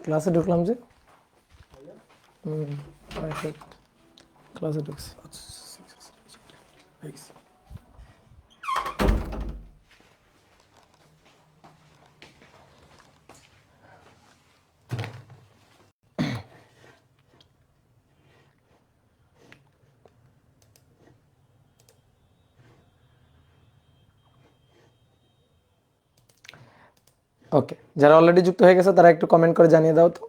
ক্লাসে ঢুকলাম যে ক্লাসে ঢুকছি। ওকে, যারা অলরেডি যুক্ত হয়ে গেছে তারা একটু কমেন্ট করে জানিয়ে দাও তো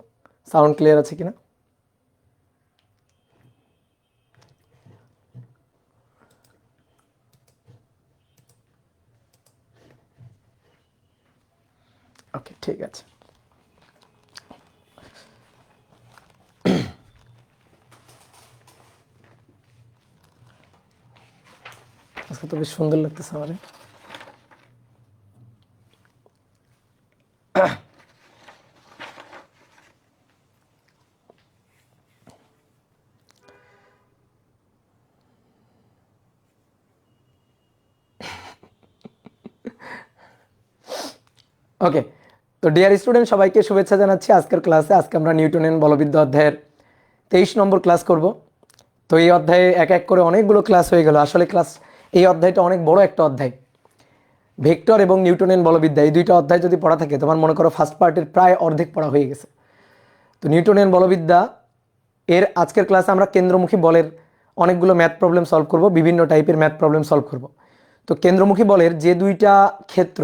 সাউন্ড ক্লিয়ার আছে কিনা। ওকে, ঠিক আছে। আজকে তো বেশ সুন্দর লাগতেছে আমার। ওকে, তো ডিয়ার স্টুডেন্ট, সবাইকে শুভেচ্ছা জানাচ্ছি আজকের ক্লাসে। আজকে আমরা নিউটনের বলবিদ্যা অধ্যায়ের 23 নম্বর ক্লাস করব। তো এই অধ্যায়ে এক এক করে অনেকগুলো ক্লাস হয়ে গেল। আসলে এই অধ্যায়টা অনেক বড় একটা অধ্যায়। ভেক্টর এবং নিউটনের বলবিদ্যা এই দুইটা অধ্যায় যদি পড়া থাকে, তোমার মনে করো ফার্স্ট পার্টের প্রায় অর্ধেক পড়া হয়ে গেছে। তো নিউটনের বলবিদ্যা এর আজকের ক্লাসে আমরা কেন্দ্রমুখী বলের অনেকগুলো ম্যাথ প্রবলেম সলভ করব, বিভিন্ন টাইপের ম্যাথ প্রবলেম সলভ করব। তো কেন্দ্রমুখী বলের যে দুইটা ক্ষেত্র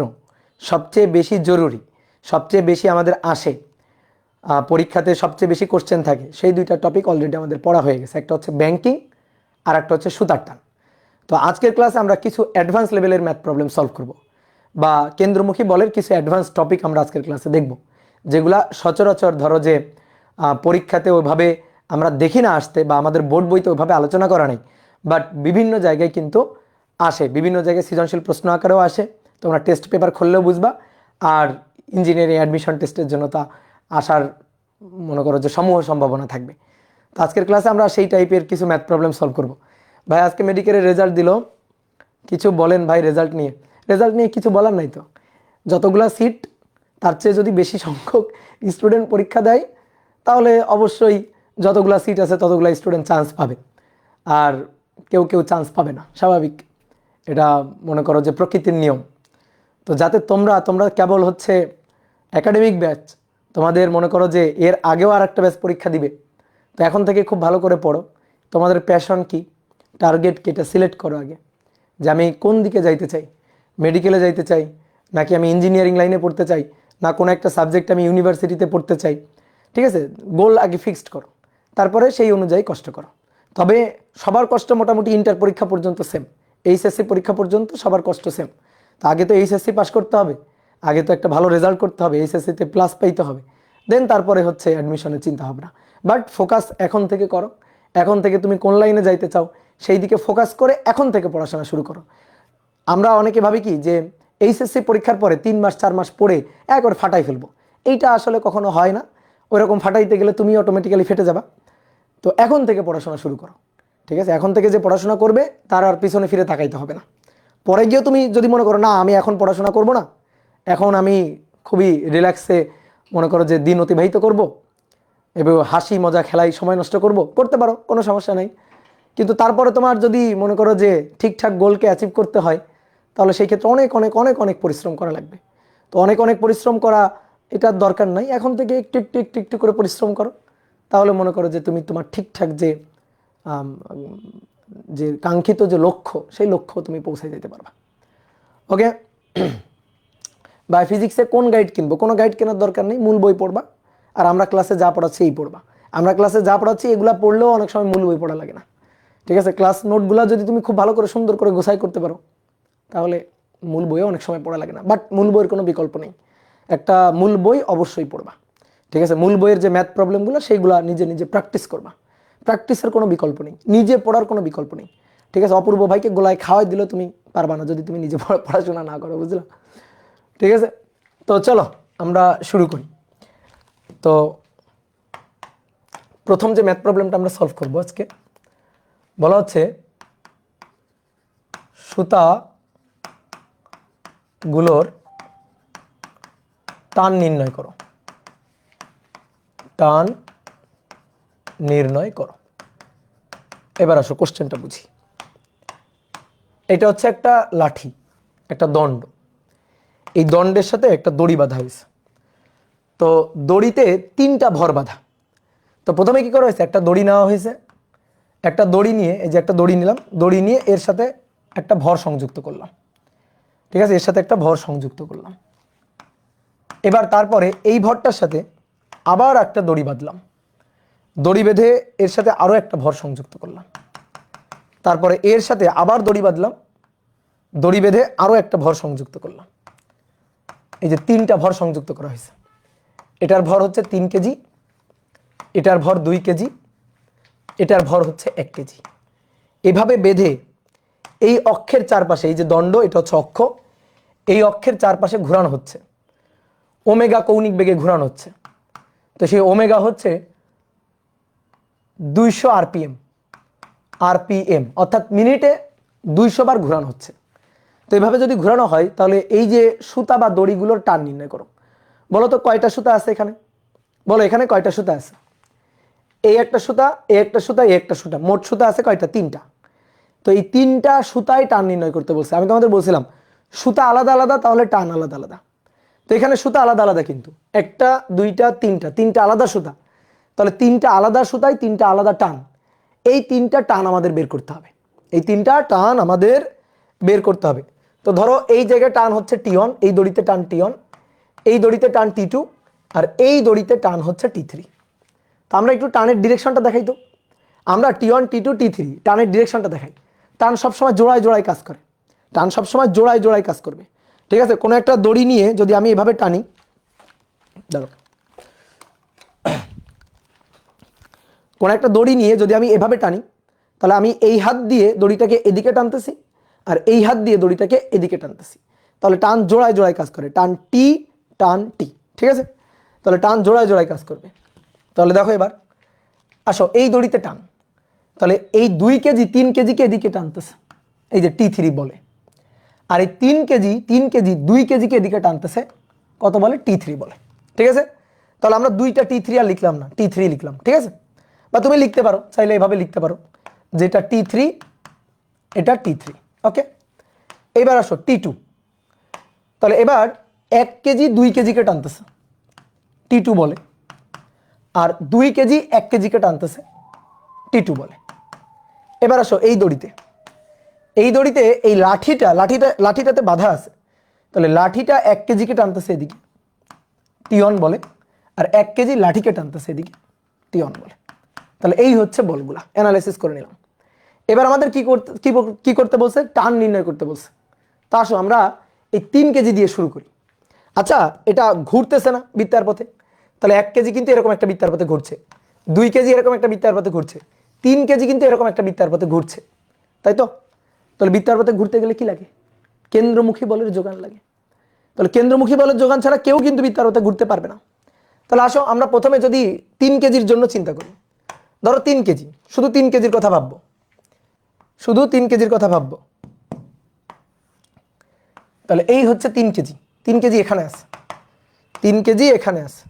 সবচেয়ে বেশি জরুরি, সবচেয়ে বেশি আমাদের আসে, পরীক্ষাতে সবচেয়ে বেশি কোশ্চেন থাকে, সেই দুইটা টপিক অলরেডি আমাদের পড়া হয়ে গেছে। একটা হচ্ছে ব্যাংকিং আর একটা হচ্ছে সুতার টান। তো আজকের ক্লাসে আমরা কিছু অ্যাডভান্স লেভেলের ম্যাথ প্রবলেম সলভ করব, বা কেন্দ্রমুখী বলের কিছু অ্যাডভান্স টপিক আমরা আজকের ক্লাসে দেখব, যেগুলা সচরাচর ধরো যে পরীক্ষাতে ওইভাবে আমরা দেখি না আসতে, বা আমাদের বোর্ড বইতে ওইভাবে আলোচনা করা নেই, বাট বিভিন্ন জায়গায় কিন্তু আসে, বিভিন্ন জায়গায় সৃজনশীল প্রশ্ন আকারেও আসে। তোমরা টেস্ট পেপার খুললেও বুঝবা। আর ইঞ্জিনিয়ারিং অ্যাডমিশন টেস্টের জন্য তা আসার মনে করো যে সমূহ সম্ভাবনা থাকবে। তো আজকের ক্লাসে আমরা সেই টাইপের কিছু ম্যাথ প্রবলেম সলভ করব। ভাই আজকে মেডিকেলের রেজাল্ট দিল, কিছু বলেন ভাই রেজাল্ট নিয়ে? রেজাল্ট নিয়ে কিছু বলার নাই তো। যতগুলা সিট তার চেয়ে যদি বেশি সংখ্যক স্টুডেন্ট পরীক্ষা দেয়, তাহলে অবশ্যই যতগুলা সিট আছে ততগুলা স্টুডেন্ট চান্স পাবে, আর কেউ কেউ চান্স পাবে না, স্বাভাবিক। এটা মনে করো যে প্রকৃতির নিয়ম। তো যাতে তোমরা কেবল হচ্ছে একাডেমিক ব্যাচ, তোমাদের মনে করো যে এর আগেও আর একটা ব্যাচ পরীক্ষা দিবে। তো এখন থেকে খুব ভালো করে পড়ো। তোমাদের প্যাশন কি, টার্গেট কি, এটা সিলেক্ট করো আগে, যে আমি কোন দিকে যাইতে চাই। মেডিকেলে যাইতে চাই, নাকি আমি ইঞ্জিনিয়ারিং লাইনে পড়তে চাই, না কোনো একটা সাবজেক্ট আমি ইউনিভার্সিটিতে পড়তে চাই। ঠিক আছে, গোল আগে ফিক্সড করো, তারপরে সেই অনুযায়ী কষ্ট করো। তবে সবার কষ্ট মোটামুটি ইন্টার পরীক্ষা পর্যন্ত সেম, এইচএসসি পরীক্ষা পর্যন্ত সবার কষ্ট সেম। তো আগে তো এইচএসসি পাস করতে হবে, আগে তো একটা ভালো রেজাল্ট করতে হবে, এইচএসসিতে প্লাস পাইতে হবে, দেন তারপরে হচ্ছে অ্যাডমিশনের চিন্তা ভাবনা। বাট ফোকাস এখন থেকে করো। এখন থেকে তুমি কোন লাইনে যাইতে চাও সেই দিকে ফোকাস করে এখন থেকে পড়াশোনা শুরু করো। আমরা অনেকে ভাবি কি যে এইচএসসি পরীক্ষার পরে 3 মাস 4 মাস পড়ে একবার ফাটাই ফেলবো। এইটা আসলে কখনো হয় না। ওইরকম ফাটাইতে গেলে তুমি অটোমেটিক্যালি ফেটে যাবা। তো এখন থেকে পড়াশোনা শুরু করো। ঠিক আছে, এখন থেকে যে পড়াশোনা করবে তার আর পিছনে ফিরে তাকাইতে হবে না। পরে গিয়েও তুমি যদি মনে করো না আমি এখন পড়াশোনা করব না, এখন আমি খুবই রিল্যাক্সে মনে করো যে দিন অতিবাহিত করব, এবং হাসি মজা খেলাই সময় নষ্ট করতে পারো, কোনো সমস্যা নেই। কিন্তু তারপরে তোমার যদি মনে করো যে ঠিকঠাক গোলকে অ্যাচিভ করতে হয়, তাহলে সেই ক্ষেত্রে অনেক অনেক অনেক অনেক পরিশ্রম করা লাগবে। তো অনেক অনেক পরিশ্রম করা এটার দরকার নাই, এখন থেকে একটু একটু একটু একটু করে পরিশ্রম করো। তাহলে মনে করো যে তুমি তোমার ঠিকঠাক যে যে কাঙ্ক্ষিত যে লক্ষ্য, সেই লক্ষ্য তুমি পৌঁছে যেতে পারবা। ওকে, বা ফিজিক্সে কোন গাইড কিনবো? কোনো গাইড কেনার দরকার নেই, মূল বই পড়বা। আর আমরা ক্লাসে যা পড়াচ্ছি এই পড়বা। আমরা ক্লাসে যা পড়াচ্ছি এগুলা পড়লেও অনেক সময় মূল বই পড়া লাগে না। ঠিক আছে, ক্লাস নোটগুলো যদি তুমি খুব ভালো করে সুন্দর করে গোছাই করতে পারো, তাহলে মূল বইও অনেক সময় পড়া লাগে না। বাট মূল বইয়ের কোনো বিকল্প নেই, একটা মূল বই অবশ্যই পড়বা। ঠিক আছে, মূল বইয়ের যে ম্যাথ প্রবলেমগুলো সেইগুলো নিজে নিজে প্র্যাকটিস করবা। প্র্যাকটিসের কোনো বিকল্প নেই, নিজে পড়ার কোনো বিকল্প নেই। ঠিক আছে, অপূর্ব ভাইকে গোলায় খাওয়াই দিলেও তুমি পারবা না যদি তুমি নিজে পড়াশোনা না করো, বুঝলা? ঠিক আছে, তো চলো আমরা শুরু করি। তো প্রথম যে ম্যাথ প্রবলেমটা আমরা সলভ করবো আজকে, বলা হচ্ছে সুতা গুলোর টান নির্ণয় করো, টান নির্ণয় করো। এবার আসো কোশ্চেনটা বুঝি। এটা হচ্ছে একটা লাঠি, একটা দণ্ড, এই দণ্ডের সাথে একটা দড়ি বাঁধা হয়েছে। তো দড়িতে 3টা ভর বাঁধা। তো প্রথমে কি করা হয়েছে, একটা দড়ি নেওয়া হয়েছে, একটা দড়ি নিয়ে, এই যে একটা দড়ি নিলাম, দড়ি নিয়ে এর সাথে একটা ভর সংযুক্ত করলাম, ঠিক আছে, এর সাথে একটা ভর সংযুক্ত করলাম। এবার তারপরে এই ভরটার সাথে আবার একটা দড়ি বাঁধলাম, দড়ি বেঁধে এর সাথে আরও একটা ভর সংযুক্ত করলাম, তারপরে এর সাথে আবার দড়ি বাঁধলাম, দড়ি বেঁধে আরও একটা ভর সংযুক্ত করলাম। এই যে 3টা ভর সংযুক্ত করা হয়েছে। এটার ভর হচ্ছে 3 কেজি, এটার ভর 2 কেজি, এটার ভর হচ্ছে 1 কেজি। এভাবে বেঁধে এই অক্ষের চারপাশে, এই যে দণ্ড, এটা হচ্ছে অক্ষ, এই অক্ষের চারপাশে ঘোরানো হচ্ছে, ওমেগা কৌণিক বেগে ঘোরানো হচ্ছে। তো সেই ওমেগা হচ্ছে 200 আরপিএম, আরপিএম অর্থাৎ মিনিটে 200 বার ঘোরানো হচ্ছে। তো এইভাবে যদি ঘোরানো হয় তাহলে এই যে সুতা বা দড়িগুলোর টান নির্ণয় করো। বলো তো কয়টা সুতা আছে এখানে, বলো এখানে কয়টা সুতা আছে? এই একটা সুতা, এই একটা সুতা, এই একটা সুতা, মোট সুতা আছে কয়টা? 3টা। তো এই 3টা সুতায় টান নির্ণয় করতে বলছে। আমি তোমাদের বলছিলাম সুতা আলাদা আলাদা, তাহলে টান আলাদা আলাদা। তো এখানে সুতা আলাদা আলাদা, কিন্তু 1টা 2টা 3টা, 3টা আলাদা সুতা, তাহলে 3টা আলাদা সুতায় 3টা আলাদা টান। এই 3টা টান আমাদের বের করতে হবে, এই 3টা টান আমাদের বের করতে হবে। তো ধরো এই জায়গায় টান হচ্ছে T1, এই দড়িতে টান T1, এই দড়িতে টান T2, আর এই দড়িতে টান হচ্ছে T3। তো আমরা একটু টানের ডিরেকশনটা দেখাই। তো আমরা T1 T2 T3 টানের ডিরেকশনটা দেখাই। টান সবসময় জোড়ায় জোড়ায় কাজ করে, টান সবসময় জোড়ায় জোড়ায় কাজ করবে, ঠিক আছে। কোনো একটা দড়ি নিয়ে যদি আমি এভাবে টানি, দেখো কোনো একটা দড়ি নিয়ে যদি আমি এভাবে টানি, তাহলে আমি এই হাত দিয়ে দড়িটাকে এদিকে টানতেছি আর এই হাত দিয়ে দড়িটাকে এদিকে টানতেছি, তাহলে টান জোড়ায় জোড়ায় কাজ করে, টান টি টান টি, ঠিক আছে। তাহলে টান জোড়ায় জোড়ায় কাজ করবে। তাহলে দেখো এবার আসো এই দড়িতে টান, তাহলে এই 2 কেজি 3 কেজিকে এদিকে টানতেছে, এই যে T3 বলে। আর এই 3 কেজি 2 কেজিকে এদিকে টানতেছে, কত বলে? T3 বলে, ঠিক আছে। তাহলে আমরা 2টা T3 আর লিখলাম না, T3 লিখলাম, ঠিক আছে। বা তুমি লিখতে পারো, চাইলে এভাবে লিখতে পারো, যেটা T3 এটা T3, ওকে। এবার আসো T2, তাহলে এবার 1 কেজি 2 কেজিকে টানতেছে, T2 বলে। আর 2 কেজি 1 কেজিকে টানতেছে, T2 বলে। এবার আসো এই দড়িতে, এই দড়িতে এই লাঠিটাতে বাধা আছে, তাহলে লাঠিটা 1 কেজিকে টানতেছে এদিকে, T1 বলে। আর 1 কেজি লাঠিকে টানতেছে এদিকে, T1 বলে। তাহলে এই হচ্ছে বলগুলা, অ্যানালাইসিস করে নিলাম। এবার আমাদের কি করতে বলছে? টান নির্ণয় করতে বলছে। তা আসো আমরা এই 3 কেজি দিয়ে শুরু করি। আচ্ছা, এটা ঘুরতেছে না বৃত্তার পথে, তাহলে 1 কেজি কিন্তু এরকম একটা বৃত্তার পথে ঘুরছে, 2 কেজি এরকম একটা বৃত্তার পথে ঘুরছে, 3 কেজি কিন্তু এরকম একটা বৃত্তার পথে ঘুরছে, তাই তো? তাহলে বৃত্তার পথে ঘুরতে গেলে কি লাগে? কেন্দ্রমুখী বলের যোগান লাগে। তাহলে কেন্দ্রমুখী বলের যোগান ছাড়া কেউ কিন্তু বৃত্তার পথে ঘুরতে পারবে না। তাহলে আসো আমরা প্রথমে যদি 3 কেজির জন্য চিন্তা করি, ধরো 3 কেজি, শুধু 3 কেজির কথা ভাববো, শুধু 3 কেজির কথা ভাববো। তাহলে এই হচ্ছে 3 কেজি, 3 কেজি এখানে আছে, 3 কেজি এখানে আছে।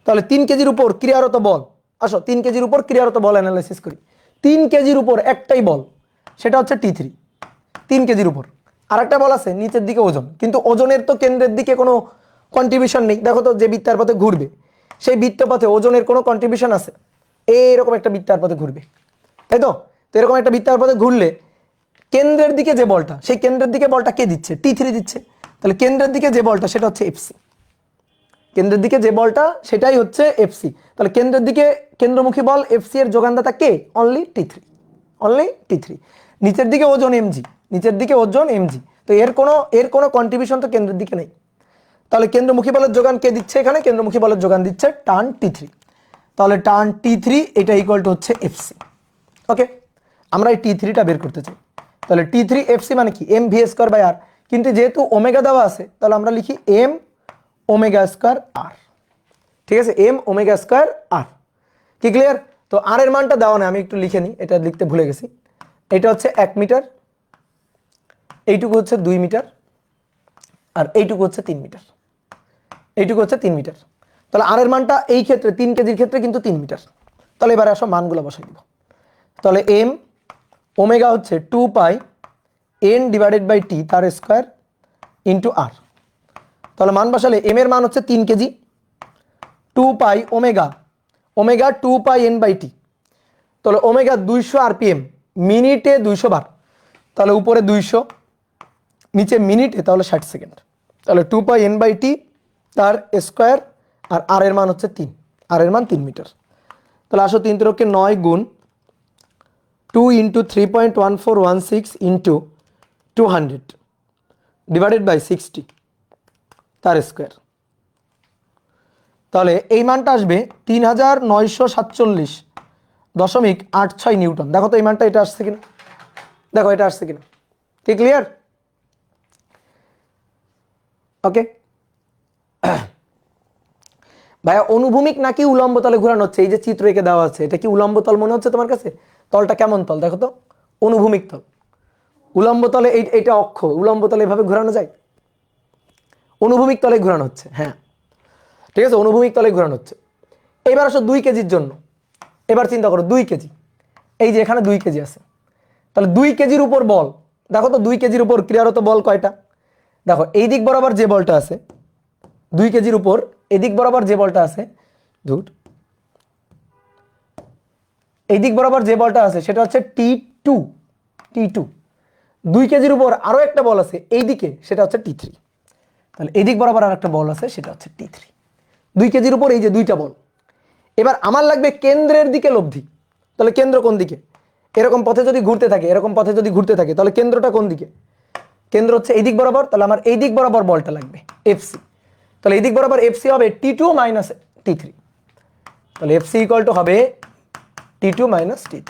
তাহলে 3 কেজির উপর ক্রিয়ারত বল, আসো 3 কেজির উপর ক্রিয়ারত বল অ্যানালাইসিস করি। 3 কেজির উপর একটাই বল, সেটা হচ্ছে T3, 3 কেজির উপর। আর একটা বল আছে নিচের দিকে ওজন, কিন্তু ওজনের তো কেন্দ্রের দিকে কোনো কন্ট্রিবিউশন নেই। দেখো তো যে বৃত্তার পথে ঘুরবে সেই বৃত্তপথে ওজনের কোনো কন্ট্রিবিউশন আছে? এইরকম একটা বৃত্তার পথে ঘুরবে, তাই তো? তো এরকম একটা বৃত্তার পথে ঘুরলে কেন্দ্রের দিকে যে বলটা, সেই কেন্দ্রের দিকে বলটা কে দিচ্ছে? T3 দিচ্ছে। তাহলে কেন্দ্রের দিকে যে বলটা সেটা হচ্ছে FC, কেন্দ্রের দিকে যে বলটা সেটাই হচ্ছে FC। তাহলে কেন্দ্রের দিকে কেন্দ্রমুখী বল FC এর যোগানদাতা কে? Only T3, only T3। নিচের দিকে ওজন mg, নিচের দিকে ওজন mg। তো এর কোনো কন্ট্রিবিউশন তো কেন্দ্রের দিকে নেই। তাহলে কেন্দ্রমুখী বলের যোগান কে দিচ্ছে এখানে? কেন্দ্রমুখী বলের যোগান দিচ্ছে টান T3। তাহলে টান T3 এটা ইকুয়াল টু হচ্ছে FC, ওকে। আমরা এই T3টা বের করতে চাই। তাহলে T3 FC মানে কি? m v square by r। কিন্তু যেহেতু ওমেগা দেওয়া আছে, তাহলে আমরা লিখি m ওমেগা স্কয়ার r, ঠিক আছে, m ওমেগা স্কয়ার r। কি ক্লিয়ার? তো r এর মানটা দেওয়া নেই, আমি একটু লিখে নিই, এটা লিখতে ভুলে গেছি। এটা হচ্ছে 1 মিটার, এইটুকু হচ্ছে 2 মিটার, আর এইটুকু হচ্ছে 3 মিটার। এইটুকু হচ্ছে 3 মিটার। তাহলে আর এর মানটা এই ক্ষেত্রে 3 কেজির ক্ষেত্রে কিন্তু 3 মিটার। তাহলে এবারে আসো মানগুলো বসাই দিব। তাহলে এম ওমেগা হচ্ছে 2 পাই এন ডিভাইডেড বাই টি তার স্কোয়ার ইন্টু আর। তাহলে মান বসালে এম এর মান হচ্ছে 3 kg, 2 pi omega, omega 2 pi N by T. তাহলে ওমেগা 200 আরপিএম, মিনিটে 200 বার, তাহলে উপরে 200, নিচে মিনিটে, তাহলে 60 সেকেন্ড। তাহলে 2 পাই এন বাই টি তার স্কোয়ার, আর আর এর মান হচ্ছে 3, আর এর মান 3 মিটার। তাহলে আসো 3 3 9 গুণ 2 ইন্টু 3.1416 ইন্টু 200 ডিভাইডেড বাই 60 তার স্কোয়ার। তাহলে এই মানটা আসবে 3947.86 নিউটন। দেখো তো এই মানটা এটা আসছে কিনা, দেখো এটা আসছে কিনা, কি ক্লিয়ার? ওকে ভাইয়া, অনুভূমিক নাকি উলম্ব তলে ঘোরানো হচ্ছে? এই যে চিত্র এঁকে দেওয়া আছে, এটা কি উলম্ব তল মনে হচ্ছে তোমার কাছে? তলটা কেমন তল দেখো তো, অনুভূমিক তল। উলম্ব তলে এইটা অক্ষ, উলম্ব তলে এভাবে ঘোরানো যায়? অনুভূমিক তলে ঘোরানো হচ্ছে, হ্যাঁ ঠিক আছে, অনুভূমিক তলে ঘোরানো হচ্ছে। এবার আসো 2 কেজির জন্য। এবার চিন্তা করো 2 কেজি, এই যে এখানে 2 কেজি আছে, তাহলে 2 কেজির উপর বল, দেখো তো 2 কেজির উপর ক্রিয়ারত বল কয়টা? দেখো এই দিক বরাবর যে বলটা আছে 2 কেজির উপর, এদিক বরাবর যে বলটা আছে, ধুর, এই দিক বরাবর যে বলটা আছে সেটা হচ্ছে T2, T2। 2 কেজির উপর আরো একটা বল আছে এই দিকে, সেটা হচ্ছে T3। তাহলে এই দিক বরাবর আর একটা বল আছে, সেটা হচ্ছে T3। 2 কেজির উপর এই যে দুইটা বল। এবার আমার লাগবে কেন্দ্রের দিকে লব্ধি। তাহলে কেন্দ্র কোন দিকে? এরকম পথে যদি ঘুরতে থাকে, এরকম পথে যদি ঘুরতে থাকে, তাহলে কেন্দ্রটা কোন দিকে? কেন্দ্র হচ্ছে এই দিক বরাবর, তাহলে আমার এই দিক বরাবর বলটা লাগবে এফসি। তাহলে এই দিক বরাবর এফসি হবে T2 মাইনাস T3। তাহলে এফসি ইকুয়াল টু হবে T2 মাইনাস T3।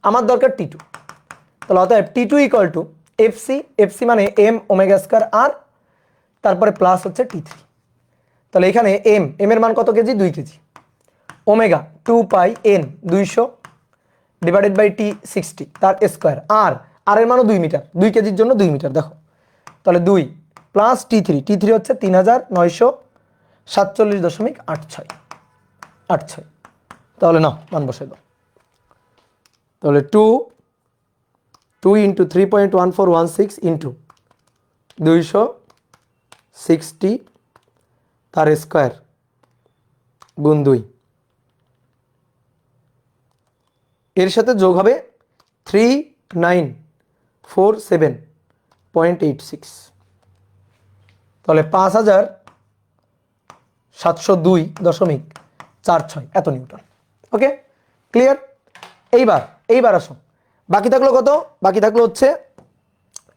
আমার দরকার T2। তাহলে অতএব T2 equal to FC, FC মানে এম ওমেগা স্কয়ার আর, তারপরে প্লাস হচ্ছে T3। তাহলে এখানে এম, এম এর মান কত kg? 2 kg, omega 2 pi N 200 divided by T 60 তার স্কোয়ার, আর আর এর মানও 2 মিটার, 2 কেজির জন্য 2 মিটার। দেখো তাহলে 2 প্লাস T3, T3 হচ্ছে 3947.86। তাহলে না মান বসাই দাও। তাহলে 2 ইন্টু 3.1416 ইন্টু 260 তার স্কোয়ার গুণ 2, এর সাথে যোগ হবে 3947.86। তাহলে 5702.46 এত নিউটন। Okay clear? এইবার আসো, বাকি থাকলো কত? বাকি থাকলো হচ্ছে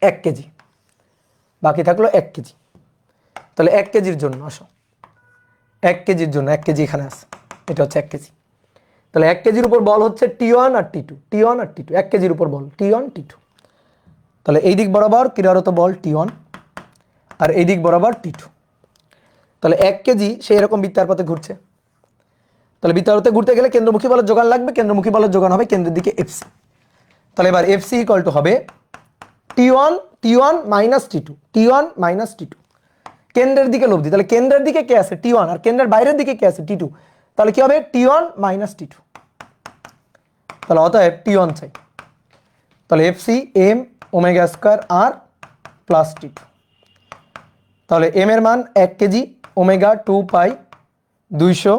1 কেজি, বাকি থাকলো 1 কেজি। তাহলে 1 কেজির জন্য আসো, 1 কেজির জন্য 1 কেজি এখানে আছে, এটা হচ্ছে 1 কেজি। তাহলে 1 কেজির উপর বল হচ্ছে T1 আর T2, T1 আর T2, 1 কেজির উপর বল T1 T2। তাহলে এই দিক বরাবর ক্রিয়ারত বল T1 আর এই দিক বরাবর T2। তাহলে 1 কেজি সেই এরকম বৃত্তাকার পথে ঘুরছে। তাহলে বৃত্তাকার পথে ঘুরতে গেলে কেন্দ্রমুখী বলের যোগান লাগবে, কেন্দ্রমুখী বলের যোগান হবে কেন্দ্রের দিকে এফসি। তাহলে এবার এফসি ইকুয়াল টু হবে T1 minus T2, T1 minus T2, কেন্দ্রের দিকে লব্ধি। তাহলে কেন্দ্রের দিকে কে আছে? T1, আর কেন্দ্রের বাইরের দিকে কে আছে? T2। তাহলে কি হবে? T1 minus T2। তাহলে অতএব T1 চাই। তাহলে FC M omega square R plus T2। তাহলে এম এর মান 1 কেজি, ওমেগা 2 পাই 200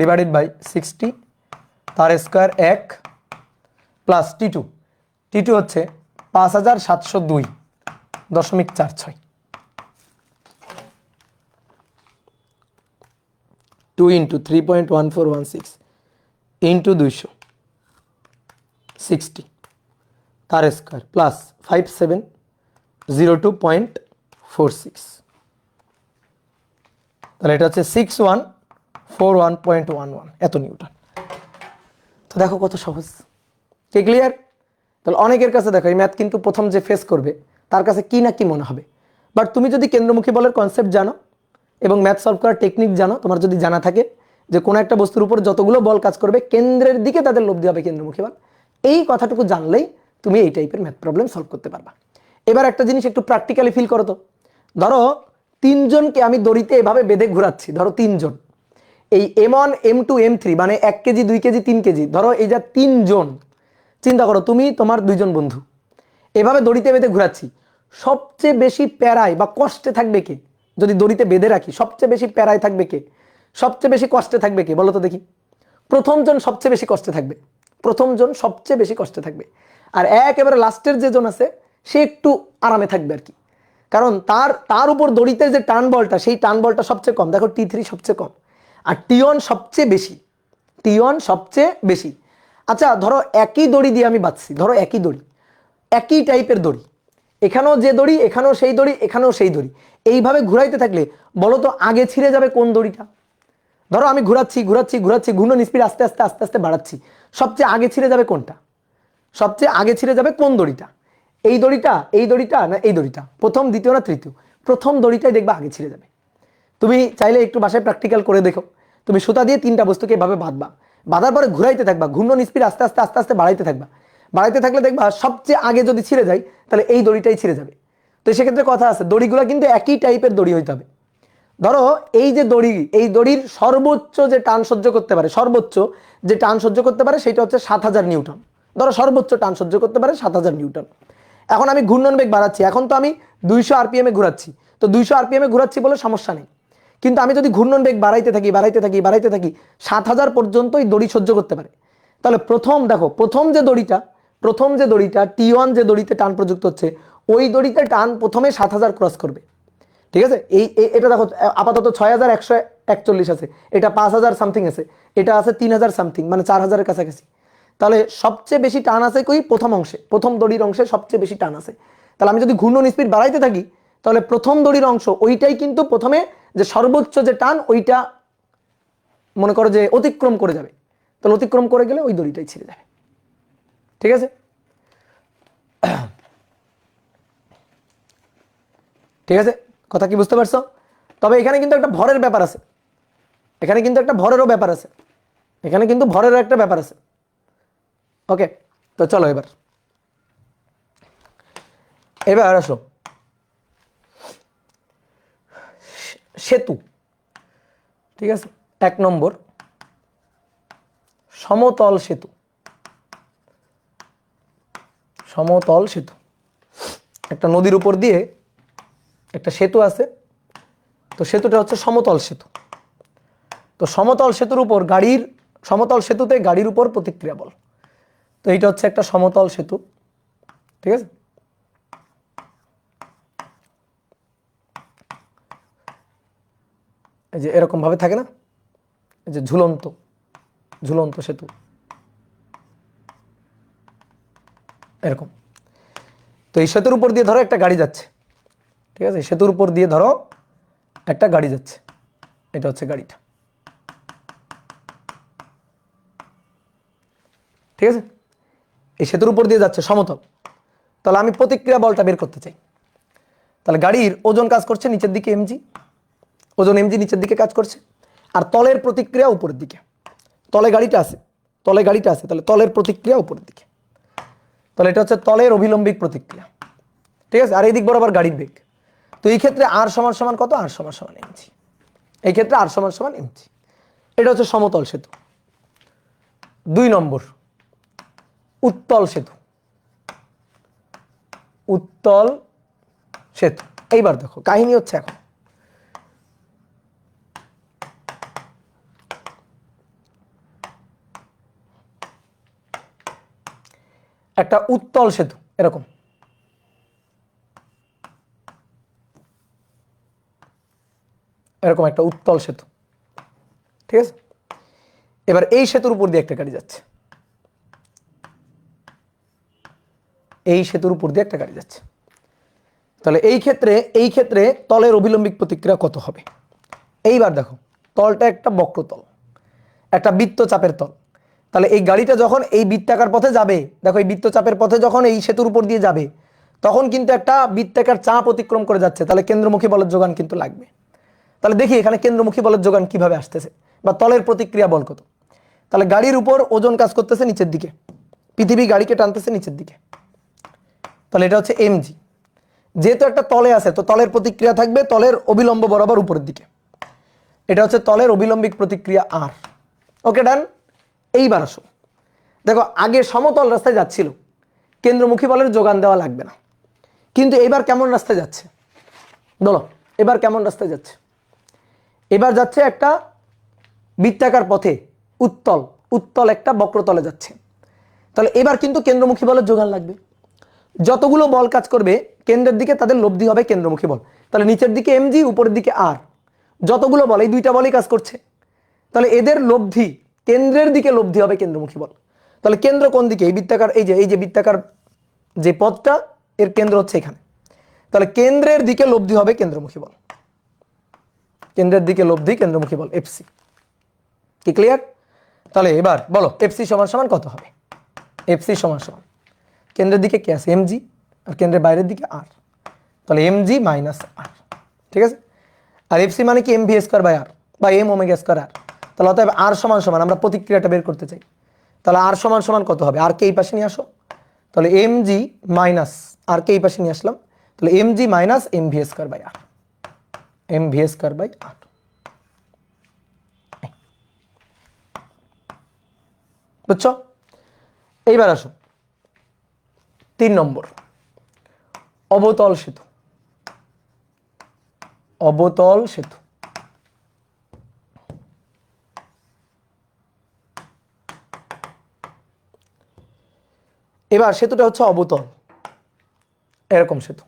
ডিভাইডেড বাই 60 তার স্কয়ার 1 প্লাস T2 হচ্ছে 5702.46। 2 ইন্টু 3.1416 ইন্টু 260 তার স্কোয়ার প্লাস 5702.46। তাহলে এটা হচ্ছে 6141.11 এত নিউটন। তো দেখো কত সহজ, কি ক্লিয়ার? তাহলে অনেকের কাছে দেখো এই ম্যাথ কিন্তু প্রথম যে ফেস করবে তার কাছে কি না কি মনে হবে, বাট তুমি যদি কেন্দ্রমুখী বলের কনসেপ্ট জানো এবং ম্যাথ সলভ করার টেকনিক জানো, তোমার যদি জানা থাকে যে কোনো একটা বস্তুর উপর যতগুলো বল কাজ করবে কেন্দ্রের দিকে তাদের লব্ধি হবে কেন্দ্রমুখী বল, এই কথাটুকু জানলেই তুমি এই টাইপের ম্যাথ প্রবলেম সলভ করতে পারবা। এবার একটা জিনিস একটু প্র্যাকটিক্যালি ফিল করো তো, ধরো তিনজনকে আমি দড়িতে এভাবে বেঁধে ঘোরাচ্ছি, ধরো তিনজন, এই M1 M2 M3 মানে 1 কেজি 2 কেজি 3 কেজি, ধরো এই যা তিনজন, চিন্তা করো তুমি তোমার দুইজন বন্ধু এভাবে দড়িতে বেঁধে ঘোরাচ্ছি, সবচেয়ে বেশি প্যারায় বা কষ্টে থাকবে কে? যদি দড়িতে বেঁধে রাখি সবচেয়ে বেশি প্যারায় থাকবে কে, সবচেয়ে বেশি কষ্টে থাকবে কে বলো তো দেখি? প্রথমজন সবচেয়ে বেশি কষ্টে থাকবে, প্রথমজন সবচেয়ে বেশি কষ্টে থাকবে। আর একেবারে লাস্টের যে জন আছে সে একটু আরামে থাকবে আর কি, কারণ তার তার উপর দড়িতে যে টান বলটা, সেই টান বলটা সবচেয়ে কম, দেখো T3 সবচেয়ে কম আর T1 সবচেয়ে বেশি, T1 সবচেয়ে বেশি। আচ্ছা ধরো একই দড়ি দিয়ে আমি বাঁধছি, ধরো একই দড়ি, একই টাইপের দড়ি, এখানেও যে দড়ি এখানেও সেই দড়ি এখানেও সেই দড়ি, এইভাবে ঘুরাইতে থাকলে বলো তো আগে ছিঁড়ে যাবে কোন দড়িটা? ধরো আমি ঘুরাচ্ছি ঘুরাচ্ছি ঘুরাচ্ছি, ঘূর্ণন স্পিড আস্তে আস্তে আস্তে আস্তে বাড়াচ্ছি, সবচেয়ে আগে ছিঁড়ে যাবে কোনটা? সবচেয়ে আগে ছিঁড়ে যাবে কোন দড়িটা? এই দড়িটা, এই দড়িটা, না এই দড়িটা? প্রথম, দ্বিতীয় না তৃতীয়? প্রথম দড়িটাই দেখবা আগে ছিঁড়ে যাবে। তুমি চাইলে একটু বাসায় প্র্যাকটিক্যাল করে দেখো, তুমি সুতা দিয়ে 3টা বস্তুকে এভাবে বাঁধবা, বাঁধার পরে ঘুরাইতে থাকবা, ঘূর্ণন স্পিড আস্তে আস্তে আস্তে আস্তে বাড়াইতে থাকবা, বাড়াইতে থাকলে দেখবা সবচেয়ে আগে যদি ছিঁড়ে যায় তাহলে এই দড়িটাই ছিঁড়ে যাবে। তো সেক্ষেত্রে কথা আছে, দড়িগুলো কিন্তু একই টাইপের দড়ি হইতে হবে। ধরো এই যে দড়ি, এই দড়ির সর্বোচ্চ যে টান সহ্য করতে পারে, সর্বোচ্চ যে টান সহ্য করতে পারে সেটা হচ্ছে 7000 নিউটন। ধরো সর্বোচ্চ টান সহ্য করতে পারে 7000 নিউটন। এখন আমি ঘূর্ণন বেগ বাড়াচ্ছি, এখন তো আমি 200 আরপিএম এ ঘুরাচ্ছি, তো 200 আরপিএম এ ঘুরাচ্ছি বলে সমস্যা নেই, কিন্তু আমি যদি ঘূর্ণন বেগ বাড়াইতে থাকি বাড়াইতে থাকি বাড়াইতে থাকি 7000 পর্যন্ত এই দড়ি সহ্য করতে পারে, তাহলে প্রথম দেখো প্রথম যে দড়িটা, প্রথম যে দড়িটা T1 যে দড়িতে টান প্রযুক্ত হচ্ছে, ওই দড়িতে টান প্রথমে 7000 ক্রস করবে, ঠিক আছে? এটা দেখো আপাতত 6141 আছে, এটা 5000 সামথিং আছে, এটা আছে 3000 সামথিং, মানে 4000-এর কাছাকাছি। তাহলে সবচেয়ে বেশি টান আছে কই? প্রথম অংশে, প্রথম দড়ির অংশে সবচেয়ে বেশি টান আছে। তাহলে আমি যদি ঘূর্ণন স্পিড বাড়াইতে থাকি তাহলে প্রথম দড়ির অংশ ওইটাই কিন্তু প্রথমে যে সর্বোচ্চ যে টান ওইটা মনে করো যে অতিক্রম করে যাবে, তাহলে অতিক্রম করে গেলে ওই দড়িটাই ছিঁড়ে যাবে, ঠিক আছে? ঠিক আছে, কথা কি বুঝতে পারছো? তবে এখানে কিন্তু একটা ভরের ব্যাপার আছে, এখানে কিন্তু একটা ভরেরও ব্যাপার আছে, এখানে কিন্তু ভরেরও একটা ব্যাপার আছে। ওকে, তো চলো এবার এবার আসো সেতু, ঠিক আছে? 1 নম্বর সমতল সেতু, সমতল সেতু, একটা নদীর উপর দিয়ে একটা সেতু আছে, তো সেতুটা হচ্ছে সমতল সেতু। তো সমতল সেতুর উপর গাড়ির, সমতল সেতুতে গাড়ির উপর প্রতিক্রিয়া বল, তো এইটা হচ্ছে একটা সমতল সেতু, ঠিক আছে? এই যে এরকম ভাবে থাকে না, এই যে ঝুলন্ত, ঝুলন্ত সেতু এরকম। তো এই সেতুর উপর দিয়ে ধরো একটা গাড়ি যাচ্ছে, ঠিক আছে? সেতুর উপর দিয়ে ধরো একটা গাড়ি যাচ্ছে, এটা হচ্ছে গাড়িটা, ঠিক আছে? এই সেতুর উপর দিয়ে যাচ্ছে সমতল, তাহলে আমি প্রতিক্রিয়া বলটা বের করতে চাই। তাহলে গাড়ির ওজন কাজ করছে নিচের দিকে mg, ওজন mg নিচের দিকে কাজ করছে, আর তলের প্রতিক্রিয়া উপরের দিকে, তলে গাড়িটা আছে, তলে গাড়িটা আছে, তাহলে তলের প্রতিক্রিয়া উপরের দিকে, তাহলে এটা হচ্ছে তলের অভিলম্বিক প্রতিক্রিয়া, ঠিক আছে? আর এই দিক বরাবর গাড়ির বেগ। তো এই ক্ষেত্রে r সমান সমান কত? r সমান সমান mg, এই ক্ষেত্রে r সমান সমান mg। এটা হচ্ছে সমতল সেতু। 2 নম্বর উত্তল সেতু, উত্তল সেতু। এইবার দেখো কাহিনী হচ্ছে এখন একটা উত্তল সেতু এরকম, এরকম একটা উত্তল সেতু, ঠিক আছে? এবার এই সেতুর উপর দিয়ে একটা গাড়ি যাচ্ছে, এই সেতুর উপর দিয়ে একটা গাড়ি যাচ্ছে, তাহলে এই ক্ষেত্রে, এই ক্ষেত্রে তলের অভিলম্বিক প্রতিক্রিয়া কত হবে? এইবার দেখো তলটা একটা বক্রতল, একটা বৃত্তচাপের তল, তাহলে এই গাড়িটা যখন এই বৃত্তাকার পথে যাবে, দেখো এই বৃত্তচাপের পথে যখন এই সেতুর উপর দিয়ে যাবে তখন কিন্তু একটা বৃত্তাকার চাপ অতিক্রম করে যাচ্ছে, তাহলে কেন্দ্রমুখী বলের যোগান কিন্তু লাগবে। তাহলে দেখি এখানে কেন্দ্রমুখী বলের যোগান কিভাবে আসতেছে বা তলের প্রতিক্রিয়া বল কত। তাহলে গাড়ির উপর ওজন কাজ করতেছে নিচের দিকে, পৃথিবী গাড়িকে টানতেছে নিচের দিকে, তাহলে এটা হচ্ছে mg। যেহেতু একটা তলে আছে তো তলের প্রতিক্রিয়া থাকবে তলের অবিলম্ব বরাবর উপরের দিকে, এটা হচ্ছে তলের অবিলম্বিক প্রতিক্রিয়া আর। ওকে ডান। এইবার আসো, দেখো আগে সমতল রাস্তায় যাচ্ছিল, কেন্দ্রমুখী বলের যোগান দেওয়া লাগবে না, কিন্তু এবার কেমন রাস্তায় যাচ্ছে বলো, এবার কেমন রাস্তায় যাচ্ছে? এবার যাচ্ছে একটা বৃত্তাকার পথে, উত্তল উত্তল একটা বক্রতলে যাচ্ছে, তাহলে এবার কিন্তু কেন্দ্রমুখী বলের যোগান লাগবে। যতগুলো বল কাজ করবে কেন্দ্রের দিকে তাদের লব্ধি হবে কেন্দ্রমুখী বল, তাহলে নিচের দিকে এমজি উপরের দিকে আর, যতগুলো বল এই দুইটা বলই কাজ করছে, তাহলে এদের লব্ধি কেন্দ্রের দিকে লব্ধি হবে কেন্দ্রমুখী বল। তাহলে কেন্দ্র কোন দিকে? এই বৃত্তাকার, এই যে বৃত্তাকার যে পথটা এর কেন্দ্র হচ্ছে এখানে, তাহলে কেন্দ্রের দিকে লব্ধি হবে কেন্দ্রমুখী বল, কেন্দ্রের দিকে লব্ধি কেন্দ্রমুখী বল এফসি। কি ক্লিয়ার? তাহলে এবার বলো এফসি সমান সমান কত হবে? এফসি সমান সমান কেন্দ্রের দিকে কে আছে? এমজি, আর কেন্দ্রের বাইরের দিকে আর, তাহলে এমজি মাইনাস আর। ঠিক আছে? আর এফসি মানে কি? M V square by R বা এম ওমেগা স্কোয়ার আর। তাহলে অতএব আর সমান সমান আমরা প্রতিক্রিয়াটা বের করতে চাই, তাহলে আর সমান সমান কত হবে? আর কে এই পাশে নিয়ে আসো, তাহলে এমজি মাইনাস আর কে এই পাশে নিয়ে আসলাম, তাহলে MG minus M V square by R, M V square by R. বুঝছো? এইবার আসো 3 নম্বর, অবতল সেতু। অবতল সেতু, এবার সেতুটা হচ্ছে অবতল, এরকম সেতু,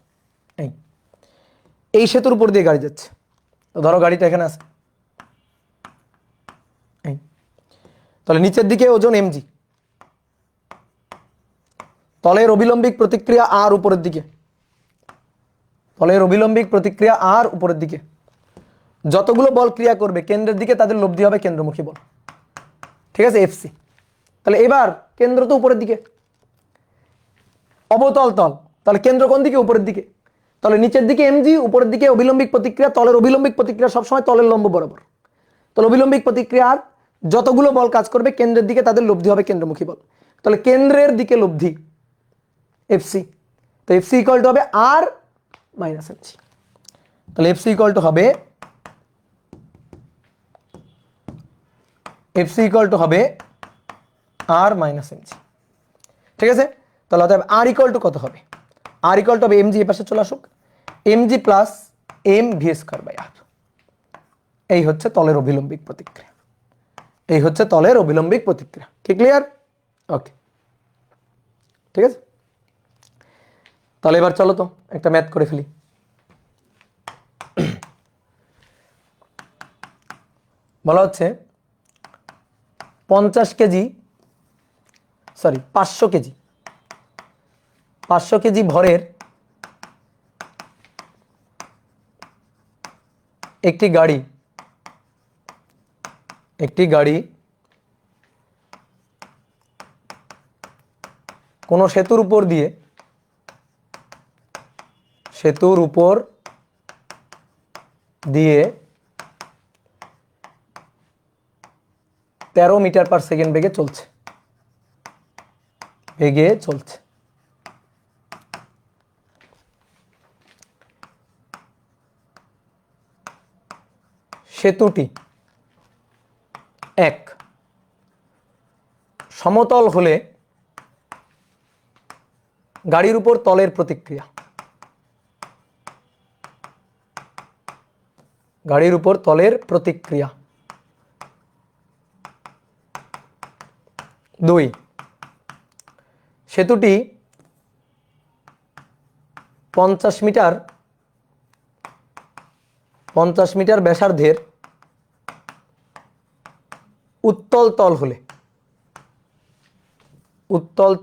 এই সেতুর উপর দিয়ে গাড়ি যাচ্ছে, তো ধরো গাড়িটা এখানে আছে, তাহলে নিচের দিকে ওজন এমজি, তলের অবিলম্বিক প্রতিক্রিয়া আর উপরের দিকে, তলের অবিলম্বিক প্রতিক্রিয়া আর উপরের দিকে, যতগুলো বল ক্রিয়া করবে কেন্দ্রের দিকে তাদের লব্ধি হবে কেন্দ্রমুখী বল। ঠিক আছে? এফসি। তাহলে এবার কেন্দ্র তো উপরের দিকে, অবতল তল, তাহলে কেন্দ্র কোন দিকে? উপরের দিকে, তাহলে নিচের দিকে এমজি, উপরের দিকে অবিলম্বিক প্রতিক্রিয়া, তলের অবিলম্বিক প্রতিক্রিয়া সবসময় তলের লম্ব বরাবর, তাহলে অবিলম্বিক প্রতিক্রিয়া আর, যতগুলো বল কাজ করবে কেন্দ্রের দিকে তাদের লব্ধি হবে কেন্দ্রমুখী বল, তাহলে কেন্দ্রের দিকে লব্ধি এফসি, তো এফসি ইকুয়াল টু হবে আর মাইনাস এমজি, তাহলে এফসি ইকুয়াল টু হবে, এফসি ইকুয়াল টু হবে আর মাইনাস এমজি। ঠিক আছে? তাহলে অতএব আর ইকুয়াল টু কত হবে? আর ইকুয়াল টু হবে এমজি, এ পাশে চলে আসুক, MG plus M V square by R. এই হচ্ছে তলের অবিলম্বিক প্রতিক্রিয়া, এই হচ্ছে তলের অবিলম্বিক প্রতিক্রিয়া। কি ক্লিয়ার? ওকে, ঠিক আছে। তাহলে এবার চলো তো একটা ম্যাথ করে ফেলি। বলা হচ্ছে 50 কেজি, সরি 500 কেজি, 500 কেজি ভরের একটি গাড়ি, কোনো সেতুর উপর দিয়ে 13 মিটার পার সেকেন্ড বেগে চলছে, সেতুটি 1 সমতল হলে গাড়ির উপর তলের প্রতিক্রিয়া, 2 সেতুটি 50 মিটার ব্যাসার্ধের উত্তল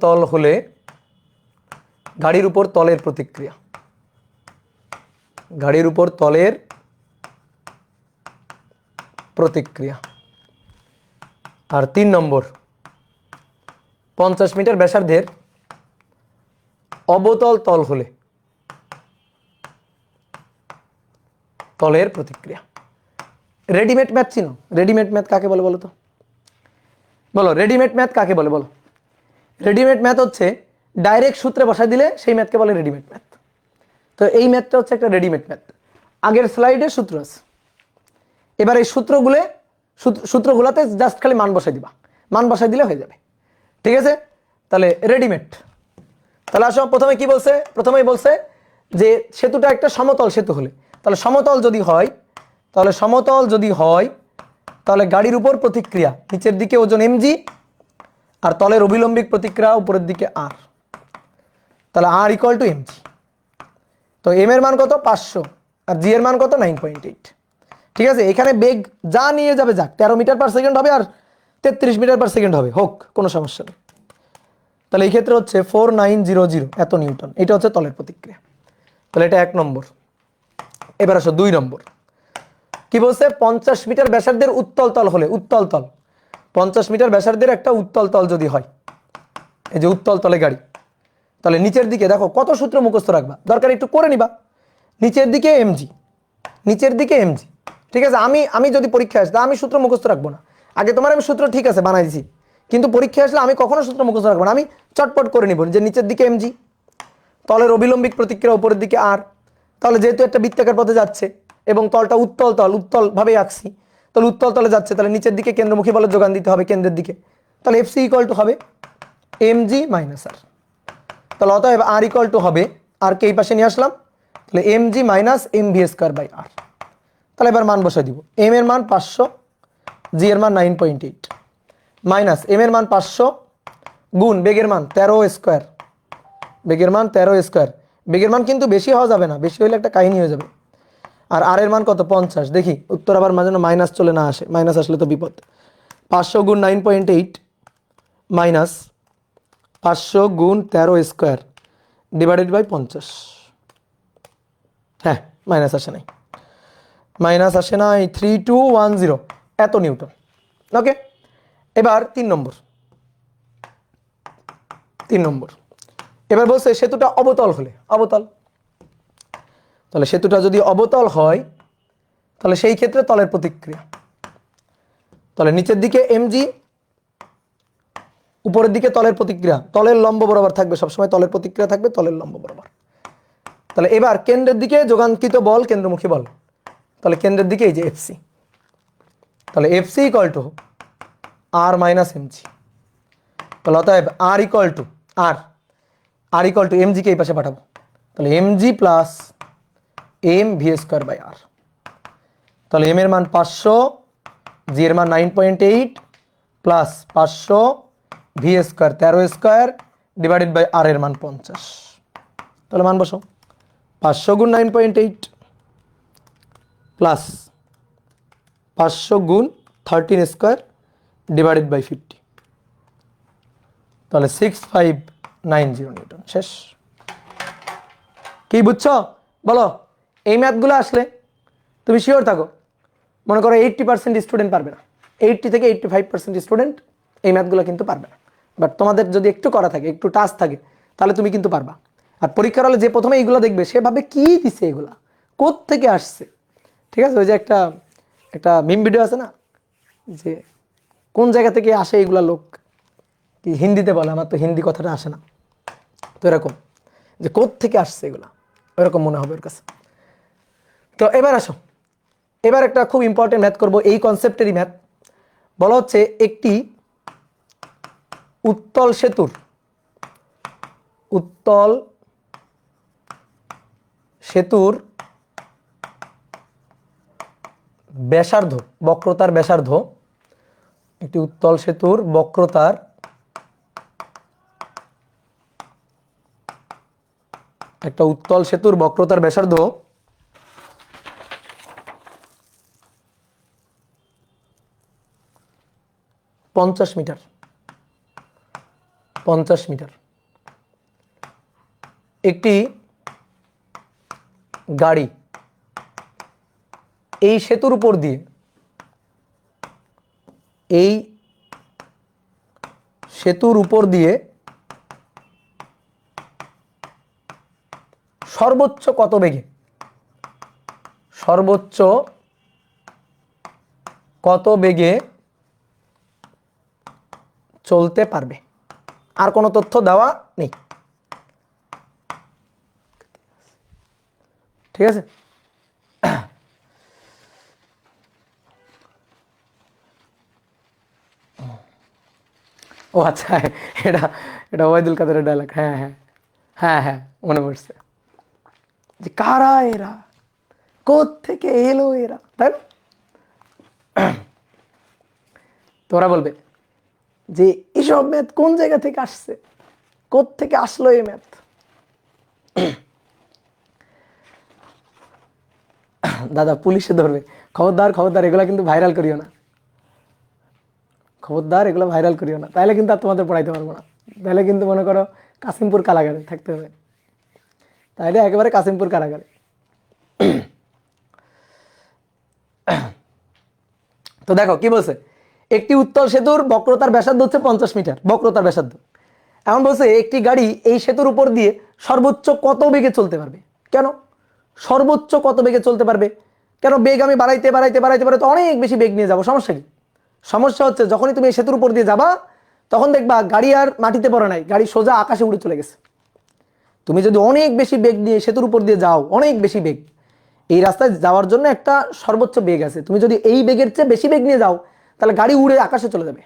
তল হলে গাড়ির উপর তলের প্রতিক্রিয়া, আর 3 নম্বর 50 মিটার ব্যাসার্ধের অবতল তল হলে তলের প্রতিক্রিয়া। রেডিমেড ম্যাথ চিনো? রেডিমেড ম্যাথ কাকে বলে বলো তো? বলো রেডিমেড ম্যাথ কাকে বলে বলো? রেডিমেড ম্যাথ হচ্ছে ডাইরেক্ট সূত্রে বসাই দিলে সেই ম্যাথকে বলে রেডিমেড ম্যাথ। তো তো এই ম্যাথটা হচ্ছে একটা রেডিমেড ম্যাথ, আগের স্লাইডে সূত্র আছে। এবার এই সূত্রগুলোতে জাস্ট খালি মান বসাই দিবা, মান বসাই দিলে হয়ে যাবে, ঠিক আছে? তাহলে রেডিমেড। তাহলে আসলে প্রথমে কি বলছে, প্রথমেই বলছে যে সেতুটা একটা সমতল সেতু হলে, তাহলে সমতল যদি হয়, তাহলে গাড়ির উপর প্রতিক্রিয়া নিচের দিকে ওজন mg, আর তলের অভিলম্বিক প্রতিক্রিয়া উপরের দিকে r, তাহলে r ইকুয়াল টু mg। তো m এর মান কত 500 আর g এর মান কত 9.8। ঠিক আছে, এখানে বেগ যা নিয়ে যাবে যাক, 13 মিটার পার সেকেন্ড হবে আর 33 মিটার পার সেকেন্ড হবে, হোক, কোনো সমস্যা নেই। তাহলে এই ক্ষেত্রে হচ্ছে 4900 এত নিউটন, এটা হচ্ছে তলের প্রতিক্রিয়া। তাহলে এটা 1 নম্বর। এবার আসো 2 নম্বর। কি বলছে, 50 মিটার ব্যাসার্ধের উত্তল তল হলে, উত্তল তল 50 মিটার ব্যাসার্ধের একটা উত্তল তল যদি হয়, এই যে উত্তল তলে গাড়ি, তাহলে নিচের দিকে দেখো কত সূত্র মুখস্থ রাখবা, দরকার একটু করে নিবা। নিচের দিকে mg, নিচের দিকে mg, ঠিক আছে? আমি যদি পরীক্ষায় আসে আমি সূত্র মুখস্থ রাখবো না, আগে তোমার আমি সূত্র ঠিক আছে বানাই দিছি, কিন্তু পরীক্ষায় আসলে আমি কখনো সূত্র মুখস্থ রাখবো না, আমি চটপট করে নিব যে নিচের দিকে mg, তলের অভিলম্বিক প্রতিক্রিয়া উপরের দিকে r। তাহলে যেহেতু একটা বৃত্তাকার পথে যাচ্ছে এবং তলটা উত্তল তল, উত্তল ভাবে আঁকছি, তাহলে উত্তল তলে যাচ্ছে, তাহলে নিচের দিকে কেন্দ্রমুখী বলের যোগান দিতে হবে কেন্দ্রের দিকে, তাহলে fc ইকুয়াল টু হবে mg মাইনাস r। তাহলে অতএব r ইকুয়াল টু হবে, আর কে এই পাশে নিয়ে আসলাম, তাহলে mg minus mv square by r। তাহলে এবার মান বসাই দিব, m এর মান 500, g এর মান 9.8, মাইনাস m এর মান 500 গুণ বেগের মান 13 স্কয়ার, বেগের মান 13 স্কয়ার, বেগের মান কিন্তু বেশি হওয়া যাবে না, বেশি হলে একটা কাহিনী হয়ে যাবে। আর r এর মান কত 50, দেখি উত্তর আবার মাঝে মাইনাস চলে না আসে, মাইনাস আসলে তো বিপদ। 500 গুণ 9.8 মাইনাস 500 গুণ 13 স্কয়ার ডিভাইডেড বাই 50, হ্যাঁ মাইনাস আসে নাই, মাইনাস আসে নাই, 3210 এত নিউটন। ওকে, এবার 3 নম্বর। এবার বলছে সেতুটা অবতল হলে, অবতল, তাহলে সেতুটা যদি অবতল হয় তাহলে সেই ক্ষেত্রে তলের প্রতিক্রিয়া, তাহলে নিচের দিকে mg, উপরের দিকে তলের প্রতিক্রিয়া, তলের লম্ব বরাবর থাকবে সবসময়, তলের প্রতিক্রিয়া থাকবে তলের লম্ব বরাবর। তাহলে এবার কেন্দ্রের দিকে যোগানকৃত বল কেন্দ্রমুখী বল, তাহলে কেন্দ্রের দিকে এই যে fc, তাহলে fc equal to r minus mg। তাহলে অতএব r ইকুয়াল টু mg কে এই পাশে পাঠাবো, তাহলে mg plus mv square by r। তাহলে m এর মান 500, g এর মান 9.8 plus 500 v square 13 square divided by r এর মান 50। তাহলে মান বসাও, 500 গুণ 9.8 প্লাস 500 গুণ 13 স্কয়ার ডিভাইডেড বাই 50, তাহলে 6590 নিউটন। শেষ। কি বুঝছো বলো? এই ম্যাথগুলো আসলে তুমি শিওর থাকো, মনে করো 80% স্টুডেন্ট পারবে না, 80 থেকে 85% স্টুডেন্ট এই ম্যাথগুলো কিন্তু পারবে না, বাট তোমাদের যদি একটু করা থাকে, একটু টাচ থাকে, তাহলে তুমি কিন্তু পারবা। আর পরীক্ষার হলে যে প্রথমে এইগুলো দেখবে সে ভাবে কি দিছে, এগুলা কোথ থেকে আসছে, ঠিক আছে? ওই যে একটা মিম ভিডিও আছে না, যে কোন জায়গা থেকে আসে এগুলা, লোক কি হিন্দিতে বলে, আমার তো হিন্দি কথাটা আসে না, তো এরকম যে কোথ থেকে আসছে এগুলা, ওইরকম মনে হবে ওর কাছে। তো এবার আসো, এবার একটা খুব ইম্পর্টেন্ট ম্যাথ করব, এই কনসেপ্টেরই ম্যাথ। বলা হচ্ছে একটি উত্তল সেতুর ব্যাসার্ধ, বক্রতার ব্যাসার্ধ, একটি উত্তল সেতুর বক্রতার ব্যাসার্ধ 50 মিটার, একটি গাড়ি এই সেতুর উপর দিয়ে সর্বোচ্চ কত বেগে চলতে পারবে? আর কোনো তথ্য দেওয়া নেই। ঠিক আছে? ও আচ্ছা, এটা এটা ওবায়দুল কাদেরের ডায়লগ। হ্যাঁ হ্যাঁ হ্যাঁ হ্যাঁ, মনে পড়ছে। যে কারা এরা, কোত্থেকে এলো এরা, তাই না? তোরা বলবে যে এসব ম্যাথ কোন জায়গা থেকে আসছে, কোত্থেকে আসলো এই ম্যাথ। দাদা পুলিশে ধরবে, খবরদার খবরদার, এগুলা কিন্তু ভাইরাল করিও না, খবরদার এগুলো ভাইরাল করিও না, তাহলে কিন্তু আর তোমাদের পড়াইতে পারবো না। তাহলে কিন্তু মনে করো কাশিমপুর কারাগারে থাকতে হবে, তাহলে একেবারে কাশিমপুর কারাগারে। তো দেখো কি বলছে, একটি উত্তল সেতুর বক্রতার ব্যাসার্ধ হচ্ছে 50 মিটার, বক্রতার ব্যাসার্ধ। এখন বলছে একটি গাড়ি এই সেতুর উপর দিয়ে সর্বোচ্চ কত বেগে চলতে পারবে। কেন সর্বোচ্চ কত বেগে চলতে পারবে? কেন বেগ আমি বাড়াইতে বাড়াইতে বাড়াইতে বাড়াইতে অনেক বেশি বেগ নিয়ে যাবো, সমস্যা কি? সমস্যা হচ্ছে যখনই তুমি এই সেতুর উপর দিয়ে যাবা তখন দেখবা গাড়ি আর মাটিতে পড়ে নাই, গাড়ি সোজা আকাশে উড়ে চলে গেছে। তুমি যদি অনেক বেশি বেগ নিয়ে সেতুর উপর দিয়ে যাও, অনেক বেশি বেগ, এই রাস্তায় যাওয়ার জন্য একটা সর্বোচ্চ বেগ আছে, তুমি যদি এই বেগের চেয়ে বেশি বেগ নিয়ে যাও তাহলে গাড়ি উড়ে আকাশে চলে যাবে,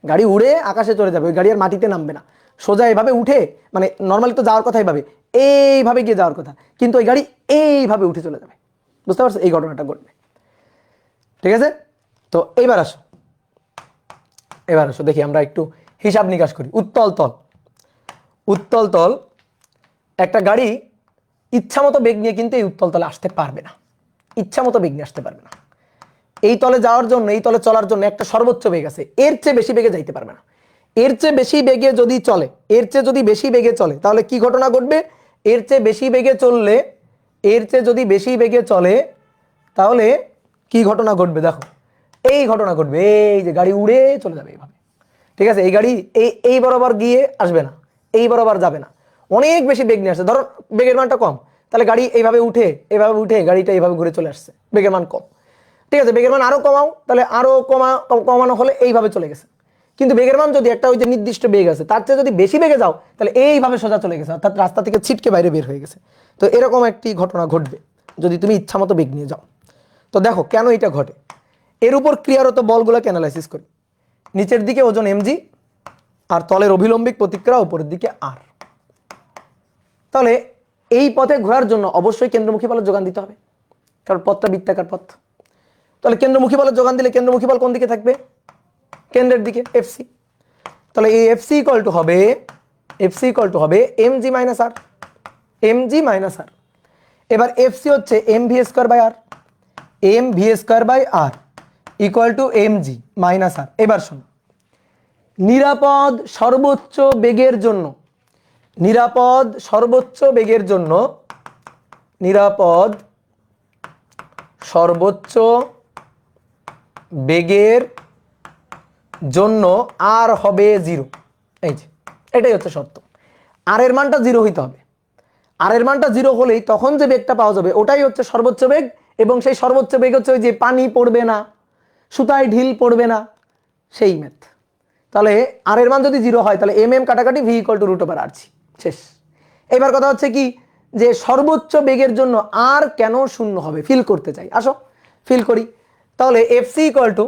গাড়ি উড়ে আকাশে চলে যাবে, ওই গাড়ি আর মাটিতে নামবে না, সোজা এভাবে উঠে, মানে নর্মালি তো যাওয়ার কথা এইভাবে, এইভাবে গিয়ে যাওয়ার কথা, কিন্তু ওই গাড়ি এইভাবে উঠে চলে যাবে। বুঝতে পারছো? এই ঘটনাটা ঘটবে। ঠিক আছে, তো এইবার আসো, এবার আসো দেখি আমরা একটু হিসাব নিকাশ করি। উত্তল তল, উত্তল তল, একটা গাড়ি ইচ্ছা মতো বেগ নিয়ে কিন্তু এই উত্তল তলে আসতে পারবে না, ইচ্ছা মতো বেগ নিয়ে আসতে পারবে না। এই তলে যাওয়ার জন্য, এই তলে চলার জন্য একটা সর্বোচ্চ বেগ আছে, এর চেয়ে বেশি বেগে যাইতে পারবে না। এর চেয়ে বেশি বেগে যদি চলে, এর চেয়ে যদি বেশি বেগে চলে তাহলে কি ঘটনা ঘটবে? এর চেয়ে বেশি বেগে চললে, এর চেয়ে যদি বেশি বেগে চলে তাহলে কি ঘটনা ঘটবে? দেখো এই ঘটনা ঘটবে, এই যে গাড়ি উড়ে চলে যাবে এইভাবে। ঠিক আছে, এই গাড়ি এই বরাবর গিয়ে আসবে না, এই বরাবর যাবে না, অনেক বেশি বেগ নিয়ে আসছে। ধরো বেগের মানটা কম, তাহলে গাড়ি এইভাবে উঠে, এইভাবে উঠে গাড়িটা এইভাবে ঘুরে চলে আসছে, বেগের মান কম। ঠিক আছে, বেগের মান আরো কমাও, তাহলে আরো কমানো হলে এইভাবে চলে গেছে। কিন্তু বেগের মান যদি একটা ওই যে নির্দিষ্ট বেগ আছে তার চেয়ে যদি বেশি বেগে যাও তাহলে এইভাবে সোজা চলে গেছে, অর্থাৎ রাস্তা থেকে ছিটকে বাইরে বের হয়ে গেছে। তো এরকম একটি ঘটনা ঘটবে যদি তুমি ইচ্ছা মতো বেগ নিয়ে যাও। তো দেখো কেন এটা ঘটে, এর উপর ক্রিয়ারত বলগুলোকে অ্যানালাইসিস করি। নিচের দিকে ওজন mg আর তলের অভিলম্বিক প্রতিক্রিয়া উপরের দিকে r। তাহলে এই পথে ঘোরার জন্য অবশ্যই কেন্দ্রমুখী বলের যোগান দিতে হবে, কারণ পথটা বৃত্তাকার পথ। তাহলে কেন্দ্রমুখী বলের যোগান দিলে কেন্দ্রমুখী বল কোন দিকে থাকবে? কেন্দ্রের দিকে, FC। তাহলে এই FC ইকুয়াল টু হবে, FC ইকুয়াল টু হবে mg minus r, mg minus r। এবার FC হচ্ছে mv square by r, mv square by r equal to mg minus r। এবার শোনো, নিরাপদ সর্বোচ্চ বেগের জন্য, নিরাপদ সর্বোচ্চ বেগের জন্য, নিরাপদ সর্বোচ্চ বেগের জন্য আর হবে 0। এই যে এটাই হচ্ছে শর্ত, আর এর মানটা 0 হইতে হবে। আর এর মানটা 0 হলেই তখন যে বেগটা পাওয়া যাবে ওটাই হচ্ছে সর্বোচ্চ বেগ, এবং সেই সর্বোচ্চ বেগ হচ্ছে ওই যে পানি পড়বে না, সুতায় ঢিল পড়বে না, সেই ম্যাথ। তাহলে আর এর মান যদি 0 হয় তাহলে mm কাটাকাটি v equal to root over r, শেষ। এবার কথা হচ্ছে কি, যে সর্বোচ্চ বেগের জন্য আর কেন শূন্য হবে, ফিল করতে চাই, আসো ফিল করি। তাহলে fc equal to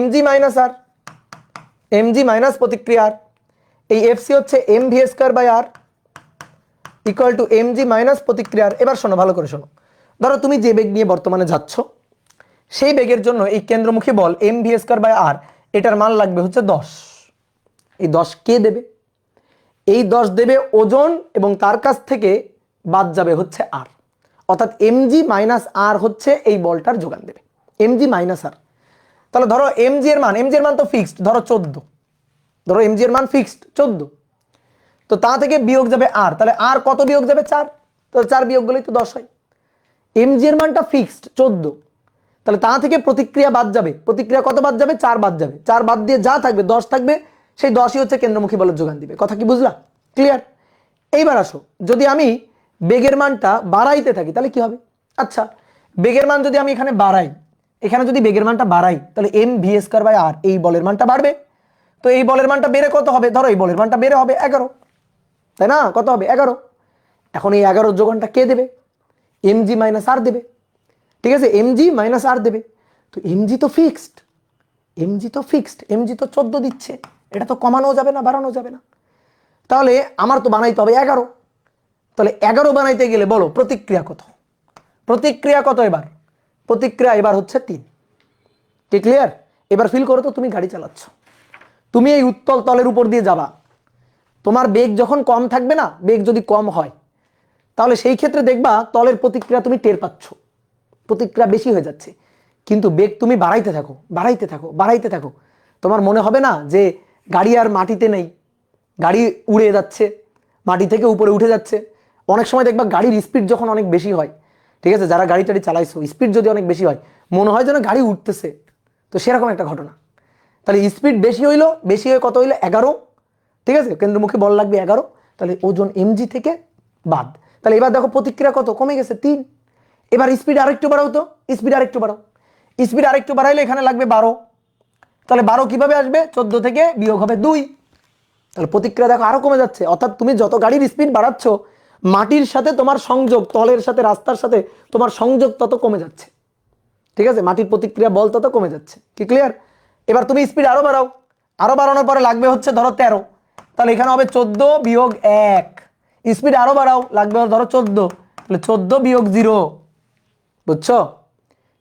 mg minus r, mg minus প্রতিক্রিয়া r, এই fc হচ্ছে mv square by r equal to mg minus প্রতিক্রিয়া r। এবার শোনো ভালো করে শোনো, ধরো তুমি যে বেগ নিয়ে বর্তমানে যাচ্ছ সেই বেগের জন্য এই কেন্দ্রমুখী বল mv স্কয়ার বাই r, এটার মান লাগবে হচ্ছে 10। এই 10 কে দেবে? এই 10 দেবে ওজন, এবং তার কাছ থেকে বাদ যাবে হচ্ছে r, অর্থাৎ mg মাইনাস r হচ্ছে এই বলটার যোগান দেবে, mg মাইনাস r। তাহলে ধরো mg এর মান, mg এর মান তো ফিক্সড, ধরো 14, ধরো mg এর মান ফিক্সড 14, তো তা থেকে বিয়োগ যাবে r, তাহলে r কত বিয়োগ যাবে? 4, তাহলে 4 বিয়োগ গেলেই তো 10 হয়। mg এর মানটা ফিক্সড 14, তাহলে তা থেকে প্রতিক্রিয়া বাদ যাবে, প্রতিক্রিয়া কত বাদ যাবে? 4 বাদ যাবে, 4 বাদ দিয়ে যা থাকবে 10 থাকবে, সেই 10ই হচ্ছে কেন্দ্রমুখী বলের যোগান দিবে। কথা কি বুঝলা? ক্লিয়ার? এইবার আসো, যদি আমি বেগের মানটা বাড়াইতে থাকি তাহলে কি হবে? আচ্ছা, বেগের মান যদি আমি এখানে বাড়াই, এখানে যদি বেগের মানটা বাড়াই তাহলে mv স্কয়ার বাই r, এই বলের মানটা বাড়বে। তো এই বলের মানটা বেড়ে কত হবে? ধরো এই বলের মানটা বেড়ে হবে 11, তাই না? কত হবে? 11। এখন এই 11 যোগানটা কে দেবে? mg মাইনাস আর দেবে, ঠিক আছে, mg মাইনাস আর দেবে। তো mg তো ফিক্সড, mg তো 14 দিচ্ছে, এটা তো কমানো যাবে না, বাড়ানো যাবে না। তাহলে আমার তো বানাইতে হবে 11। তাহলে 11 বানাইতে গেলে বলো প্রতিক্রিয়া কত? প্রতিক্রিয়া কত এবার? প্রতিক্রিয়া এবার হচ্ছে 3। কি ক্লিয়ার? এবার ফিল করো তো, তুমি গাড়ি চালাচ্ছ, তুমি এই উত্তল তলের উপর দিয়ে যাবা, তোমার বেগ যখন কম থাকবে না, বেগ যদি কম হয় তাহলে সেই ক্ষেত্রে দেখবা তলের প্রতিক্রিয়া তুমি টের পাচ্ছ, প্রতিক্রিয়া বেশি হয়ে যাচ্ছে। কিন্তু বেগ তুমি বাড়াইতে থাকো, বাড়াইতে থাকো, বাড়াইতে থাকো, তোমার মনে হবে না যে গাড়ি আর মাটিতে নেই, গাড়ি উড়ে যাচ্ছে, মাটি থেকে উপরে উঠে যাচ্ছে। অনেক সময় দেখবা গাড়ির স্পিড যখন অনেক বেশি হয়, ঠিক আছে, যারা গাড়ি টাড়ি চালাইছো, স্পিড যদি অনেক বেশি হয় মনে হয় যেন গাড়ি উঠতেছে, তো সেরকম একটা ঘটনা। তাহলে স্পিড বেশি হইলো, বেশি হয়ে কত হইলো? 11, ঠিক আছে, কেন্দ্রমুখী বল লাগবে 11, তাহলে ওজন mg থেকে বাদ। তাহলে এবার দেখো প্রতিক্রিয়া কত? কমে গেছে 3। এবার স্পিড আরেকটু বাড়াও তো, স্পিড আরেকটু বাড়াও, স্পিড আরেকটু বাড়াইলে এখানে লাগবে 12। তাহলে 12 কিভাবে আসবে? 14 থেকে বিয়োগ হবে 2। তাহলে প্রতিক্রিয়া দেখো আরো কমে যাচ্ছে। অর্থাৎ তুমি যত গাড়ির স্পিড বাড়াচ্ছ, মাটির সাথে তোমার সংযোগ, তলের সাথে রাস্তার সাথে তোমার সংযোগ তত কমে যাচ্ছে, ঠিক আছে, মাটির প্রতিক্রিয়া বল তত কমে যাচ্ছে। কি ক্লিয়ার? এবার তুমি স্পিড আরো বাড়াও, আরো বাড়ানোর পরে লাগবে হচ্ছে ধরো 13, তাহলে এখানে হবে 14 বিয়োগ 1। স্পিড আরো বাড়াও, লাগবে ধরো 14, তাহলে 14 বিয়োগ 0, বুঝছো?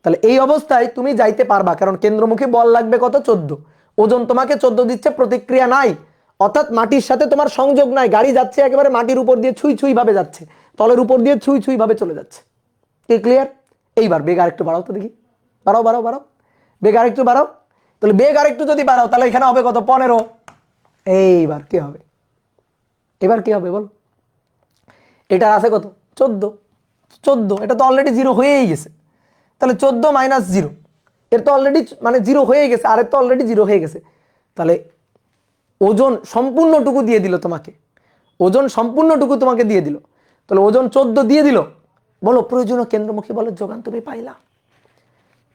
তাহলে এই অবস্থায় তুমি যাইতে পারবা, কারণ কেন্দ্রমুখী বল লাগবে কত? 14, ওজন তোমাকে 14 দিচ্ছে, প্রতিক্রিয়া নাই, অর্থাৎ মাটির সাথে তোমার সংযোগ নাই, গাড়ি যাচ্ছে একেবারে মাটির উপর দিয়ে ছুঁই ছুঁই ভাবে যাচ্ছে, তলের উপর দিয়ে ছুঁই ছুঁই ভাবে চলে যাচ্ছে। কি ক্লিয়ার? এইবার বেগ আরেকটু বাড়াও তো দেখি, বাড়াও বাড়াও বাড়াও, বেগ আরেকটু বাড়াও। তাহলে বেগ আরেকটু যদি বাড়াও তাহলে এখানে হবে কত? 15। এইবার কি হবে? এবার কি হবে বলো? এটা আছে কত? 14, এটা তো অলরেডি 0 হয়েই গেছে। তাহলে 14 মাইনাস 0, এর তো অলরেডি মানে 0 হয়ে গেছে, আর এর তো অলরেডি 0 হয়ে গেছে। তাহলে ওজন সম্পূর্ণটুকু দিয়ে দিল তোমাকে, ওজন সম্পূর্ণটুকু তোমাকে দিয়ে দিল। তাহলে ওজন 14 দিয়ে দিল। বলো প্রয়োজনীয় কেন্দ্রমুখী বলের যোগান তুমি পাইলা?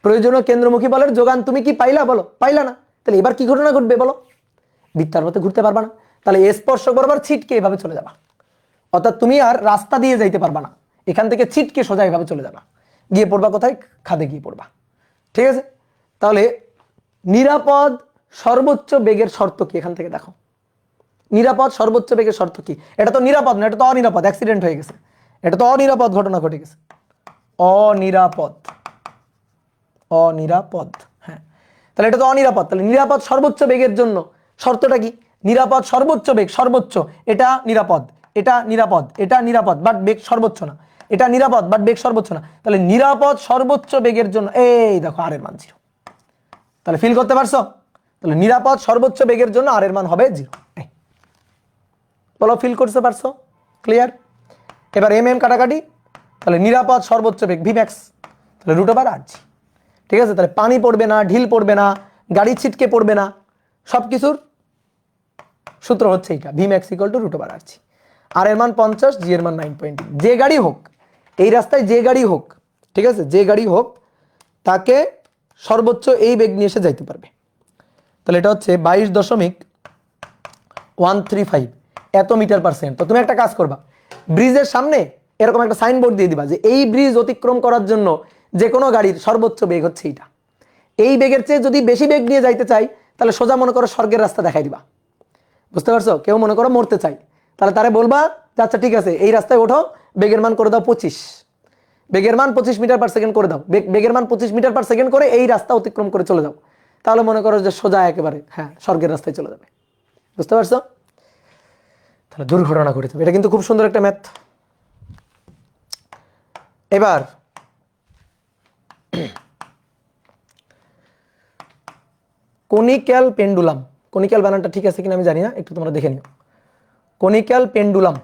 প্রয়োজনীয় কেন্দ্রমুখী বলের যোগান তুমি কি পাইলা? বলো পাইলা না। তাহলে এবার কি ঘটনা ঘটবে বলো? বৃত্তার মধ্যে ঘুরতে পারবা না, তাহলে স্পর্শক বরাবর ছিটকে এভাবে চলে যাবা, অর্থাৎ তুমি আর রাস্তা দিয়ে যাইতে পারবা না, এখান থেকে ছিটকে সোজা এভাবে চলে যাবা, গিয়ে পড়বা কোথায়? খাদে গিয়ে পড়বা, ঠিক আছে। তাহলে নিরাপদ সর্বোচ্চ বেগের শর্ত কি? এখান থেকে দেখো, নিরাপদ সর্বোচ্চ বেগের শর্ত কি? এটা তো নিরাপদ না, এটা তো অনিরাপদ, অ্যাক্সিডেন্ট হয়ে গেছে, এটা তো অনিরাপদ ঘটনা ঘটে গেছে, অনিরাপদ, অনিরাপদ, হ্যাঁ। তাহলে এটা তো অনিরাপদ, তাহলে নিরাপদ সর্বোচ্চ বেগের জন্য শর্তটা কি? নিরাপদ সর্বোচ্চ বেগ, সর্বোচ্চ, এটা নিরাপদ, এটা নিরাপদ, এটা নিরাপদ বাট বেগ সর্বোচ্চ না, এটা নিরাপদ বাট বেগ সর্বোচ্চ না। তাহলে নিরাপদ সর্বোচ্চ বেগের জন্য এই দেখো আর এর মান 0। তাহলে ফিল করতে পারছো? তাহলে নিরাপদ সর্বোচ্চ বেগের জন্য আর এর মান হবে 0। বলো ফিল করতে পারছো? ক্লিয়ার? এবার এম কাটাকাটি, তাহলে নিরাপদ সর্বোচ্চ বেগ ভি ম্যাক্স, তাহলে √RG, ঠিক আছে। তাহলে পানি পড়বে না, ঢিল পড়বে না, গাড়ি ছিটকে পড়বে না, সবকিছুর সূত্র হচ্ছে এইটা, V max equal to √RG। আর এর মান 50, জি এর মান 9.8। যে গাড়ি হোক, এই রাস্তায় যে গাড়ি হোক, ঠিক আছে, যে গাড়ি হোক তাকে সর্বোচ্চ এই বেগ নিয়ে এসে যাইতে পারবে। তাহলে এটা হচ্ছে 22.135 এত মিটার পার সেকেন্ড। তো তুমি একটা কাজ করবা, ব্রিজের সামনে এরকম একটা সাইনবোর্ড দিয়ে দিবা যে এই ব্রিজ অতিক্রম করার জন্য যে কোনো গাড়ির সর্বোচ্চ বেগ হচ্ছে এইটা। এই বেগের চেয়ে যদি বেশি বেগ নিয়ে যাইতে চাই তাহলে সোজা মনে করো স্বর্গের রাস্তা দেখাই দিবা, বুঝতে পারছো? কেউ মনে করো মরতে চাই, তাহলে তারে বলবা যে আচ্ছা ঠিক আছে এই রাস্তায় ওঠো, বেগের মান করে দাও 25, বেগের মান 25 মিটার পার সেকেন্ড করে দাও, বেগের মান 25 মিটার পার সেকেন্ড করে এই রাস্তা অতিক্রম করে চলে যাও, তাহলে মনে করো যে সোজা একেবারে হ্যাঁ স্বর্গের রাস্তায় চলে যাবে, বুঝতে পারছো? তাহলে দুর্ঘটনা ঘটে যাবে। এটা কিন্তু খুব সুন্দর একটা ম্যাথ। এবার কনিক্যাল পেন্ডুলাম, কনিক্যাল বানানটা ঠিক আছে কিনা আমি জানি না, একটু তোমরা দেখে নিও। কনিক্যাল পেন্ডুলাম,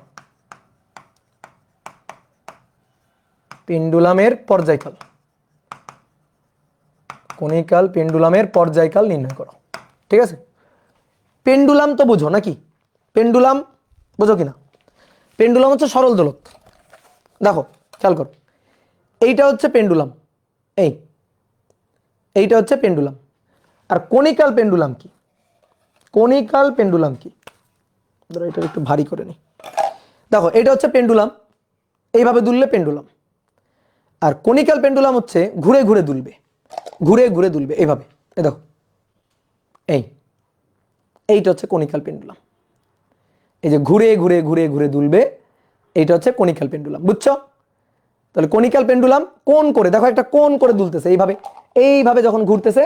পেন্ডুলামের পর্যায়কাল, কনিক্যাল পেন্ডুলামের পর্যায়কাল নির্ণয় করো, ঠিক আছে। পেন্ডুলাম তো বুঝো নাকি? পেন্ডুলাম বুঝো কিনা? পেন্ডুলাম হচ্ছে সরল দোলক, দেখো খেয়াল করো, এইটা হচ্ছে পেন্ডুলাম, এইটা হচ্ছে পেন্ডুলাম। আর কনিক্যাল পেন্ডুলাম কি? কনিক্যাল পেন্ডুলাম কি? ধরো এটা একটু ভারী করে নি, দেখো এটা হচ্ছে পেন্ডুলাম, এইভাবে দুললে পেন্ডুলাম, আর কনিক্যাল পেন্ডুলাম হচ্ছে ঘুরে ঘুরে দুলবে, ঘুরে ঘুরে দুলবে এইভাবে। এই দেখো, এইটা হচ্ছে কনিক্যাল পেন্ডুলাম। এই যে ঘুরে ঘুরে ঘুরে ঘুরে দুলবে, এইটা হচ্ছে কনিক্যাল পেন্ডুলাম। বুঝছো? তাহলে কনিক্যাল পেন্ডুলাম কোণ করে, দেখো একটা কোণ করে দুলতেছে এইভাবে। এইভাবে যখন ঘুরতেছে,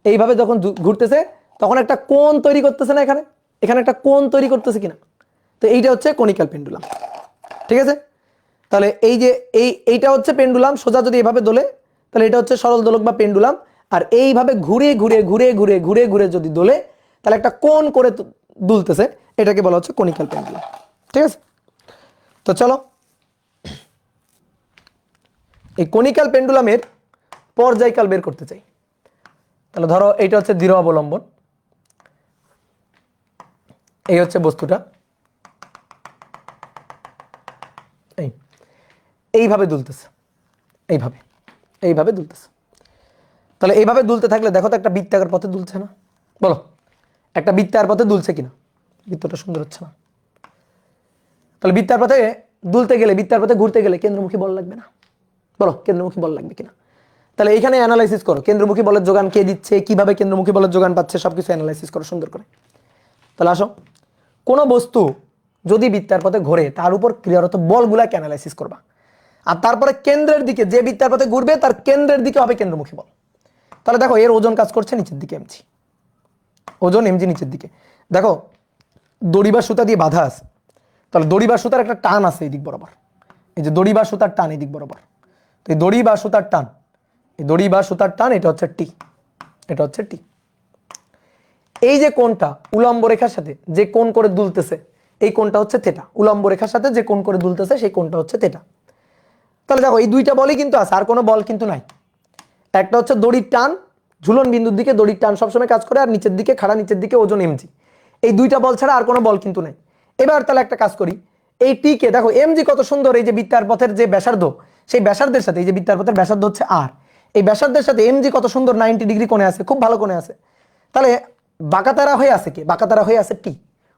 এইভাবে যখন ঘুরতেছে তখন একটা কোণ তৈরি করতেছে না, এখানে এখানে একটা কোণ তৈরি করতেছে কিনা? তো এইটা হচ্ছে কনিক্যাল পেন্ডুলাম। ঠিক আছে? তাহলে এই যে এইটা হচ্ছে পেন্ডুলাম, সোজা যদি এভাবে দোলে তাহলে এটা হচ্ছে সরল দোলক বা পেন্ডুলাম। আর এইভাবে ঘুরে ঘুরে ঘুরে ঘুরে ঘুরে ঘুরে যদি দোলে তাহলে একটা কোণ করে দুলতেছে, এটাকে বলা হচ্ছে কনিক্যাল পেন্ডুলাম। ঠিক আছে? তো চলো এই কনিক্যাল পেন্ডুলামের পর্যায়কাল বের করতে চাই। তাহলে ধরো এইটা হচ্ছে দৃঢ় অবলম্বন, এই হচ্ছে বস্তুটা, এইভাবে দুলতেছে, এইভাবে এইভাবে দুলতেছে। তাহলে এইভাবে দুলতে থাকলে দেখো তো একটা বৃত্তাকার পথে দুলছে না? বলো, একটা বৃত্তাকার পথে দুলছে কিনা? বৃত্তটা সুন্দর হচ্ছে না। তাহলে বৃত্তার পথে দুলতে গেলে, বৃত্তার পথে ঘুরতে গেলে কেন্দ্রমুখী বল লাগবে না? বলো, কেন্দ্রমুখী বল লাগবে কিনা? তাহলে এখানে অ্যানালাইসিস করো, কেন্দ্রমুখী বলের যোগান কে দিচ্ছে, কিভাবে কেন্দ্রমুখী বলের যোগান পাচ্ছে, সবকিছু অ্যানালাইসিস করো সুন্দর করে। তাহলে আসো, কোনো বস্তু যদি বৃত্তার পথে ঘোরে তার উপর ক্রিয়ারত বলগুলাকে অ্যানালাইসিস করবা। আর তারপরে কেন্দ্রের দিকে, যে বৃত্তার পথে ঘুরবে তার কেন্দ্রের দিকে হবে কেন্দ্রমুখী বল। তাহলে দেখো এর ওজন কাজ করছে নিচের দিকে, এমজি, ওজন এমজি নিচের দিকে। দেখো দড়ি বা সুতা দিয়ে বাঁধা আছে, তাহলে দড়ি বা সুতার একটা টান আছে এই দিক বরাবর, এই যে দড়ি বা সুতার টান এই দিক বরাবর। তো এই দড়ি বা সুতার টান, এই দড়ি বা সুতার টান, এটা হচ্ছে টি, এটা হচ্ছে টি। এই যে কোণটা উলম্ব রেখার সাথে যে কোণ করে দুলতেছে, এই কোণটা হচ্ছে থেটা। উলম্ব রেখার সাথে যে কোণ করে দুলতেছে সেই কোণটা হচ্ছে থেটা। তাহলে দেখো এই দুইটা বলই কিন্তু আছে, আর কোনো বল কিন্তু নাই। একটা হচ্ছে দড়ির টান, ঝুলন বিন্দুর দিকে দড়ির টান সবসময় কাজ করে, আর নিচের দিকে খাড়া, নিচের দিকে ওজন এমজি। এই দুইটা বল ছাড়া আর কোনো বল কিন্তু নাই। এবার তাহলে একটা কাজ করি, এই টিকে দেখো এমজি কত সুন্দর, এই যে বৃত্তার পথের যে ব্যাসার্ধ, সেই ব্যাসার্ধের সাথে, এই যে বৃত্তার পথের ব্যাসার্ধ হচ্ছে আর, এই ব্যাসার্ধের সাথে এমজি কত সুন্দর 90 ডিগ্রি কোণে আছে, খুব ভালো কোণে আছে। তাহলে বাঁকাতারা হয়ে আছে কে? বাঁকাতারা হয়ে আছে টি।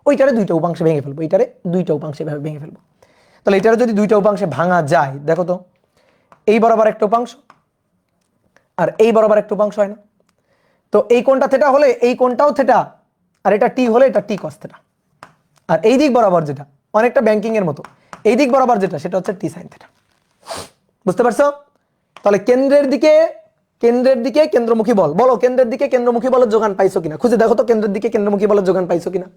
ওইটারে দুইটা উপাংশে ভেঙে ফেলবো, এইটারে দুইটা উপাংশে ভাবে ভেঙে ফেলবো। তাহলে এটারে যদি দুইটা উপাংশে ভাঙা যায়, দেখো তো এই বরাবর একটা উপাংশ আর এই বরাবর একটা উপাংশ হয় না? তো এই কোণটা থেটা হলে এই কোণটাও থেটা, আর এটা টি হলে এটা টি কস থেটা। আর এই দিক বরাবর যেটা অনেকটা ব্যাংকিং এর মতো, এই দিক বরাবর যেটা সেটা হচ্ছে টি সাইন থেটা। বুঝতে পারছো? তাহলে কেন্দ্রের দিকে, কেন্দ্রের দিকে কেন্দ্রমুখী বল, বলো কেন্দ্রের দিকে কেন্দ্রমুখী বলের যোগান পাইছো কিনা? খুঁজে দেখো তো কেন্দ্রের দিকে কেন্দ্রমুখী বলের যোগান পাইছো কিনা?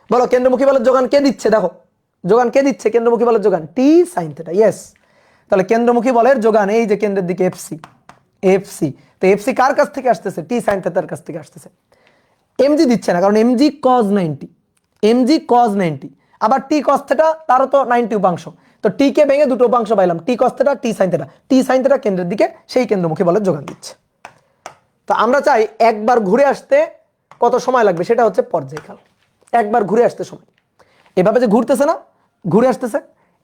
বলো কেন্দ্রমুখী বলের যোগান কে দিচ্ছে? দেখো যোগান কে দিচ্ছে? কেন্দ্রমুখী বলের যোগান টি সাইন থেটা। ইয়েস, তাহলে কেন্দ্রমুখী বলের যোগান এই যে কেন্দ্রের দিকে এফসি, এফসি। তো এফসি কার কাছ থেকে আসতেছে? টি সাইন থেটার কাছ থেকে আসতেছে। এমজি দিচ্ছে না, কারণ এমজি কজ 90, এমজি কজ 90, আবার টি কস থেটা তারও তো 90 উপাংশ। তো টি কে ভেঙে দুটো উপাংশ পাইলাম, টি কস থেটা, টি সাইন থেটা। টি সাইন থেটা কেন্দ্রের দিকে, সেই কেন্দ্রমুখী বলের যোগান দিচ্ছে। তো আমরা চাই একবার ঘুরে আসতে কত সময় লাগবে, সেটা হচ্ছে পর্যায়কাল। একবার ঘুরে আসতে সময়, এভাবে যে ঘুরতেছে না, ঘুরে আসতেছে,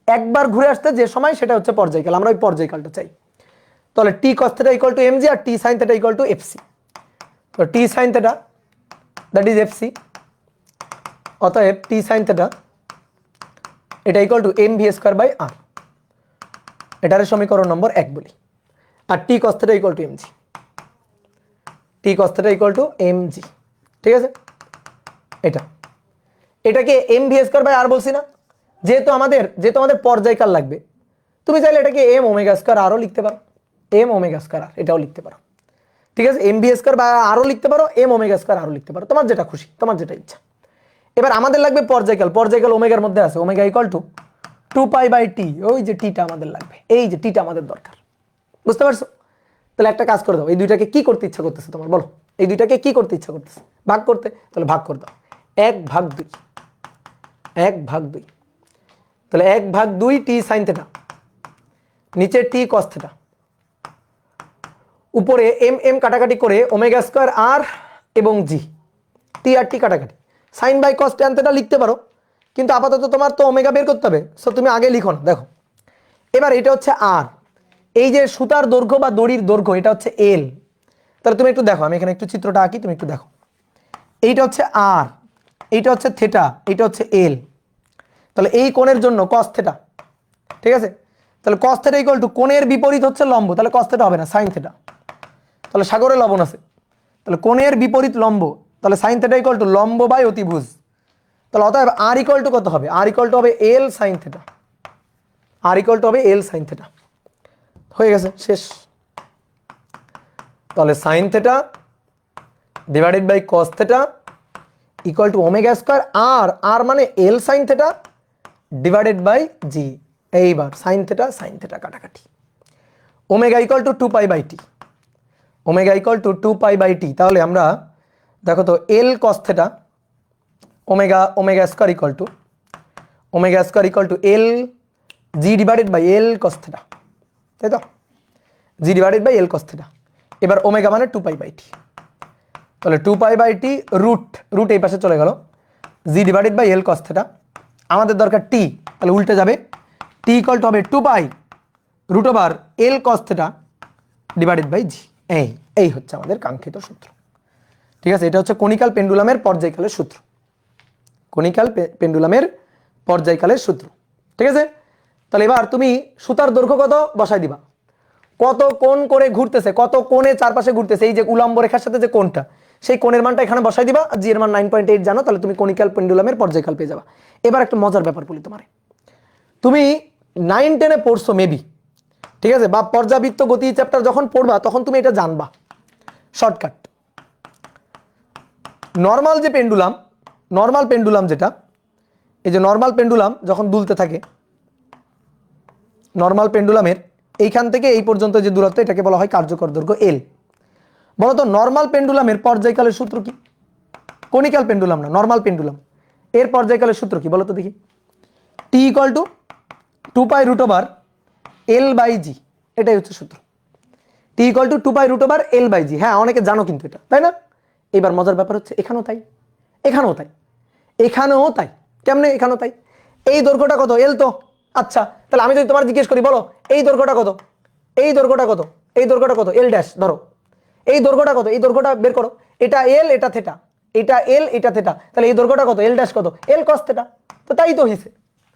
একবার ঘুরে আসতে যে সময় সেটা হচ্ছে পর্যায়কাল। আমরা ওই পর্যায়কালটা চাই। তাহলে T cos theta equal to MG আর T sine theta equal to FC. তো T sine theta that is FC, অতএব টি সাইন থেটা এটা equal to M V square by R, এটার সমীকরণ নম্বর 1 বলি। আর T cos theta equal to MG, T cos theta equal to MG. ঠিক আছে? এটাকে M V square by R বলছি না, যেহেতু আমাদের পর্যায়কাল লাগবে, তুমি চাইলে এটাকে এম ওমেগা স্কোয়ার আরও লিখতে পারো, এম ওমেগা স্কোয়ার আর এটাও লিখতে পারো। ঠিক আছে? এম ভি স্কোয়ার বাই আরও লিখতে পারো, এম ওমেগা স্কোয়ার আরও লিখতে পারো, তোমার যেটা খুশি, তোমার যেটা ইচ্ছা। এবার আমাদের লাগবে পর্যায়কাল, পর্যায়কাল ওমেগার মধ্যে আছে, omega equal to 2 pi by T, ওই যে টিটা আমাদের লাগবে, এই যে টিটা আমাদের দরকার। বুঝতে পারছো? তাহলে একটা কাজ করে দাও, এই দুইটাকে কি করতে ইচ্ছা করতেছে তোমার? বলো, এই দুইটাকে কি করতে ইচ্ছা করতেছে? ভাগ করতে। তাহলে ভাগ করে দাও, 1/2, 1/2। তাহলে 1/2 টি সাইন থেটা, নিচে টি কস থেটা, উপরে এম এম কাটাকাটি করে ওমেগা স্কোয়ার আর এবং জি, টি আর টি কাটাকাটি, sine by cos tan theta লিখতে পারো, কিন্তু আপাতত তোমার তো ওমেগা বের করতে হবে, সো তুমি আগে লিখো না। দেখো এবার এটা হচ্ছে আর, এই যে সুতার দৈর্ঘ্য বা দড়ির দৈর্ঘ্য এটা হচ্ছে এল। তাহলে তুমি একটু দেখো, আমি এখানে একটু চিত্রটা আঁকি, তুমি একটু দেখো, এইটা হচ্ছে আর, এইটা হচ্ছে থেটা, এইটা হচ্ছে এল। তাহলে এই কোণের জন্য কস থেটা, ঠিক আছে? তাহলে cos θ ইকুয়াল টু কোণের বিপরীত হচ্ছে লম্ব, তাহলে cos θ হবে না sin θ। তাহলে সাগরে লবণ আছে, তাহলে কোণের বিপরীত লম্ব, তাহলে sin θ ইকুয়াল টু লম্ব বাই অতিভুজ। তাহলে অতএব r ইকুয়াল টু কত হবে? r ইকুয়াল টু হবে l sin θ, r equal to হবে l sin θ। হয়ে গেছে, শেষ। তাহলে sin θ divided by cos θ equal to omega square R মানে l sin θ divided by g। এইবার sin θ কাটাকাটি, omega equal to 2 pi by T, omega equal to 2 pi by T. তাহলে আমরা দেখো তো l cos θ omega square equal to l g divided by l cos θ, তাই তো, g divided by l cos θ। এবার omega মানে 2 pi by T, তাহলে 2 pi by T root এই পাশে চলে গেল, g divided by l cos θ। আমাদের দরকার t, তাহলে উল্টে যাবে, t ইকুয়াল টু হবে 2 pi root over l cos θ divided by g। এই হচ্ছে আমাদের কাঙ্ক্ষিত সূত্র। ঠিক আছে, এটা হচ্ছে কনিক্যাল পেন্ডুলামের পর্যায়কালের সূত্র, কনিক্যাল পেন্ডুলামের পর্যায়কালের সূত্র। ঠিক আছে, তাহলে এবার তুমি সুতার দৈর্ঘ্য কত বসাই দিবা, কত কোণ করে ঘুরতেছে, কত কোণে চারপাশে ঘুরতেছে, এই যে উলম্ব রেখার সাথে যে কোণটা, সেই কোণের মানটা এখানে বসাই দিবা, জি এর মান 9.8 জানো, তাহলে তুমি কনিক্যাল পেন্ডুলামের পর্যায়কাল পেয়ে যাবা। এবার একটা মজার ব্যাপার বলি তোমারে, তুমি 9-10 পড়ছো মেবি, ঠিক আছে, বা পর্যাবৃত্ত গতি চ্যাপ্টার যখন পড়বা তখন তুমি এটা জানবা। শর্টকাট, নর্মাল যে পেন্ডুলাম, নর্মাল পেন্ডুলাম যেটা, এই যে নর্মাল পেন্ডুলাম যখন দুলতে থাকে, নর্মাল পেন্ডুলামের এইখান থেকে এই পর্যন্ত যে দূরত্ব, এটাকে বলা হয় কার্যকর দৈর্ঘ্য এল। বলতো নর্মাল পেন্ডুলামের পর্যায়কালের সূত্র কি? কনিক্যাল পেন্ডুলাম না, নর্মাল পেন্ডুলাম, এর পর্যায়কালের সূত্র কি বলতো দেখি? T equal to 2 pi root over L by G, এটাই হচ্ছে সূত্র। T equal to 2 pi root over L by G. হ্যাঁ, অনেকে জানো কিন্তু এটা, তাই না? এবার মজার ব্যাপার হচ্ছে এখানেও তাই, এখানেও তাই, এখানেও তাই। কেমনে এখানেও তাই? এই দৈর্ঘ্যটা কত? এল তো। আচ্ছা, তাহলে আমি যদি তোমার জিজ্ঞেস করি, বলো এই দৈর্ঘ্যটা কত, এই দৈর্ঘ্যটা কত, এই দৈর্ঘ্যটা কত, এল ড্যাশ ধরো, এই দৈর্ঘ্যটা কত, এই দৈর্ঘ্যটা বের করো, এটা এল এটা থেটা, এটা এল এটা থেটা, তাহলে এই দৈর্ঘ্যটা কত? এল ড্যাশ কত? এল কস থেটা। তো তাই তো হইছে,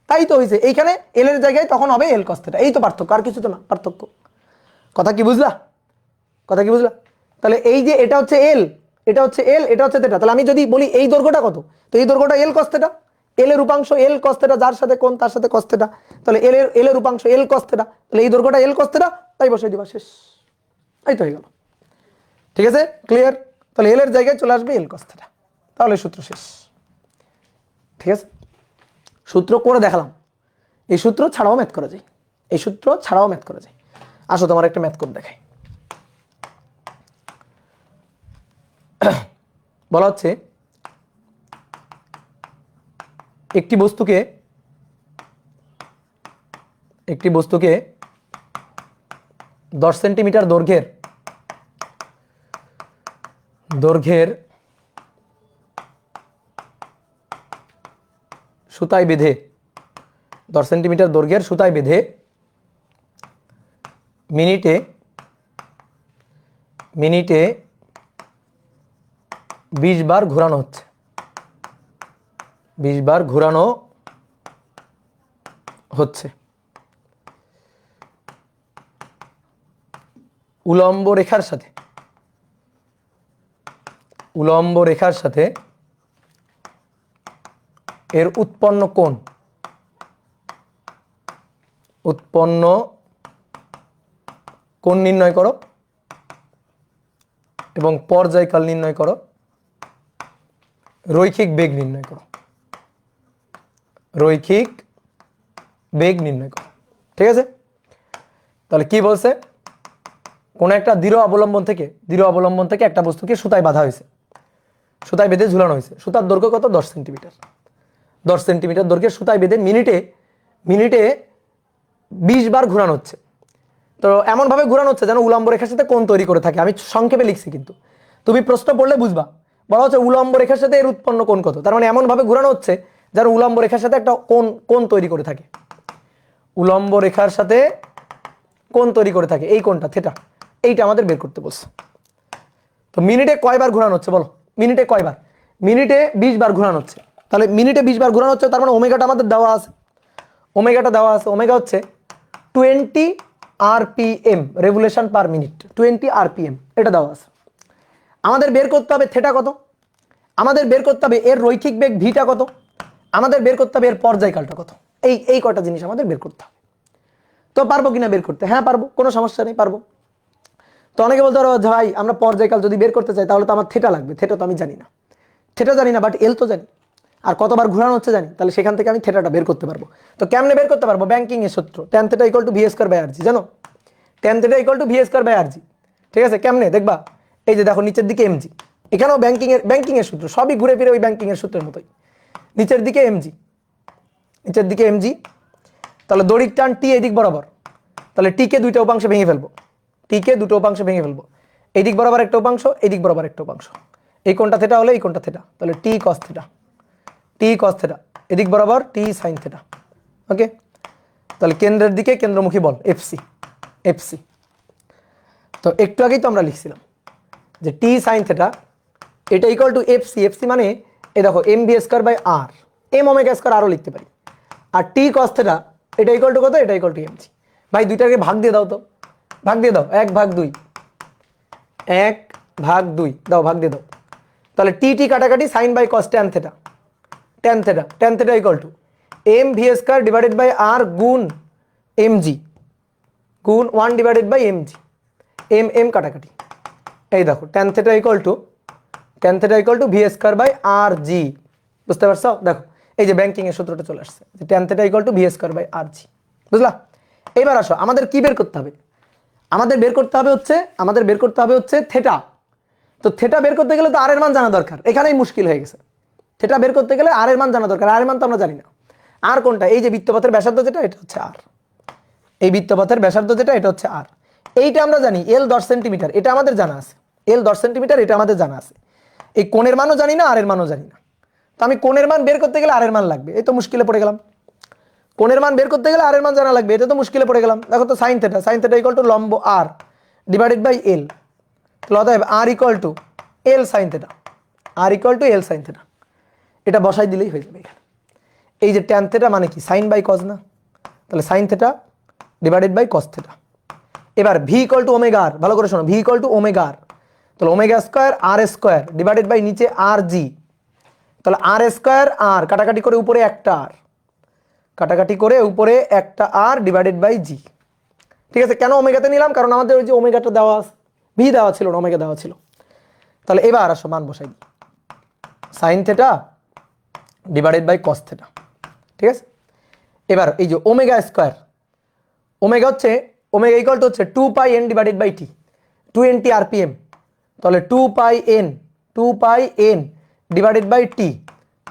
তাই তো হইছে, এইখানে এল এর জায়গায় তখন হবে এল কস থেটা। এই তো পার্থক্য, আর কিছু তো না পার্থক্য। কথা কি বুঝলা? কথা কি বুঝলা? তাহলে এই যে এটা হচ্ছে এল, এটা হচ্ছে এল, এটা হচ্ছে থেটা, তাহলে আমি যদি বলি এই দৈর্ঘ্যটা কত, তো এই দৈর্ঘ্যটা এল কস থেটা, এল এর রূপাংশ এল কস থেটা, যার সাথে কোণ তার সাথে কস থেটা, তাহলে এল এর রূপাংশ এল কস থেটা, তাহলে এই দৈর্ঘ্যটা এল কস থেটা, তাই বসিয়ে দিবা, শেষ। তাই তো হয়ে গেল। ঠিক আছে, ক্লিয়ার? তাহলে এল এর জায়গায় চলে আসবে এল কস থেটা, তাহলে সূত্র শেষ। ঠিক আছে, সূত্র করে দেখালাম। এই সূত্র ছাড়াও ম্যাথ করা যায়, এই সূত্র ছাড়াও ম্যাথ করা যায়। আসো তোমার একটা ম্যাথ করে দেখাই। বলা হচ্ছে একটি বস্তুকে 10 সেন্টিমিটার দৈর্ঘ্যের সুতায় বেঁধে, 10 সেন্টিমিটার দৈর্ঘ্যের সুতায় বেঁধে মিনিটে 20 বার ঘোরানো হচ্ছে, 20 বার ঘোরানো হচ্ছে। উলম্ব রেখার সাথে এর উৎপন্ন কোণ নির্ণয় করো এবং পর্যায়কাল নির্ণয় করো, রৈখিক বেগ নির্ণয় করো, রৈখিক বেগ নির্ণয় করো। ঠিক আছে, তাহলে কি বলছে? কোন একটা দৃঢ় অবলম্বন থেকে একটা বস্তুকে সুতায় বাঁধা হয়েছে, সুতায় বেঁধে ঝুলানো হয়েছে। সুতার দৈর্ঘ্য কত? 10 সেন্টিমিটার। 10 সেন্টিমিটার দৈর্ঘ্যের সুতায় বেঁধে মিনিটে 20 বার ঘোরানো হচ্ছে। তো এমন ভাবে ঘোরানো হচ্ছে যেন উলম্ব রেখার সাথে কোণ তৈরি করে থাকে। আমি সংক্ষেপে লিখছি, কিন্তু তুমি প্রশ্ন পড়লে বুঝবা। বলা হচ্ছে উলম্ব রেখার সাথে এর উৎপন্ন কোণ কত, তার মানে এমন ভাবে ঘোরানো হচ্ছে যেন উলম্ব রেখার সাথে একটা কোণ তৈরি করে থাকে, উলম্ব রেখার সাথে কোণ তৈরি করে থাকে, এই কোণটা থেটা, এইটা আমাদের বের করতে বলছে। তো মিনিটে কয়বার ঘোরানো হচ্ছে বলো? মিনিটে কয়বার? মিনিটে 20 বার ঘোরানো হচ্ছে। তাহলে মিনিটে 20 বার ঘোরানো হচ্ছে, তার মানে ওমেগাটা আমাদের দেওয়া আছে, ওমেগাটা দেওয়া আছে। ওমেগা হচ্ছে 20 RPM revolution per minute, 20 RPM এটা দেওয়া আছে। আমাদের বের করতে হবে থেটা কত, আমাদের বের করতে হবে এর রৈখিক বেগ ভিটা কত, আমাদের বের করতে হবে এর পর্যায়কালটা কত। এই কটা জিনিস আমাদের বের করতে হবে। তো পারবো কিনা বের করতে? হ্যাঁ পারবো, কোনো সমস্যা নেই, পারবো। তো অনেকে বলতে পারো ভাই আমরা পর্যায়কাল যদি বের করতে চাই তাহলে তো আমার থেটা লাগবে, থেটা তো আমি জানি না। থেটা জানি না, বাট এল তো জানি, আর কতবার ঘোরানো হচ্ছে জানি, তাহলে সেখান থেকে আমি থেটাটা বের করতে পারবো। তো কেমনে বের করতে পারবো? ব্যাংকিং এর সূত্র, tan θ = v²/rg, জানো? tan θ = v²/rg। ঠিক আছে, কেমনে দেখবা? এই যে দেখো নিচের দিকে mg, এখানেও ব্যাংকিং এর সূত্র, সবই ঘুরে ফিরে ওই ব্যাংকিং এর সূত্রের মতোই। নিচের দিকে mg, নিচের দিকে mg, তাহলে দড়ির টান টি এদিক বরাবর, তাহলে টি কে দুইটা উপাংশে ভেঙে ফেলবো, টি কে দুটো উপাংশে ভেঙে ফেলবো, এদিক বরাবর একটা উপাংশ, এদিক বরাবর একটা উপাংশ। এই কোণটা থেটা হলে এই কোণটা থেটা, তাহলে টি cos θ, টি cos θ, এদিক বরাবর টি sin θ। ওকে, তাহলে কেন্দ্রের দিকে কেন্দ্রমুখী বল এফসি, এফসি। তো একটু আগেই তো আমরা লিখছিলাম যে টি sin θ এটা ইকুয়াল টু এফসি, এফসি মানে এই দেখো mv²/r, m ওমেগা স্কয়ার আরও লিখতে পারি। আর টি cos θ এটা ইকুয়াল টু কত? এটা ইকুয়াল টু mg। ভাই দুইটাকে ভাগ দিয়ে দাও তো, ভাগ দিয়ে দাও, 1/2, 1/2 দাও, ভাগ দিয়ে দাও। তাহলে টি টি কাটাকাটি sine by cos tan θ, tan θ, tan θ equal to mv²/r গুণ mg গুণ 1/mg, m কাটাকাটি। এই দেখো tan θ ইকুয়াল টু v²/rg, বুঝতে পারছো? দেখো এই যে ব্যাংকিং এর সূত্রটা চলে আসছে যে tan θ ইকুয়াল টু v²/rg, বুঝলা? এবার আসো আমাদের কি বের করতে হবে? আমাদের বের করতে হবে হচ্ছে থেটা। তো থেটা বের করতে গেলে তো আর এর মান জানা দরকার, এখানেই মুশকিল হয়ে গেছে। থেটা বের করতে গেলে আর এর মান জানা দরকার, আর এর মান তো আমরা জানি না। আর কোনটা? এই যে বৃত্তপথের ব্যাসার্ধ যেটা, এটা হচ্ছে আর। এই বৃত্তপথের ব্যাসার্ধ যেটা, এটা হচ্ছে আর। এইটা আমরা জানি এল 10 সেন্টিমিটার, এটা আমাদের জানা আছে। এল 10 সেন্টিমিটার, এটা আমাদের জানা আছে। এই কোণের মানও জানি না, আর এর মানও জানি না। তো আমি কোণের মান বের করতে গেলে আর এর মান লাগবে, এই তো মুশকিলে পড়ে গেলাম। কোণের মান বের করতে গেলে আর এর মান জানা লাগবে, এটা তো মুশকিলে পড়ে গেলাম। দেখো তো sine theta, sine theta equal to লম্ব আর ডিভাইডেড বাই এল, তাহলে অতএব R equal to L sine theta, R equal to L sine theta. এটা বসাই দিলেই হয়ে যাবে এখানে। এই যে ট্যান থেটা মানে কি? সাইন বাই কজ না, তাহলে sine theta divided by cos theta. এবার V equal to omega R, ভালো করে শোনো, V equal to omega R, তাহলে omega square R square divided by নিচে আর জি, তাহলে আর স্কোয়ার আর কাটাকাটি করে উপরে একটা আর, কাটাকাটি করে উপরে একটা আর ডিভাইডেড বাই জি। ঠিক আছে, কেন ওমেগাতে নিলাম? কারণ আমাদের ওই যে ওমেগাটা দেওয়া আছে, ভি দেওয়া ছিল না, ওমেগা দেওয়া ছিল। তাহলে এবার আসো মান বসাই দিই, sine theta divided by cos theta. ঠিক আছে, এবার এই যে ওমেগা স্কোয়ার, ওমেগা হচ্ছে ওমেগা ইকুয়াল টু হচ্ছে 2πn divided by T, 20 RPM, তাহলে 2πn ডিভাইডেড বাই টি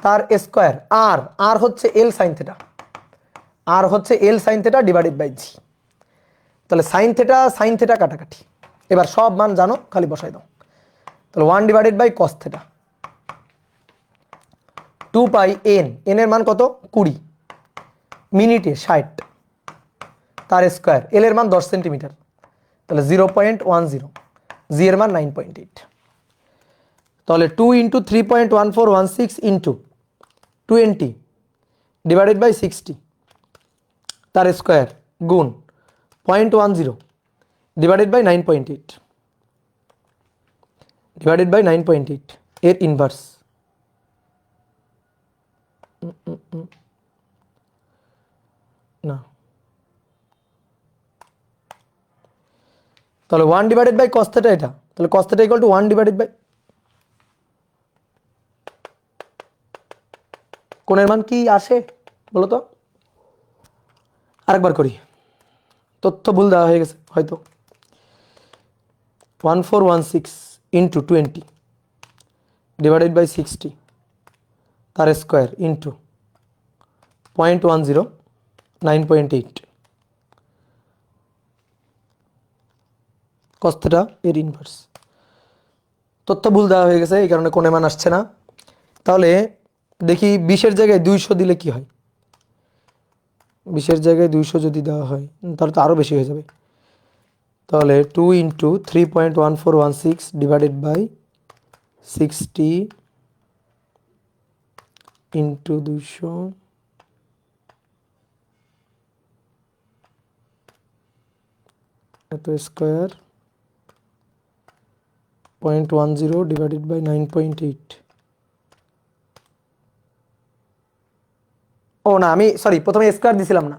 তার স্কোয়ার, আর আর হচ্ছে এল সাইন থেটা, আর হচ্ছে L sine theta divided by G. তাহলে সাইন থেটা কাটাকাটি, এবার সব মান জানো, খালি বসাই দাও। তাহলে 1 divided by cos theta, 2πn, N এর মান কত? 20, মিনিটে 60, তার স্কোয়ার, এল এর মান 10 সেন্টিমিটার, তাহলে 0.10, জি এর মান 9.8, তাহলে 2 ইন্টু 3.1416 ইন্টু 20 ডিভাইডেড বাই 60 তার স্কোয়ার গুণ 0.10 ডিভাইডেড বাই 9.8 ডিভাইডেড বাই 9.8 এর ইনভার্স। না, তাহলে 1 ডিভাইডেড বাই কস থেটা, এটা তাহলে cos theta equal to 1 divided by, কোণের মান কি আসে বলো তো? আরেকবার করি, তথ্য ভুল দেওয়া হয়ে গেছে হয়তো। 1416 ইন্টু 20 ডিভাইডেড বাই 60 তার স্কোয়ার ইন্টু 0.10, 9.8 কস থেটা এর ইনভার্স। তথ্য ভুল দেওয়া হয়ে গেছে, এই কারণে কোণের মান আসছে না। তাহলে দেখি 20-এর জায়গায় 200 দিলে কি হয়? 20-এর জায়গায় 200 যদি দেওয়া হয় তাহলে তো আরও বেশি হয়ে যাবে। তাহলে 2 ইন্টু 3.1416 ডিভাইডেড বাই 60 ইন্টু 200 এত স্কোয়ার 0.10 ডিভাইডেড বাই 9.8। ও না, আমি সরি, প্রথমে স্কোয়ার দিছিলাম না।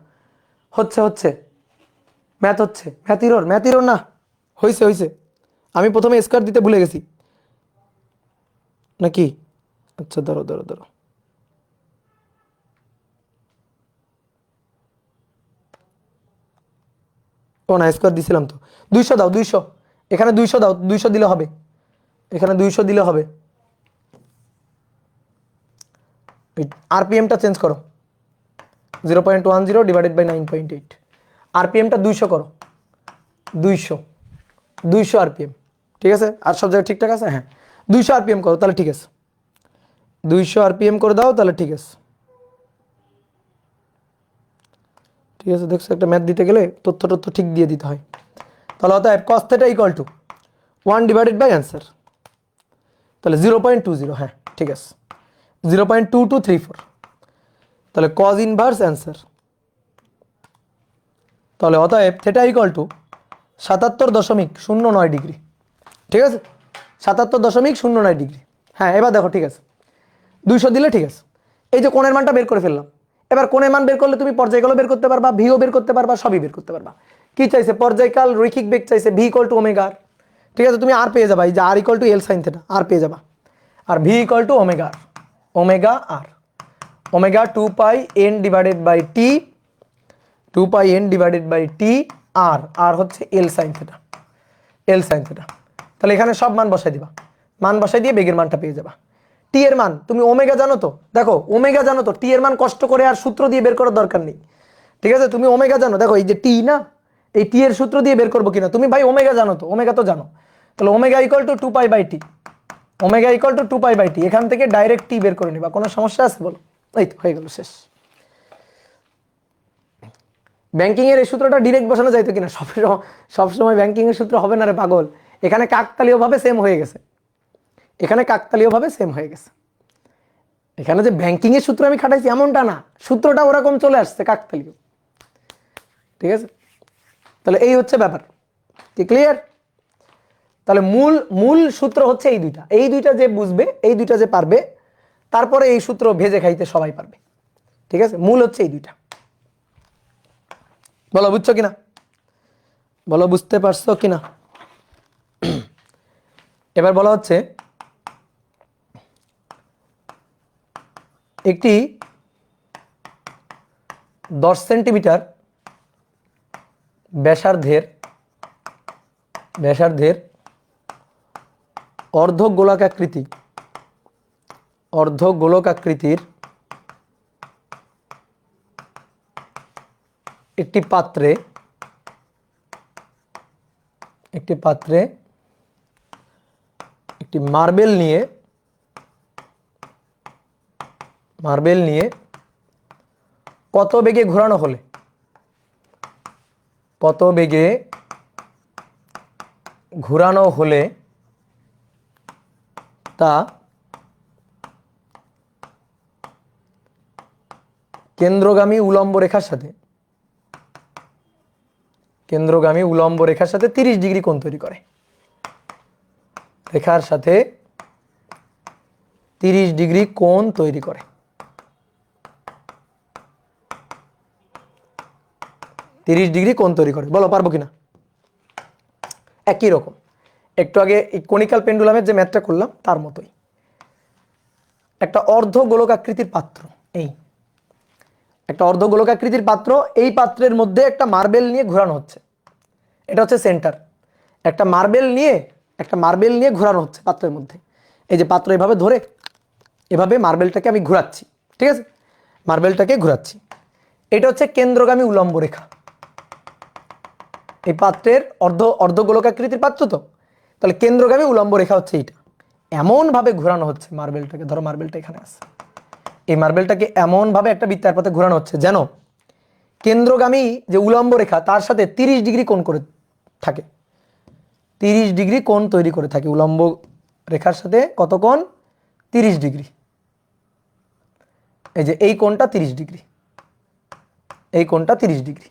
হচ্ছে ম্যাথ ইরোর না, হয়েছে। আমি প্রথমে স্কোয়ার দিতে ভুলে গেছি নাকি? আচ্ছা ধরো। ও না, স্কোয়ার দিছিলাম তো। 200 দাও, 200। এখানে 200 দাও, 200 দিলে হবে। এখানে 200 দিলে হবে। আরপিএমটা চেঞ্জ করো, 0.10 ডিভাইডেড বাই 9.8। আরপিএমটা 200 করো, 200 আরপিএম। ঠিক আছে? আর সব জায়গায় ঠিকঠাক আছে? হ্যাঁ, 200 আরপিএম করো, তাহলে ঠিক আছে। 200 আরপিএম করে দাও, তাহলে ঠিক আছে। ঠিক আছে, দেখছো, একটা ম্যাথ দিতে গেলে তথ্য ঠিক দিয়ে দিতে হয়। তাহলে অতএব cos θ equal to 1 divided by answer, তাহলে 0.20। হ্যাঁ ঠিক আছে, 0.2234। তাহলে cos ইনভার্স অ্যান্সার, তাহলে অতএব θ ইকুয়াল টু 77.09 ডিগ্রি। ঠিক আছে, 77.09 ডিগ্রি। হ্যাঁ, এবার দেখো, ঠিক আছে, 200 দিলে ঠিক আছে। এই যে কোণের মানটা বের করে ফেললাম। এবার কোণের মান বের করলে তুমি পর্যায়কালও বের করতে পারবা, ভিও বের করতে পারবা, সবই বের করতে পারবা। কি চাইছে? পর্যায়কাল রৈখিক বেগ চাইছে, V equal to omega R. ঠিক আছে, তুমি আর পেয়ে যাবা, এই যে R equal to L sine theta, R পেয়ে যাবা। আর V equal to omega R, omega R, omega 2 pi N divided by T, 2 pi N divided by T R, R হচ্ছে L sine theta, L sine theta. তাহলে এখানে সব মান বসাই দিবা, মান বসাই দিয়ে বেগের মানটা পেয়ে যাবা। টি এর মান তুমি ওমেগা জানো তো, দেখো ওমেগা জানো তো, টি এর মান কষ্ট করে আর সূত্র দিয়ে বের করার দরকার নেই। ঠিক আছে, তুমি ওমেগা জানো, দেখো এই যে টি না, এই টি এর সূত্র দিয়ে বের করবো কিনা, তুমি ভাই ওমেগা জানো তো, ওমেগা তো জানো। তাহলে omega equal to 2 pi by T, omega equal to 2 pi by T, এখান থেকে ডাইরেক্ট টি বের করে নিবা। কোনো সমস্যা আছে বলো? এই তো হয়ে গেল, শেষ। ব্যাংকিং এর এই সূত্রটা ডিরেক্ট বসানো যাইতো কিনা? সবসময় ব্যাংকিং এর সূত্র হবে না রে পাগল, এখানে কাকতালীয় ভাবে সেম হয়ে গেছে, এখানে কাকতালীয় ভাবে সেম হয়ে গেছে। এখানে যে ব্যাংকিং এর সূত্র আমি খাটাইছি এমনটা না, সূত্রটা ওরকম চলে আসছে কাকতালীয়। ঠিক আছে, তাহলে এই হচ্ছে ব্যাপার, কি ক্লিয়ার? তাহলে মূল মূল সূত্র হচ্ছে এই দুইটা, এই দুইটা যে বুঝবে, এই দুইটা যে পারবে, তারপরে এই সূত্র ভেজে খাইতে সবাই পারবে। ঠিক আছে, মূল হচ্ছে এই দুইটা। বলো বুঝছো কিনা, বলো বুঝতে পারছো কিনা? এবার বলা হচ্ছে একটি 10 সেন্টিমিটার ব্যাসার্ধের অর্ধ গোলকাকৃতির একটি পাত্রে একটি মার্বেল নিয়ে কত বেগে ঘোরানো হলে তা কেন্দ্রগামী উলম্ব রেখার সাথে 30 ডিগ্রি কোণ তৈরি করে। রেখার সাথে 30 ডিগ্রি কোণ তৈরি করে। 30 ডিগ্রি কোণ তৈরি করে, বলো পারবো কিনা? একই রকম, একটু আগে কনিক্যাল পেন্ডুলামের যে ম্যাথটা করলাম তার মতোই। একটা অর্ধ গোলকাকৃতির পাত্র, একটা অর্ধ গোলকাকৃতির পাত্র, এই পাত্রের মধ্যে একটা মার্বেল নিয়ে ঘোরানো হচ্ছে, এটা হচ্ছে সেন্টার। একটা মার্বেল নিয়ে ঘোরানো হচ্ছে পাত্রের মধ্যে। এই যে পাত্র এভাবে ধরে, এভাবে মার্বেলটাকে আমি ঘোরাচ্ছি। ঠিক আছে, মার্বেলটাকে ঘোরাচ্ছি, এটা হচ্ছে কেন্দ্রগামী উলম্ব রেখা। এই পাত্রের অর্ধ গোলকাকৃতির পাত্র তো, তাহলে কেন্দ্রগামী উলম্ব রেখা হচ্ছে এইটা। এমন ভাবে ঘোরানো হচ্ছে মার্বেলটাকে, ধরো মার্বেলটা এখানে আছে, এই মার্বেলটাকে এমন ভাবে একটা বৃত্তাকার পথে ঘোরানো হচ্ছে যেন কেন্দ্রগামী যে উলম্ব রেখা তার সাথে 30 ডিগ্রি কোণ করে থাকে, 30 ডিগ্রি কোণ তৈরি করে থাকে। উলম্ব রেখার সাথে কত কোণ? 30 ডিগ্রি। এই যে এই কোণটা 30 ডিগ্রি, এই কোণটা 30 ডিগ্রি,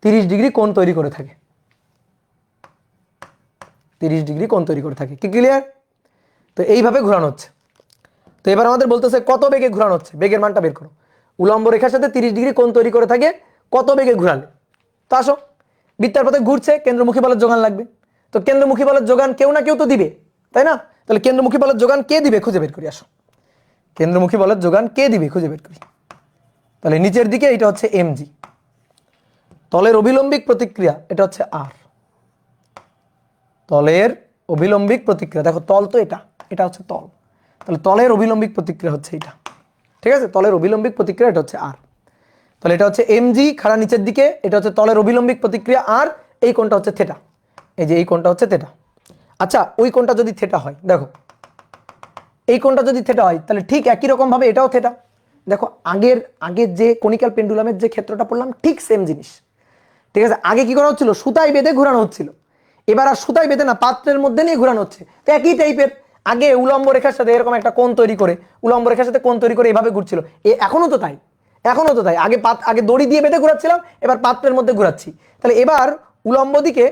30 ডিগ্রি কোণ তৈরি করে থাকে। 30 ডিগ্রি কোণ তৈরি করে থাকে। কি ক্লিয়ার? তো এইভাবে ঘোরানো হচ্ছে। তো এবার আমাদের বলতেছে কত বেগে ঘোরানো হচ্ছে, বেগের মানটা বের করো। উলম্ব রেখার সাথে 30 ডিগ্রি কোণ তৈরি করে থাকে, কত বেগে ঘোরালে। তো আসো, বৃত্তার পথে ঘুরছে, কেন্দ্রমুখী বলের যোগান লাগবে। তো কেন্দ্রমুখী বলের যোগান কেউ না কেউ তো দিবে, তাই না? তাহলে কেন্দ্রমুখী বলের যোগান কে দিবে খুঁজে বের করি। আসো, কেন্দ্রমুখী বলের যোগান কে দিবে খুঁজে বের করি। তাহলে নিচের দিকে এটা হচ্ছে mg, তলের অভিলম্বিক প্রতিক্রিয়া এটা হচ্ছে r। তলের অভিলম্বিক প্রতিক্রিয়া, দেখো তল তো এটা, এটা হচ্ছে তল, তাহলে তলের অভিলম্বিক প্রতিক্রিয়া হচ্ছে এটা। ঠিক আছে, তলের অভিলম্বিক প্রতিক্রিয়া এটা হচ্ছে r। তাহলে এটা হচ্ছে mg খাড়া নিচের দিকে, এটা হচ্ছে তলের অভিলম্বিক প্রতিক্রিয়া r, এই কোণটা হচ্ছে থিটা, এই যে এই কোণটা হচ্ছে থিটা। আচ্ছা, ওই কোণটা যদি থিটা হয়, দেখো এই কোণটা যদি থিটা হয় তাহলে ঠিক একই রকম ভাবে এটাও থিটা। দেখো আগের আগের যে কনিক্যাল পেন্ডুলামের যে ক্ষেত্রটা পড়লাম ঠিক সেম জিনিস। ঠিক আছে, আগে কি করা হচ্ছিল, সুতায় বেঁধে ঘোরানো হচ্ছিল, এবার আর সুতায় বেঁধে না, পাত্রের মধ্যে নিয়ে ঘোরানো হচ্ছে। তো একই টাইপের, আগে উলম্ব রেখার সাথে এরকম একটা কোণ তৈরি করে, উলম্ব রেখার সাথে কোণ তৈরি করে এভাবে ঘুরছিল, এখনো তো তাই, এখনো তো তাই। আগে দড়ি দিয়ে বেঁধে ঘোরাচ্ছিলাম, এবার পাত্রের মধ্যে ঘোরাচ্ছি। তাহলে এবার উলম্ব দিকে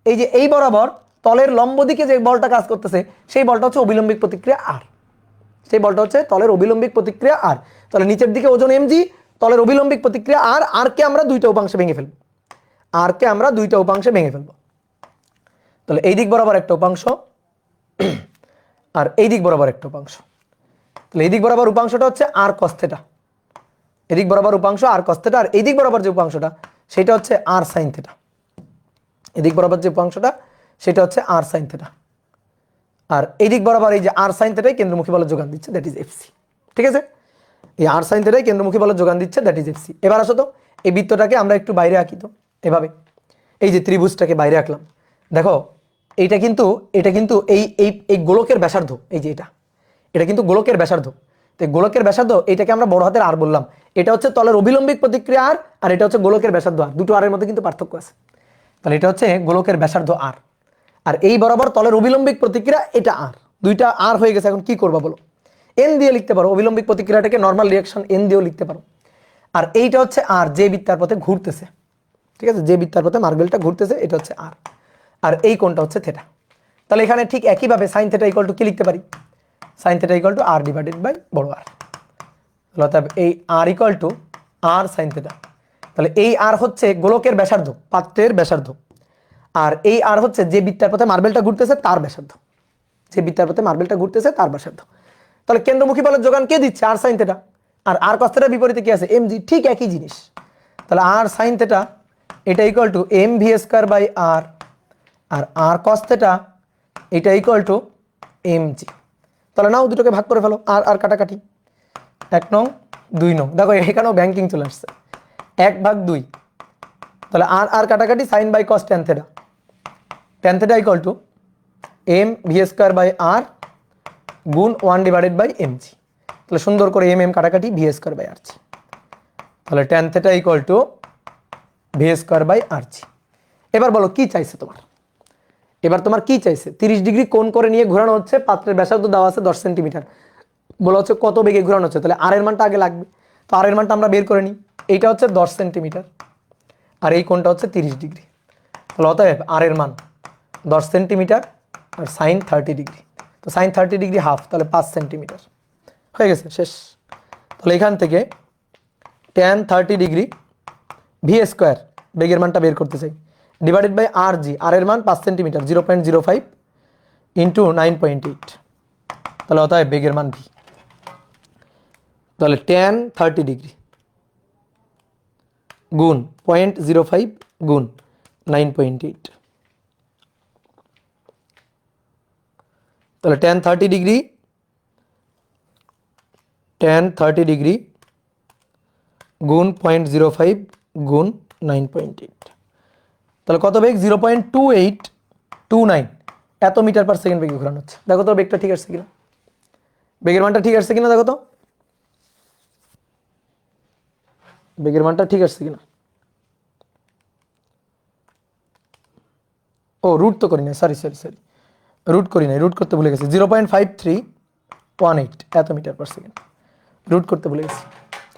এই যে এই বরাবর তলের লম্ব দিকে যে বলটা কাজ করতেছে, সেই বলটা হচ্ছে অবিলম্বিক প্রতিক্রিয়া আর, সেই বলটা হচ্ছে তলের অবিলম্বিক প্রতিক্রিয়া আর। তাহলে নিচের দিকে ওজন mg, তলের অবিলম্বিক প্রতিক্রিয়া আর, আর কে আমরা দুইটা উপাংশে ভেঙে ফেলবো, আর কে আমরা দুইটা উপাংশে ভেঙে ফেলবো। তাহলে এই দিক বরাবর একটা উপাংশ আর এই দিক বরাবর একটা উপাংশ। তাহলে এই দিক বরাবর উপাংশটা হচ্ছে আর cos θ, এদিক বরাবর উপাংশ আর cos θ, আর এই দিক বরাবর যে উপাংশটা সেটা হচ্ছে আর sin θ। এদিক বরাবর যে উপাংশটা সেটা হচ্ছে আর sin θ, আর এই দিক বরাবর এই যে আর sin θ কেন্দ্রমুখী বলের যোগান দিচ্ছে, দ্যাট ইজ fc। ঠিক আছে, এই আর sin θ কেন্দ্রমুখী বলের যোগান দিচ্ছে, দ্যাট ইজ fc। এবার আসো তো এই বৃত্তটাকে আমরা একটু বাইরে আঁকি, তো এভাবে এই যে ত্রিভুজটাকে বাইরে আঁকলাম, দেখো এটা কিন্তু এই এই এই গোলকের ব্যাসার্ধ, এই যে এটা কিন্তু গোলকের ব্যাসার্ধ। তো গোলকের ব্যাসার্ধ এটাকে আমরা বড় হাতের আর বললাম, এটা হচ্ছে তলের অভিলম্বিক প্রতিক্রিয়া আর, আর এটা হচ্ছে গোলকের ব্যাসার্ধ আর, দুটো আরের মধ্যে কিন্তু পার্থক্য আছে। তাহলে এটা হচ্ছে গোলকের ব্যাসার্ধ আর, আর এই বরাবর তলের অভিলম্বিক প্রতিক্রিয়া এটা আর, দুইটা আর হয়ে গেছে। এখন কি করবা বলো, এন দিয়ে লিখতে পারো, অভিলম্বিক প্রতিক্রিয়াটাকে নর্মাল রিঅ্যাকশন এন দিয়েও লিখতে পারো। আর এইটা হচ্ছে আর, যে বৃত্তার পথে ঘুরতেছে, ঠিক আছে, যে বৃত্তার পথে মার্বেলটা ঘুরতেছে এটা হচ্ছে আর, আর এই কোণটা হচ্ছে থিটা। তাহলে এখানে ঠিক একইভাবে সাইন থিটা ইকুয়াল টু কি লিখতে পারি, sine theta equal to R divided by বড় আর। অর্থাৎ এই R equal to R sine theta. তাহলে এই আর হচ্ছে গোলকের ব্যাসার্ধ, পাত্রের ব্যাসার্ধ, আর এই আর হচ্ছে যে বৃত্তার পথে মার্বেলটা ঘুরতেছে তার ব্যাসার্ধ, যে বৃত্তার পথে মার্বেলটা ঘুরতেছে তার ব্যাসার্ধ। তাহলে কেন্দ্রমুখী বলের যোগান কে দিচ্ছে, আর সাইন থিটা, আর আর cos θ বিপরীতে কি আছে, mg, ঠিক একই জিনিস। তাহলে আর সাইন থিটা এটা equal to M V square by R, আর আর cos θ এটা ইকুয়াল টু mg। তাহলে নাও দুটোকে ভাগ করে ফেলো, আর আর কাটাকাটি, 1 নং 2 নং, দেখো এখানেও ব্যাংকিং চলে আসছে, 1/2। তাহলে আর আর কাটাকাটি, sine by cos tan θ, tan θ equal to M V square by R গুণ 1 ডিভাইডেড বাই mg। তাহলে সুন্দর করে এম কাটাকাটি, V square by R G. তাহলে tan θ equal to V square by R G. এবার বলো কি চাইছে তোমার, এবার তোমার কি চাইছে, 30 ডিগ্রি কোণ করে নিয়ে ঘোরানো হচ্ছে, পাত্রের ব্যাসার্ধ দেওয়া আছে 10 সেন্টিমিটার, বলা হচ্ছে কত বেগে ঘোরানো হচ্ছে। তাহলে আর এর মানটা আগে লাগবে, তো আর এর মানটা আমরা বের করে নিই। এইটা হচ্ছে 10 সেন্টিমিটার আর এই কোণটা হচ্ছে 30 ডিগ্রি। তাহলে অতএব আর এর মান 10 সেন্টিমিটার আর সাইন 30 ডিগ্রি, তো সাইন 30 ডিগ্রি হাফ, তাহলে 5 সেন্টিমিটার হয়ে গেছে, শেষ। তাহলে এখান থেকে tan 30 ডিগ্রি ভি স্কোয়ার, বেগের মানটা বের করতে চাই, ডিভাইডেড বাই আর জি, আর এর মান 5 সেন্টিমিটার, 0.05 ইন্টু 9.8, তাহলে অতএব বেগের মান ভি। তাহলে tan 30 ডিগ্রি গুণ 0.05 গুণ 9.8, তাহলে tan 30 ডিগ্রি গুণ 0.05 গুণ 9.8, তাহলে কত বেগ, 0.2829 এত মিটার পার সেকেন্ড বেগে ঘোরানো হচ্ছে। দেখো তো বেগটা ঠিক আসছে কিনা, বেগের মানটা ঠিক আসছে কিনা, দেখো তো বেগের মানটা ঠিক আসছে কিনা। ও রুট তো করি না, সরি, রুট করি নাই, রুট করতে ভুলে গেছি, 0.5318 এত মিটার পার সেকেন্ড, রুট করতে ভুলে গেছি।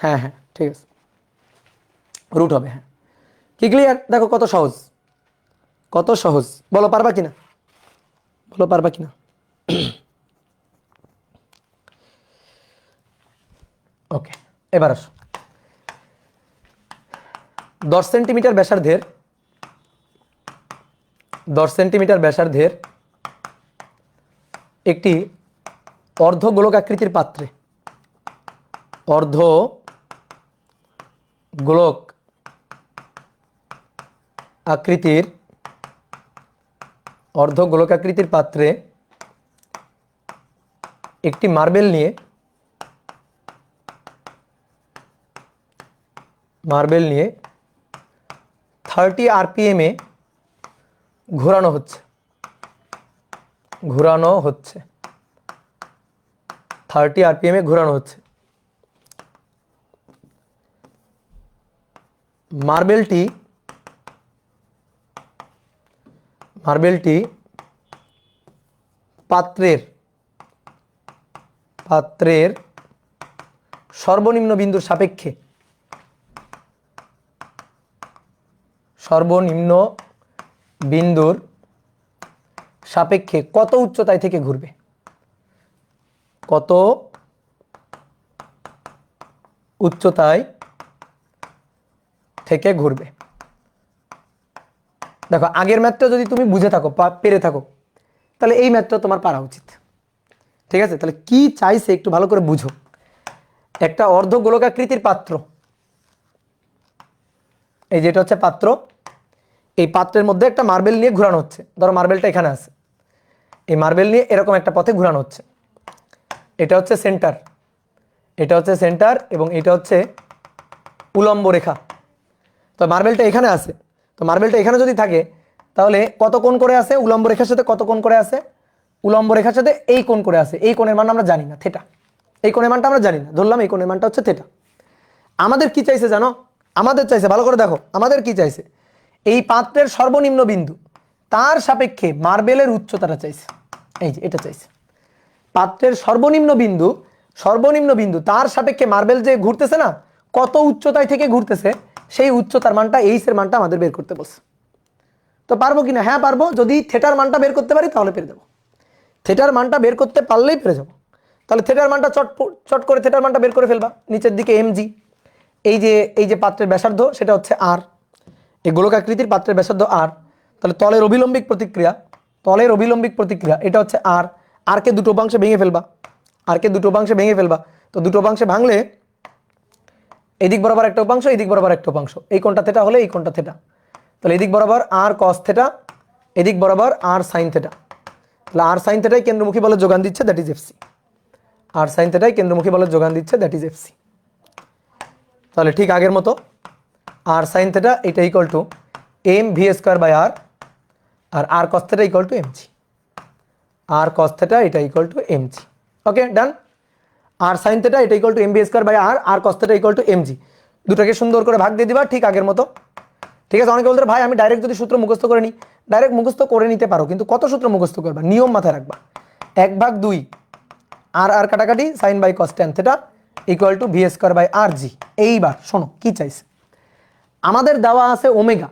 হ্যাঁ হ্যাঁ ঠিক আছে, রুট হবে, হ্যাঁ। কি ক্লিয়ার, দেখো কত সহজ, কত সহজ, বলো পারবা কিনা। বলো পারবা কিনা? ওকে, এবার আসো। 10 সেন্টিমিটার ব্যাসার্ধের 10 সেন্টিমিটার ব্যাসার্ধের একটি অর্ধ গোলক আকৃতির পাত্রে অর্ধ গোলক আকৃতির পাত্রে একটি মার্বেল নিয়ে 30 RPM এ ঘোরানো হচ্ছে 30 RPM এ ঘোরানো হচ্ছে। মার্বেলটি পাত্রের সর্বনিম্ন বিন্দুর সাপেক্ষে কত উচ্চতায় থেকে ঘুরবে? কত উচ্চতায় থেকে ঘুরবে? দেখো, আগের ম্যাথটা যদি তুমি বুঝে থাকো, পেরে থাকো, তাহলে এই ম্যাথটা তোমার পারা উচিত। ঠিক আছে, তাহলে কি চাইছে একটু ভালো করে বুঝো। একটা অর্ধ গোলকাকৃতির পাত্র, এই যেটা হচ্ছে পাত্র, এই পাত্রের মধ্যে একটা মার্বেল নিয়ে ঘোরানো হচ্ছে। ধরো মার্বেলটা এখানে আছে, এই মার্বেল নিয়ে এরকম একটা পথে ঘোরানো হচ্ছে। এটা হচ্ছে সেন্টার এবং এটা হচ্ছে উলম্ব রেখা। তো মার্বেলটা এখানে আছে, তো মার্বেলটা এখানে যদি থাকে তাহলে কত কোণ করে আছে? উলম্ব রেখার সাথে কত কোণ করে আছে? উলম্ব রেখার সাথে এই কোণ করে আছে। এই কোণের মান আমরা জানি না, থিটা। এই কোণের মানটা আমরা জানি না, ধরলাম এই কোণের মানটা হচ্ছে থিটা। আমাদের কি চাইছে জানো? আমাদের চাইছে, ভালো করে দেখো, আমাদের কি চাইছে? এই পাত্রের সর্বনিম্ন বিন্দু তার সাপেক্ষে মার্বেলের উচ্চতাটা চাইছে। এই যে এটা চাইছে, পাত্রের সর্বনিম্ন বিন্দু তার সাপেক্ষে মার্বেল যে ঘুরতেছে না, কত উচ্চতায় থেকে ঘুরতেছে, সেই উচ্চতার মানটা, এইচের মানটা আমাদের বের করতে বলছে। তো পারবো কিনা? হ্যাঁ পারবো। যদি থিটার মানটা বের করতে পারি তাহলে পেরে যাবো। থিটার মানটা বের করতে পারলেই পেরে যাবো। তাহলে থিটার মানটা চট করে থিটার মানটা বের করে ফেলবা। নিচের দিকে mg, এই যে পাত্রের ব্যাসার্ধ সেটা হচ্ছে r, এই গোলকাকৃতির পাত্রের ব্যাসার্ধ r। তাহলে তলের অভিলম্বিক প্রতিক্রিয়া এটা হচ্ছে r। r কে দুটো অংশে ভেঙে ফেলবা, তো দুটো অংশে ভাঙলে এদিক বরাবর একটা উপাংশ, এদিক বরাবর একটা উপাংশ। এই কোণটা থিটা হলে এই কোণটা থিটা। তাহলে এদিক বরাবর r cos থিটা, এদিক বরাবর r sin থিটা। তাহলে r sin থিটাই কেন্দ্রমুখী বলের যোগান দিচ্ছে, দ্যাট ইজ fc। তাহলে ঠিক আগের মতো r sin থিটা এটা equal to mv square by r, আর r cos theta equal to mg। Okay, done. r sin theta এটা equal to mv square by r cos theta equal to mg। দুটাকে সুন্দর করে ভাগ দিয়ে দিবা ঠিক আগের মতো। ঠিক আছে, অনেকে বলতে ভাই আমি ডাইরেক্ট যদি সূত্র মুখস্থ করে নিই, ডাইরেক্ট মুখস্থ করে নিতে পারো, কিন্তু কত সূত্র মুখস্থ করবা? নিয়ম মাথায় রাখবা। 1/2 আর কাটাকাটি sin বাই cos tan theta equal to V square by R G. এইবার শোনো কি চাইছে। আমাদের দেওয়া আছে ওমেগা,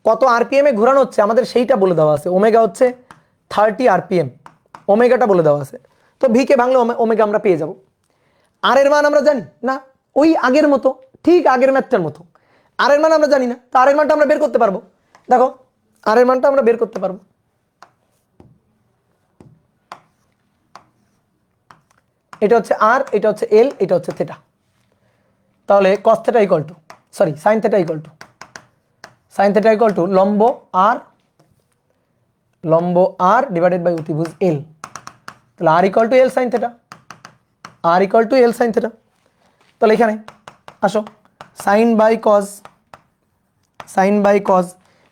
কত আরপিএম এ ঘোরানো হচ্ছে আমাদের সেইটা বলে দেওয়া আছে। ওমেগা হচ্ছে 30 RPM, ওমেগাটা বলে দেওয়া আছে। তো ভি কে ভাঙলে ওমেগা আমরা পেয়ে যাব। আর এর মান আমরা জানি না, ওই আগের মতো, ঠিক আগের ম্যাথটার মতো। আর এর মান আমরা জানি না, তো আর এর মানটা আমরা বের করতে পারবো। দেখো, আর এর মানটা আমরা বের করতে পারবো। এটা হচ্ছে আর, এটা হচ্ছে এল, এটা হচ্ছে থিটা। তাহলে cos theta equal to, sorry sin theta equal to লম্ব আর ডিভাইডেড বাই অতিভুজ এল। তাহলে R equal to L sine theta, তাহলে এখানে আসো, sine by cos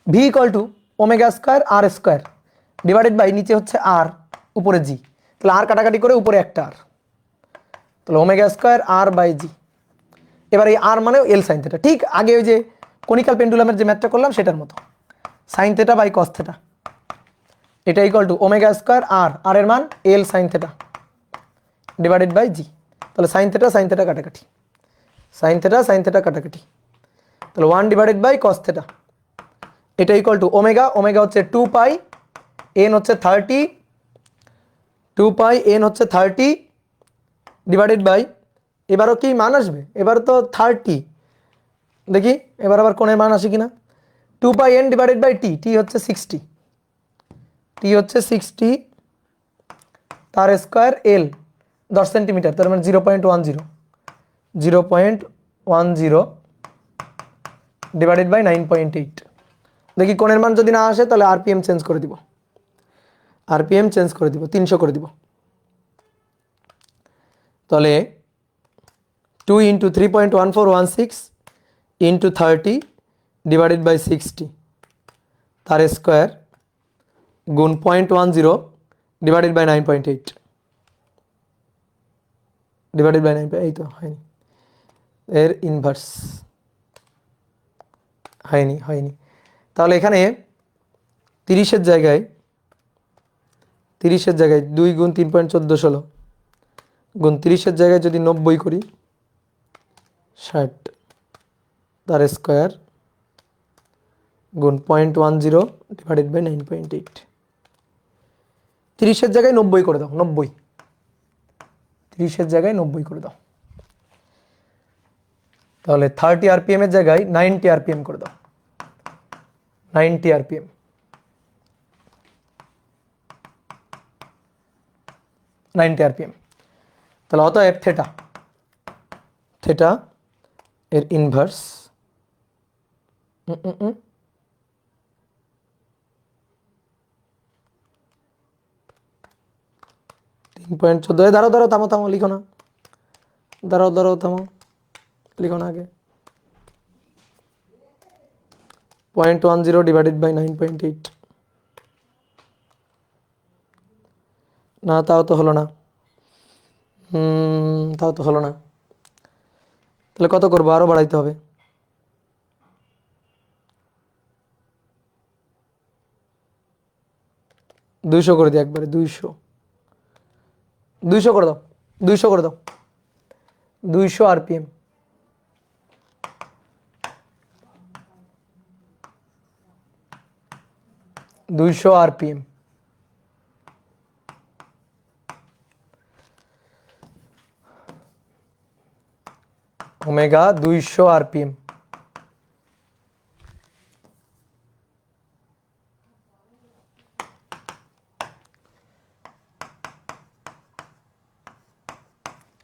V equal to omega square R square divided by নিচে হচ্ছে আর, উপরে জি। তাহলে আর কাটাকাটি করে উপরে একটা আর, তাহলে ওমেগা স্কয়ার আর বাই জি। এবার এই আর মানে এল সাইন থিটা, ঠিক আগে ওই যে কনিক্যাল পেন্ডুলামের যে ম্যাথটা করলাম সেটার মতো। Sine theta by cos theta এটা equal to omega square R এর মান L sine theta divided by G. তাহলে সাইন থিটা কাটাকাটি, তাহলে 1 ডিভাইডেড বাই কস থিটা এটা ইকুয়াল টু ওমেগা হচ্ছে 2 পাই, এন হচ্ছে 30 2πn হচ্ছে 30 ডিভাইডেড বাই, এবারও কি মান আসবে, এবার তো 30, দেখি এবার আবার কোণের মান আসে কিনা। 2πn ডিভাইডেড বাই টি, টি হচ্ছে 60, টি হচ্ছে 60, তার স্কোয়ার এল 10 সেন্টিমিটার, তার মানে 0.10, 0.10 ডিভাইডেড বাই 9.8। দেখি কোণের মান যদি না আসে তাহলে আরপিএম চেঞ্জ করে দিব, আরপিএম চেঞ্জ করে দিব, 300 করে দিব। তাহলে 2 ইন্টু 3.1416 ইন্টু 30 ডিভাইডেড বাই 60 তার স্কোয়ার গুণ 0.10 ডিভাইডেড বাই 9.8 ডিভাইডেড বাই 9, এই তো হয়নি, এর ইনভার্স হয়নি। তাহলে এখানে 30-এর জায়গায় 2 গুণ 3.14 গুণ 30-এর জায়গায় যদি 90 করি 60 তার স্কোয়ার গুণ 0.10 ডিভাইডেড বাই 9.8। 30-এর জায়গায় 90 করে দাও, 90, 30-এর জায়গায় 90 করে দাও। তাহলে 30 আরপিএম এর জায়গায় 90 আরপিএম করে দাও, 90 আরপিএম। তাহলে অতএব থেটা এর ইনভার্স 3.14, দাঁড়াও থামো লিখো না, দাঁড়াও থামো, লিখো না আগে। 0.10 ডিভাইডেড বাই 9.8, না তাও তো হলো না, তাহলে কত করবো, আরো বাড়াইতে হবে। 200 করে দিই একবারে, 200 করে দাও, 200 করে দাও, 200 আরপিএম। Omega 200 RPM.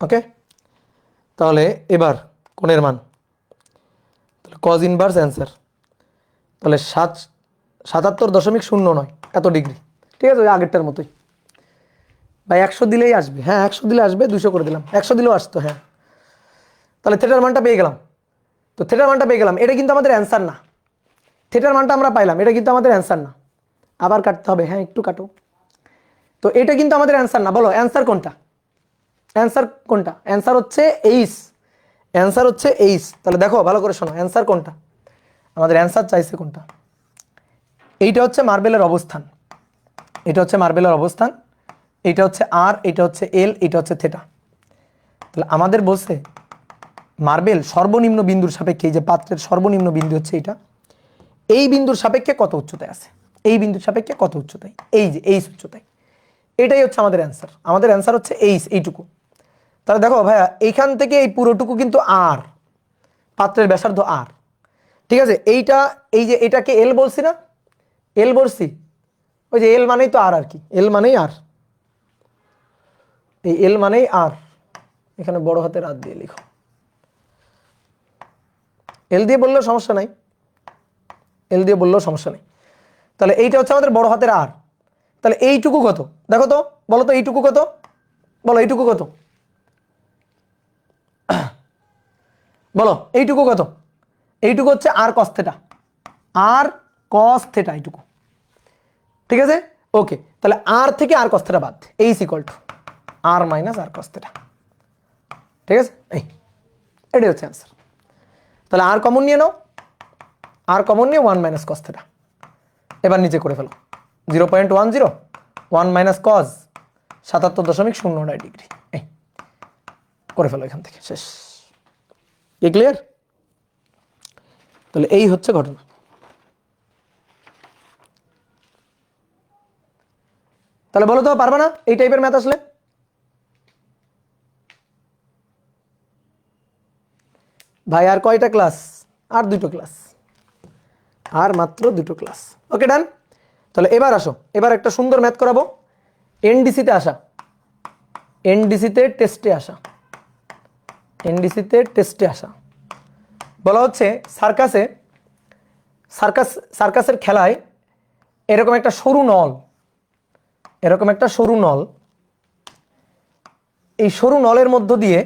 ওকে, তাহলে এবার কোণের মান, তাহলে কজ ইনভার্স অ্যান্সার, তাহলে 77.09 এত ডিগ্রি। ঠিক আছে, ওই আগেরটার মতোই ভাই, 100 দিলেই আসবে, হ্যাঁ 100 দিলে আসবে, 200 করে দিলাম, 100 দিলেও আসতো, হ্যাঁ। তাহলে থেটার মানটা পেয়ে গেলাম, তো থেটার মানটা পেয়ে গেলাম, এটা কিন্তু আমাদের অ্যান্সার না, থেটার মানটা আমরা পাইলাম, এটা কিন্তু আমাদের অ্যান্সার না, আবার কাটতে হবে, হ্যাঁ একটু কাটো। তো এটা কিন্তু আমাদের অ্যান্সার না, বলো অ্যান্সার কোনটা, অ্যান্সার হচ্ছে এইচ, তাহলে দেখো ভালো করে শোনো, অ্যান্সার কোনটা, আমাদের অ্যান্সার চাইছে কোনটা, এইটা হচ্ছে মার্বেলের অবস্থান, এটা হচ্ছে মার্বেলের অবস্থান, এটা হচ্ছে আর, এটা হচ্ছে এল, এটা হচ্ছে থেটা। তাহলে আমাদের বলছে মার্বেল সর্বনিম্ন বিন্দুর সাপেক্ষে, এই যে পাত্রের সর্বনিম্ন বিন্দু হচ্ছে এটা, এই বিন্দুর সাপেক্ষে কত উচ্চতায় আছে, এই বিন্দুর সাপেক্ষে কত উচ্চতায়, এই যে এইচ উচ্চতায়, এটাই হচ্ছে আমাদের অ্যান্সার। আমাদের অ্যান্সার হচ্ছে এইটুকু। তাহলে দেখো ভাইয়া, এইখান থেকে এই পুরোটুকু কিন্তু আর, পাত্রের ব্যাসার্ধ আর, ঠিক আছে। এইটা, এই যে এটাকে এল বলছি না, এল বলছি, ওই যে এল মানেই তো আর কি, এল মানেই আর, এই এল মানেই আর, এখানে বড় হাতের আর দিয়ে লিখো, এল দিয়ে বললেও সমস্যা নাই, তাহলে এইটা হচ্ছে আমাদের বড় হাতের আর। তাহলে এইটুকু কত, দেখো তো, বলো তো এইটুকু কত, বলো এইটুকু কত, বলো এইটুকু কত, এইটুকু হচ্ছে আর কস থেটা, এইটুকু, ঠিক আছে। ওকে, তাহলে আর থেকে আর কস থেটা বাদ, H equal to R minus R cos theta, ঠিক আছে, এটাই হচ্ছে অ্যান্সার। তাহলে আর কমন নিয়ে নাও, আর কমন নিয়ে 1 মাইনাস কস থেটা, এবার নিচে করে ফেলো, 0.10 1 মাইনাস কস 77.09 ডিগ্রি, এই করে ফেলো এখান থেকে, শেষ, কি ক্লিয়ার? তাহলে এই হচ্ছে ঘটনা। তাহলে বলো তো, পারবে না এই টাইপের ম্যাথ আসলে? ভাই আর কয়টা ক্লাস? আর দুটো ক্লাস, আর মাত্র দুটো ক্লাস। ওকে ডান। তাহলে এবার আসো, এবার একটা সুন্দর ম্যাথ করাবো। এনডিসিতে আসা, এনডিসিতে টেস্টে আসা, এনডিসিতে টেস্টে আসা। বলা হচ্ছে সার্কাসে, সার্কাসের খেলায় এরকম একটা সরু নল, এরকম একটা সরু নল, এই সরু নলের মধ্য দিয়ে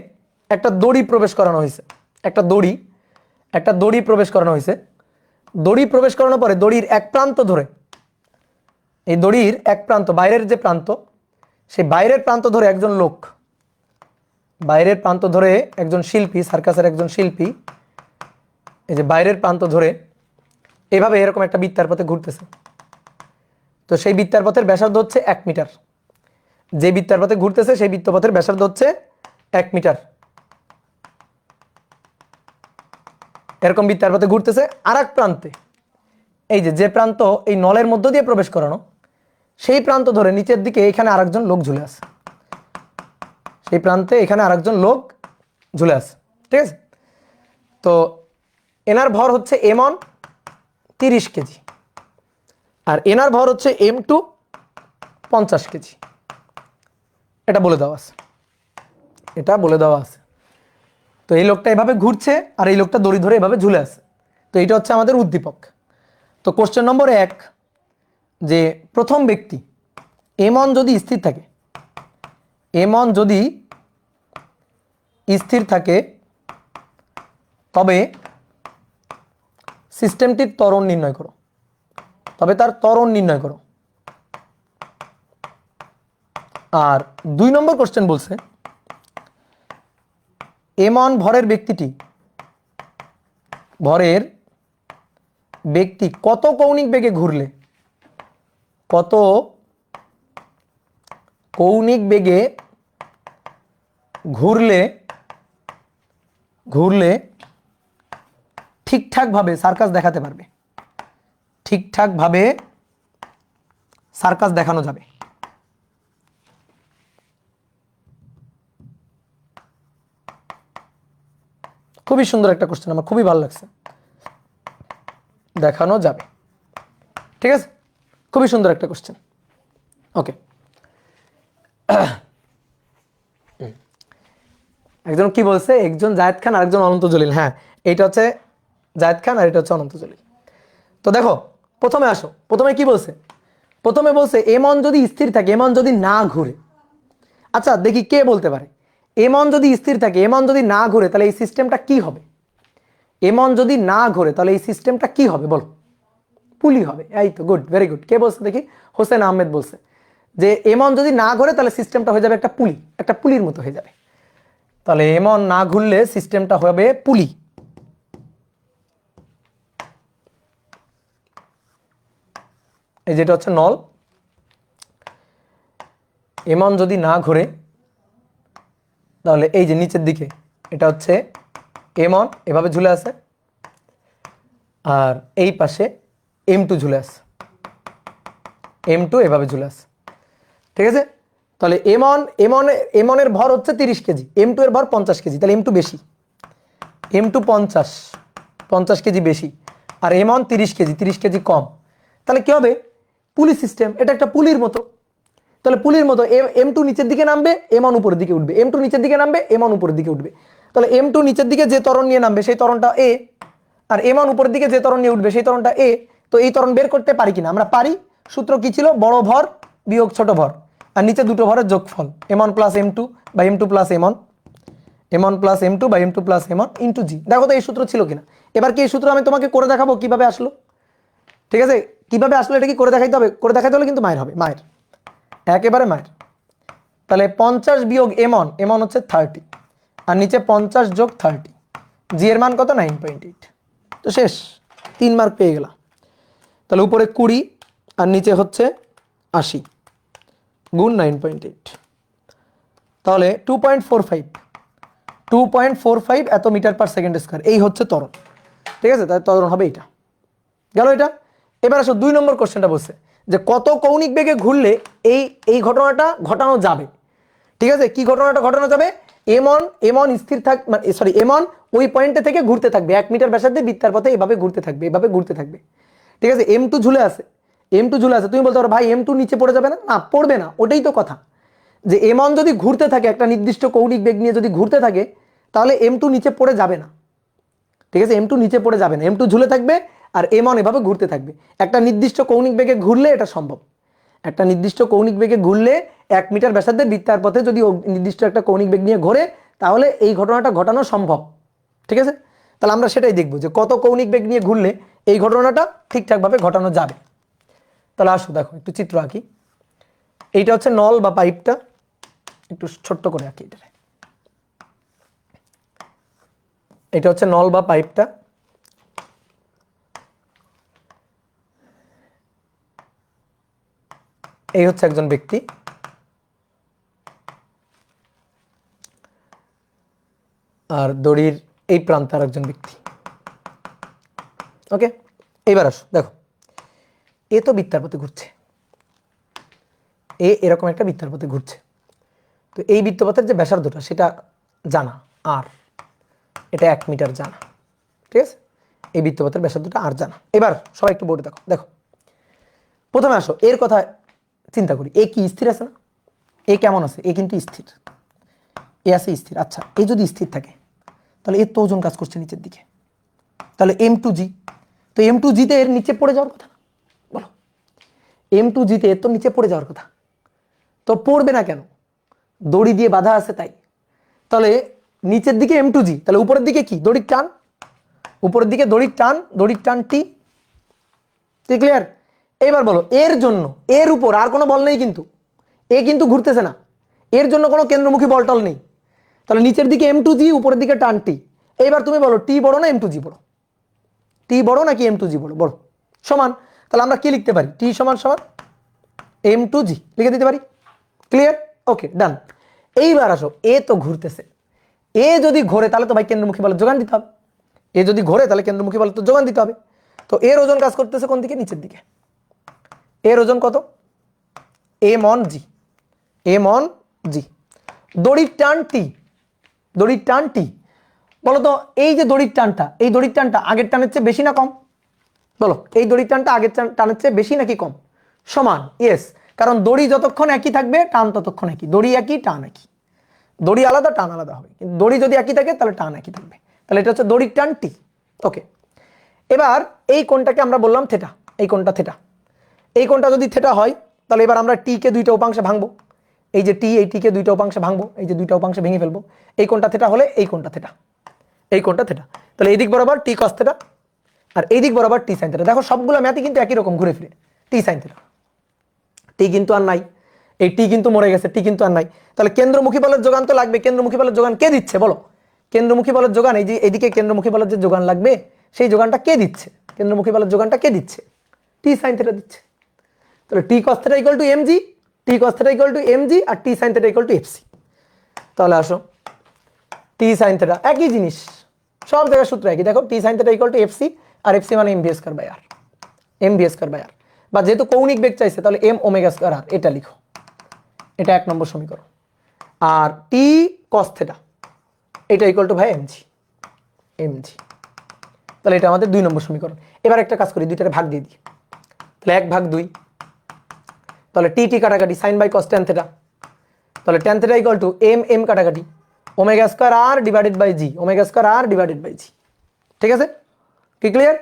একটা দড়ি প্রবেশ করানো হয়েছে, একটা দড়ি প্রবেশ করানো হয়েছে। দড়ি প্রবেশ করানোর পরে দড়ির এক প্রান্ত ধরে, এই দড়ির এক প্রান্ত, বাইরের যে প্রান্ত, সেই বাইরের প্রান্ত ধরে একজন লোক, বাইরের প্রান্ত ধরে একজন শিল্পী, সার্কাসের একজন শিল্পী, এই যে বাইরের প্রান্ত ধরে এভাবে এরকম একটা বৃত্তার পথে ঘুরতেছে। তো সেই বৃত্তার পথের ব্যাসার্ধ হচ্ছে 1 মিটার। যে বৃত্তার পথে ঘুরতেছে সেই বৃত্তপথের ব্যাসার্ধ হচ্ছে 1 মিটার। এরকম বৃত্তার পথে ঘুরতেছে। আর এক প্রান্তে, এই যে প্রান্ত এই নলের মধ্য দিয়ে প্রবেশ করানো, সেই প্রান্ত ধরে নিচের দিকে এখানে আরেকজন লোক ঝুলে আছে, সেই প্রান্তে এখানে আরেকজন লোক ঝুলে আছে। ঠিক আছে? তো এনার ভর হচ্ছে m1 30 কেজি, আর এনার ভর হচ্ছে m2 50 কেজি। এটা বলে দেওয়া আছে, এটা বলে দেওয়া আছে। তো এই লোকটা এভাবে ঘুরছে আর এই লোকটা দড়ি ধরে এভাবে ঝুলে আছে। তো এটা হচ্ছে আমাদের উদ্দীপক। তো কোশ্চেন নম্বর 1, যে প্রথম ব্যক্তি m1 যদি স্থির থাকে, m1 যদি স্থির থাকে তবে সিস্টেমটির ত্বরণ নির্ণয় করো, তবে তার ত্বরণ নির্ণয় করো। আর 2 নম্বর কোশ্চেন বলছে m1 ভরের ব্যক্তি কত কৌণিক বেগে ঘুরলে, কত কৌণিক বেগে ঘুরলে ঠিকঠাকভাবে সার্কাস দেখাতে পারবে, ঠিকঠাকভাবে সার্কাস দেখানো যাবে। খুবই সুন্দর একটা কোশ্চেন, আমার খুবই ভালো লাগছে। দেখানো যাবে, ঠিক আছে? খুবই সুন্দর একটা কোশ্চেন। ওকে, একজন কি বলছে, একজন জায়েদ খান আর একজন অনন্ত জলিল। হ্যাঁ, এইটা হচ্ছে জায়েদ খান আর এটা হচ্ছে অনন্ত জলিল। তো দেখো, প্রথমে আসো, প্রথমে কি বলছে? প্রথমে বলছে m1 যদি স্থির থাকে, m1 যদি না ঘুরে। আচ্ছা দেখি কে বলতে পারে, m1 যদি স্থির থাকে, m1 যদি না ঘুরে, তাহলে এই সিস্টেমটা কি হবে? m1 যদি না ঘুরে তাহলে এই সিস্টেমটা কি হবে বলো? পুলি হবে। এই তো, গুড, ভেরি গুড। কে বলছে দেখি? হোসেন আহমেদ বলছে যে m1 যদি না ঘুরে তাহলে সিস্টেমটা হয়ে যাবে একটা পুলি, একটা পুলির মতো হয়ে যাবে। তাহলে m1 না ঘুরলে সিস্টেমটা হবে পুলি। এই যেটা হচ্ছে নল, m1 যদি না ঘুরে তাহলে এই যে নিচের দিকে এটা হচ্ছে m1 এভাবে ঝুলে আছে, আর এই পাশে m2 ঝুলে আছে, m2 এভাবে ঝুলে আছে। ঠিক আছে? তাহলে m1 এর ভর হচ্ছে 30 কেজি, m2 এর ভর 50 কেজি, তাহলে m2 বেশি, m2 50 কেজি বেশি, আর m1 30 কেজি, 30 কেজি কম। তাহলে কি হবে? পুলি সিস্টেম, এটা একটা পুলির মতো। তাহলে পুলির মতো m2 নিচের দিকে নামবে, m1 উপরের দিকে উঠবে, m2 নিচের দিকে নামবে, m1 উপরের দিকে উঠবে। তাহলে m2 নিচের দিকে যে ত্বরণ নিয়ে নামবে সেই ত্বরণটা a, আর m1 উপরের দিকে যে ত্বরণ নিয়ে উঠবে সেই ত্বরণটা a। তো এই ত্বরণ বের করতে পারি কিনা? আমরা পারি। সূত্র কি ছিল? বড় ভর বিয়োগ ছোট ভর, আর নিচে দুটো ভরের যোগফল, m1 প্লাস m2 বা m2 plus m1, m1 plus m2 বা m2 প্লাস m1 ইন্টু জি। দেখো তো এই সূত্র ছিল কিনা। এবার কি এই সূত্র আমি তোমাকে করে দেখাবো কিভাবে আসলো। ঠিক আছে? কিভাবে আসলো এটা কি করে দেখাইতে হবে? করে দেখাইতে হলে কিন্তু মায়ের হবে, মায়ের, একেবারে মায়ের। তাহলে 50 বিয়োগ m1 হচ্ছে 30, আর নিচে 50 যোগ 30, জি এর মান কত? 9.8। তো শেষ, 3 মার্ক পেয়ে গেলাম। তাহলে উপরে 20 আর নিচে হচ্ছে 80 গুণ 9.8, তাহলে 2.45 এত মিটার পার সেকেন্ড স্কয়ার, এই হচ্ছে ত্বরণ। ঠিক আছে? তাহলে ত্বরণ হবে এটা। গেল এটা। এবার আসো 2 নম্বর কোশ্চেনটা বলছে যে কত কৌণিক বেগে ঘুরলে এই এই ঘটনাটা ঘটানো যাবে। ঠিক আছে, কি ঘটনাটা ঘটানো যাবে? এমন স্থির থাক, মানে সরি, এমন ওই পয়েন্টে থেকে ঘুরতে থাকবে 1 মিটার ব্যাসার্ধে বৃত্তার পথে, এভাবে ঘুরতে থাকবে, এভাবে ঘুরতে থাকবে। ঠিক আছে, M2 ঝুলে আছে, M2 ঝুলে আছে। তুমি বলতে পারো ভাই M2 নিচে পড়ে যাবে না? না, পড়বে না। ওটাই তো কথা, যে এমন যদি ঘুরতে থাকে একটা নির্দিষ্ট কৌণিক বেগ নিয়ে যদি ঘুরতে থাকে, তাহলে M2 নিচে পড়ে যাবে না। ঠিক আছে, M2 নিচে পড়ে যাবে না, M2 ঝুলে থাকবে আর এমন এভাবে ঘুরতে থাকবে। একটা নির্দিষ্ট কৌণিক বেগে ঘুরলে এটা সম্ভব। একটা নির্দিষ্ট কৌণিক বেগে ঘুরলে 1 মিটার ব্যাসার্ধের বৃত্তার পথে যদি নির্দিষ্ট একটা কৌণিক বেগ নিয়ে ঘোরে, তাহলে এই ঘটনাটা ঘটানো সম্ভব। ঠিক আছে, তাহলে আমরা সেটাই দেখব যে কত কৌণিক বেগ নিয়ে ঘুরলে এই ঘটনাটা ঠিকঠাকভাবে ঘটানো যাবে। তাহলে আসো দেখো একটু চিত্র আঁকি। এইটা হচ্ছে নল বা পাইপটা, একটু ছোট্ট করে আঁকি এটা। এটা হচ্ছে নল বা পাইপটা। এই হচ্ছে একজন ব্যক্তি, আর দড়ির এই প্রান্তে আর একজন ব্যক্তি। ওকে, এইবার আসো দেখো, এ তো বৃত্তার পথে ঘুরছে, এরকম একটা বৃত্তার পথে ঘুরছে। তো এই বৃত্তপথের যে ব্যাসার্ধটা সেটা জানা, আর এটা 1 মিটার জানা। ঠিক আছে, এই বৃত্তপথের ব্যাসার্ধটা আর জানা। এবার সবাই একটু বোর্ডে দেখো। দেখো প্রথমে আসো এর কথা চিন্তা করি। এ কি স্থির আছে না? এ কেমন আছে? এ কিন্তু স্থির, এ আছে স্থির। আচ্ছা, এ যদি স্থির থাকে তাহলে এর তো ওজন কাজ করছে নিচের দিকে, তাহলে M2G। তো M2G তে এর নিচে পড়ে যাওয়ার কথা না? বলো, M2G তে এর তো নিচে পড়ে যাওয়ার কথা, তো পড়বে না কেন? দড়ি দিয়ে বাঁধা আছে তাই। তাহলে নিচের দিকে M2G, তাহলে উপরের দিকে কি? দড়ির টান। উপরের দিকে দড়ির টান, দড়ির টান T। ক্লিয়ার? এবার বলো, এর জন্য এর উপর আর কোনো বল নেই, কিন্তু এ কিন্তু ঘুরতেছে না, এর জন্য কোনো কেন্দ্রমুখী বল টল নেই। তাহলে নিচের দিকে M2G, উপরের দিকে টান T। এবার তুমি বলো T বড় না M2G বড়? T বড় নাকি M2G বড়? বড়। সমান। তাহলে আমরা কি লিখতে পারি? T সমান সমান M2G লিখে দিতে পারি। ক্লিয়ার? ওকে, ডান। এইবার আসো, এ তো ঘুরতেছে, এ যদি ঘোরে তাহলে তো ভাই কেন্দ্রমুখী বলের যোগান দিতে হবে। এ যদি ঘোরে তাহলে কেন্দ্রমুখী বলের তো যোগান দিতে হবে। তো এর ওজন কাজ করতেছে কোন দিকে? নিচের দিকে। এর ওজন কত? M(G). M(G). দড়ির টান T, দড়ির টান T। বলো তো, এই যে দড়ির টানটা, এই দড়ির টানটা আগের টানের চেয়ে বেশি না কম? বলো, এই দড়ির টানটা আগের টানের চেয়ে বেশি নাকি কম? সমান। ইয়েস, কারণ দড়ি যতক্ষণ একই থাকবে টান ততক্ষণ একই। দড়ি একই, টান একই। দড়ি আলাদা, টান আলাদা হবে, কিন্তু দড়ি যদি একই থাকে তাহলে টান একই থাকবে। তাহলে এটা হচ্ছে দড়ির টান T। ওকে, এবার এই কোণটাকে আমরা বললাম থেটা, এই কোণটা থেটা। এই কোণটা যদি থেটা হয় তাহলে এবার আমরা টি কে দুইটা উপাংশে ভাঙবো। এই যে টি, এই টি কে দুইটা উপাংশে ভাঙবো, এই যে দুইটা উপাংশে ভেঙে ফেলবো। এই কোণটা থেটা হলে এই কোণটা থেটা, এই কোণটা থেটা। তাহলে এই দিক বরাবর টি কস থেটা, আর এই দিক বরাবর টি সাইন থেটা। দেখো সবগুলো ম্যাথই কিন্তু একই রকম ঘুরে ফিরে, টি সাইন থেটা। টি কিন্তু আর নাই, এই টি কিন্তু মরে গেছে, টি কিন্তু আর নাই। তাহলে কেন্দ্রমুখী বলের যোগান তো লাগবে। কেন্দ্রমুখী বলের যোগান কে দিচ্ছে বলো? কেন্দ্রমুখী বলের যোগান, এই যে এদিকে কেন্দ্রমুখী বলের যে যোগান লাগবে সেই যোগানটা কে দিচ্ছে? কেন্দ্রমুখী বলের যোগানটা কে দিচ্ছে? টি সাইন থেটা দিচ্ছে। তাহলে T cos theta equal to MG, T cos theta equal to MG, আর T sine theta equal to FC. তাহলে আসো, টি সাইন থেটা একই জিনিস, সব জায়গায় সূত্র একই। দেখো, T sine theta equal to FC, আর এফসি মানে M V square by R, M V square by R. বা যেহেতু কৌণিক বেগ চাইছে তাহলে এম ওমেগা স্কয়ার আর, এটা লিখো। এটা 1 নম্বর সমীকরণ। আর টি কস থেটা এটা ইকুয়াল টু ভাই এমজি, এমজি। তাহলে এটা আমাদের 2 নম্বর সমীকরণ। এবার একটা কাজ করি, দুইটারে ভাগ দিয়ে দিই। তাহলে 1/2, তাহলে টি টি কাটাকাটি, sine by cos tan theta. তাহলে tan theta equal to M M কাটাকাটি, omega square R divided by G, omega square R divided by G. ঠিক আছে, কি ক্লিয়ার?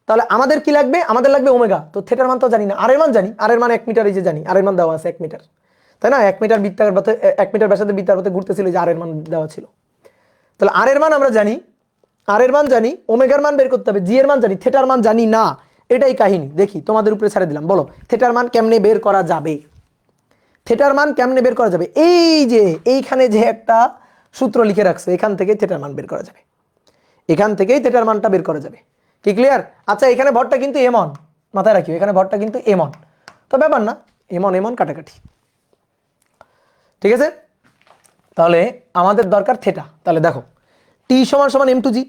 তাহলে আমাদের কি লাগবে? আমাদের লাগবে ওমেগা। তো থেটার মান তো জানি না, আর এর মান জানি, আর এর মান 1 মিটার, এই যে জানি আর এর মান দেওয়া আছে 1 মিটার, তাই না? 1 মিটার বৃত্তাকার পথে, 1 মিটার ব্যাসার্ধে বৃত্তাকার পথে ঘুরতেছিল, যে আর এর মান দেওয়া ছিল। তাহলে আর এর মান আমরা জানি, আর এর মান জানি, ওমেগার মান বের করতে হবে, জি এর মান জানি, থেটার মান জানি না। এটাই কাহিনী। দেখি তোমাদের উপরে ছেড়ে দিলাম, বলো থেটার মান কেমনে বের করা যাবে? থেটার মান কেমনে বের করা যাবে? এই যে এইখানে যে একটা সূত্র লিখে রাখছে, এখান থেকে থেটার মান বের করা যাবে, এখান থেকেই থেটার মানটা বের করা যাবে। কি ক্লিয়ার? আচ্ছা, এখানে ভরটা কিন্তু এমন, মাথায় রাখিও, এখানে ভরটা কিন্তু এমন, তো ব্যাপার না, এমন এমন কাটাকাটি। ঠিক আছে, তাহলে আমাদের দরকার থেটা। তাহলে দেখো, টি সমান সমান এম টু জি।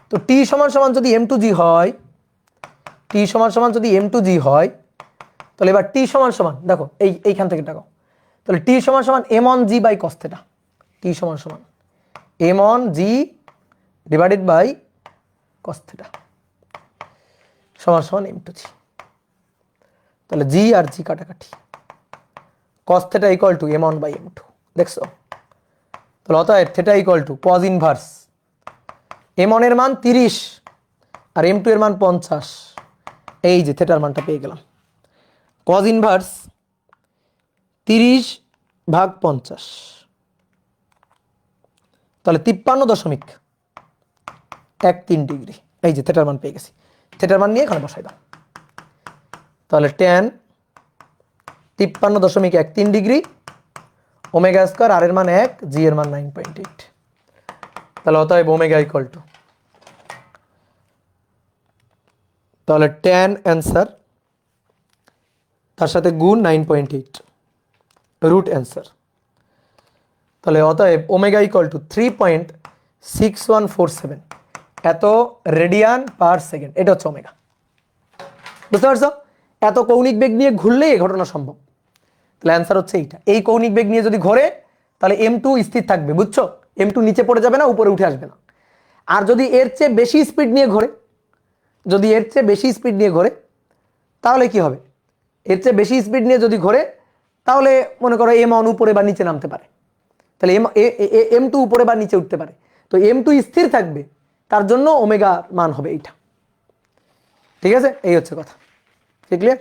তো টি সমান সমান যদি এম টু জি হয়, টি সমান সমান যদি এম টু জি হয়, তাহলে এবার টি সমান সমান দেখো এইখান থেকে দেখো, তাহলে টি সমান সমান M one G by cos theta, T সমান সমান M one G divided by cos theta সমান সমান এম টু জি। তাহলে জি আর জি কাটাকাটি, cos theta equal to M on by M two, দেখছো? তাহলে অতএব theta equal to cos inverse M on এর মান 30 আর এম টু এর মান 50, এই যে থিটার মানটা পেয়ে গেলাম। কজ ইনভার্স 30/50, তাহলে 53.13 ডিগ্রি, এই যে থিটার মান পেয়ে গেছি। থিটার মান নিয়ে এখানে বসাই দাও। তাহলে tan 53.13 degree, omega square, R এর মান 1, জি এর মান 9.8। তাহলে অতএব ওমেগা ইকুয়াল টু, তাহলে tan অ্যান্সার তার সাথে গুণ 9.8 রুট অ্যান্সার। তাহলে অতএব ওমেগা ইকুয়াল টু 3.6147 এত রেডিয়ান পার সেকেন্ড, এটা হচ্ছে ওমেগা। বুঝতে পারছো? এত কৌণিক বেগ নিয়ে ঘুরলেই এই ঘটনা সম্ভব। তাহলে অ্যান্সার হচ্ছে এইটা। এই কৌণিক বেগ নিয়ে যদি ঘোরে তাহলে M2 স্থির থাকবে, বুঝছো? M2 নিচে পড়ে যাবে না, উপরে উঠে আসবে না। আর যদি এর চেয়ে বেশি স্পিড নিয়ে ঘোরে, যদি এর চেয়ে বেশি স্পিড নিয়ে ঘোরে তাহলে কি হবে? এর চেয়ে বেশি স্পিড নিয়ে যদি ঘোরে তাহলে মনে করো M1 উপরে বা নিচে নামতে পারে, তাহলে M2 উপরে বা নিচে উঠতে পারে। তো M2 স্থির থাকবে, তার জন্য ওমেগা মান হবে এইটা। ঠিক আছে, এই হচ্ছে কথা। ক্লিয়ার?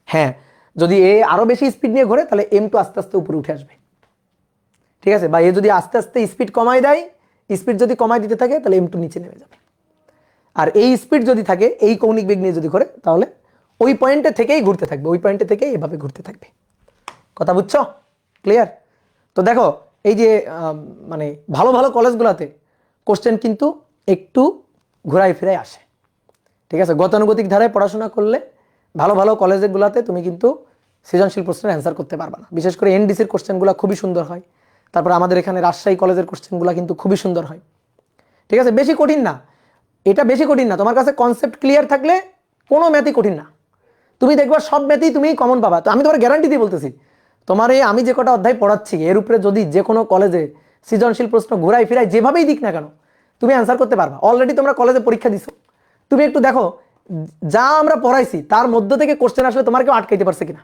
হ্যাঁ, যদি এ আরো বেশি স্পিড নিয়ে ঘোরে তাহলে M2 আস্তে আস্তে উপরে উঠে আসবে। ঠিক আছে, বা এ যদি আস্তে আস্তে স্পিড কমায় দেয়, স্পিড যদি কমায় দিতে থাকে তাহলে M2 নিচে নেমে যাবে। আর এই স্পিড যদি থাকে, এই কৌণিক বেগ নিয়ে যদি ঘোরে তাহলে ওই পয়েন্টে থেকেই ঘুরতে থাকবে, ওই পয়েন্টে থেকেই এভাবে ঘুরতে থাকবে। কথা বুঝছো? ক্লিয়ার? তো দেখো এই যে মানে ভালো ভালো কলেজগুলোতে কোশ্চেন কিন্তু একটু ঘোরায় ফিরায় আসে। ঠিক আছে, গতানুগতিক ধারায় পড়াশোনা করলে ভালো ভালো কলেজগুলোতে তুমি কিন্তু সৃজনশীল প্রশ্নের অ্যান্সার করতে পারবে না। বিশেষ করে এনডিসির কোশ্চেনগুলো খুবই সুন্দর হয়। তারপর আমাদের এখানে রাজশাহী কলেজের কোশ্চেনগুলো কিন্তু খুবই সুন্দর হয়। ঠিক আছে, বেশি কঠিন না, এটা বেশি কঠিন না। তোমার কাছে কনসেপ্ট ক্লিয়ার থাকলে কোনো ম্যাথই কঠিন না। তুমি দেখবা সব ম্যাথেই তুমি কমন পাবা। তো আমি তোমার গ্যারান্টি দিয়ে বলতেছি, তোমার এই আমি যে কটা অধ্যায় পড়াচ্ছি এর উপরে যদি যে কোনো কলেজে সৃজনশীল প্রশ্ন ঘুরাই ফিরাই যেভাবেই দিক না কেন তুমি অ্যান্সার করতে পারবা। অলরেডি তোমরা কলেজে পরীক্ষা দিছো, তুমি একটু দেখো যা আমরা পড়াইছি তার মধ্য থেকে কোশ্চেন আসলে তোমার কেউ আটকাইতে পারছে কিনা।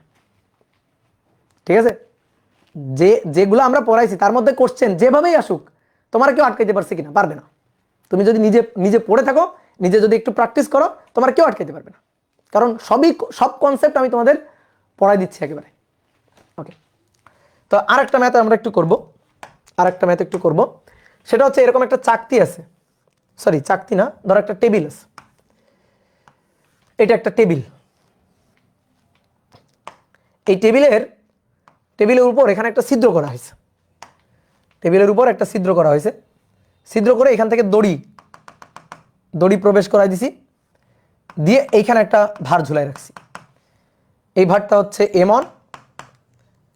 ঠিক আছে, যেগুলো আমরা পড়াইছি তার মধ্যে কোশ্চেন যেভাবেই আসুক তোমার কেউ আটকাইতে পারছে কিনা? পারবে না। তুমি যদি নিজে নিজে পড়ে থাকো, নিজে যদি একটু প্র্যাকটিস করো, তোমার কেউ আটকাইতে পারবে না। কারণ সব কনসেপ্ট আমি তোমাদের পড়াই দিচ্ছি একেবারে। ওকে, তো আরেকটা ম্যাথ আমরা একটু করব, আরেকটা ম্যাথ একটু করব। সেটা হচ্ছে এরকম একটা চাকতি আছে, সরি চাকতি না, ধরো একটা টেবিল আছে, এটা একটা টেবিল। এই টেবিলের উপর এখানে একটা ছিদ্র করা হয়েছে, টেবিলের উপর একটা ছিদ্র করা হয়েছে। ছিদ্র করে এখান থেকে দড়ি প্রবেশ করাই দিছি, দিয়ে এইখানে একটা ভার ঝুলাই রাখছি। এই ভারটা হচ্ছে M1,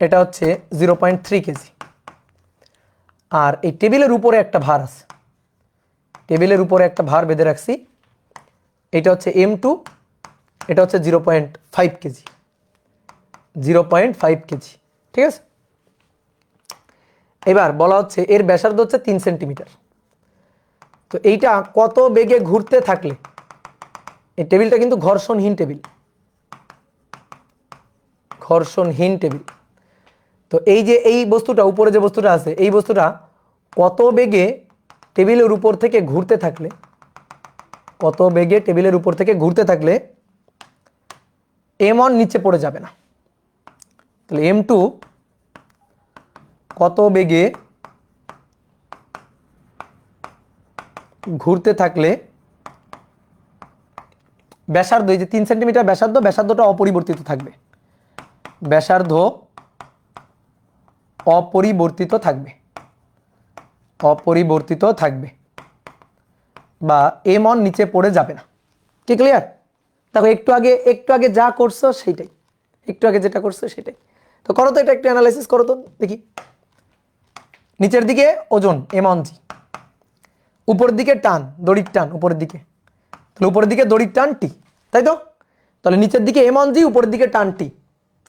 এটা হচ্ছে 0.3 কেজি। আর এই টেবিলের উপরে একটা ভার আছে, টেবিলের উপরে একটা ভার বেঁধে রাখছি, এটা হচ্ছে M2, এটা হচ্ছে 0.5 কেজি, 0.5 কেজি। ঠিক আছে, এবার বলা হচ্ছে এর ব্যাসার্ধ হচ্ছে 3 সেন্টিমিটার। তো এইটা কত বেগে ঘুরতে থাকলে, এই টেবিলটা কিন্তু ঘর্ষণহীন টেবিল, ঘর্ষণহীন টেবিল। তো এই যে এই বস্তুটা উপরে যে বস্তুটা আছে, এই বস্তুটা কত বেগে টেবিলের উপর থেকে ঘুরতে থাকলে, কত বেগে টেবিলের উপর থেকে ঘুরতে থাকলে M1 নিচে পড়ে যাবে না। তাহলে M2 কত বেগে ঘুরতে থাকলে ব্যাসার্ধ, এই যে 3 সেন্টিমিটার ব্যাসার্ধ, ব্যাসার্ধটা অপরিবর্তিত থাকবে, ব্যাসার্ধ অপরিবর্তিত থাকবে, অপরিবর্তিত থাকবে, বা M1 নিচে পড়ে যাবে না। কি ক্লিয়ার? দেখো একটু আগে যা করছো সেইটাই, একটু আগে যেটা করছো সেটাই। তো করো তো এটা একটু অ্যানালাইসিস করো তো দেখি। নিচের দিকে ওজন M1G, উপরের দিকে টান, দড়ির টান উপরের দিকে, তাহলে উপরের দিকে দড়ির টান T, তাই তো? তাহলে নিচের দিকে এম অন জি, উপরের দিকে টান টি।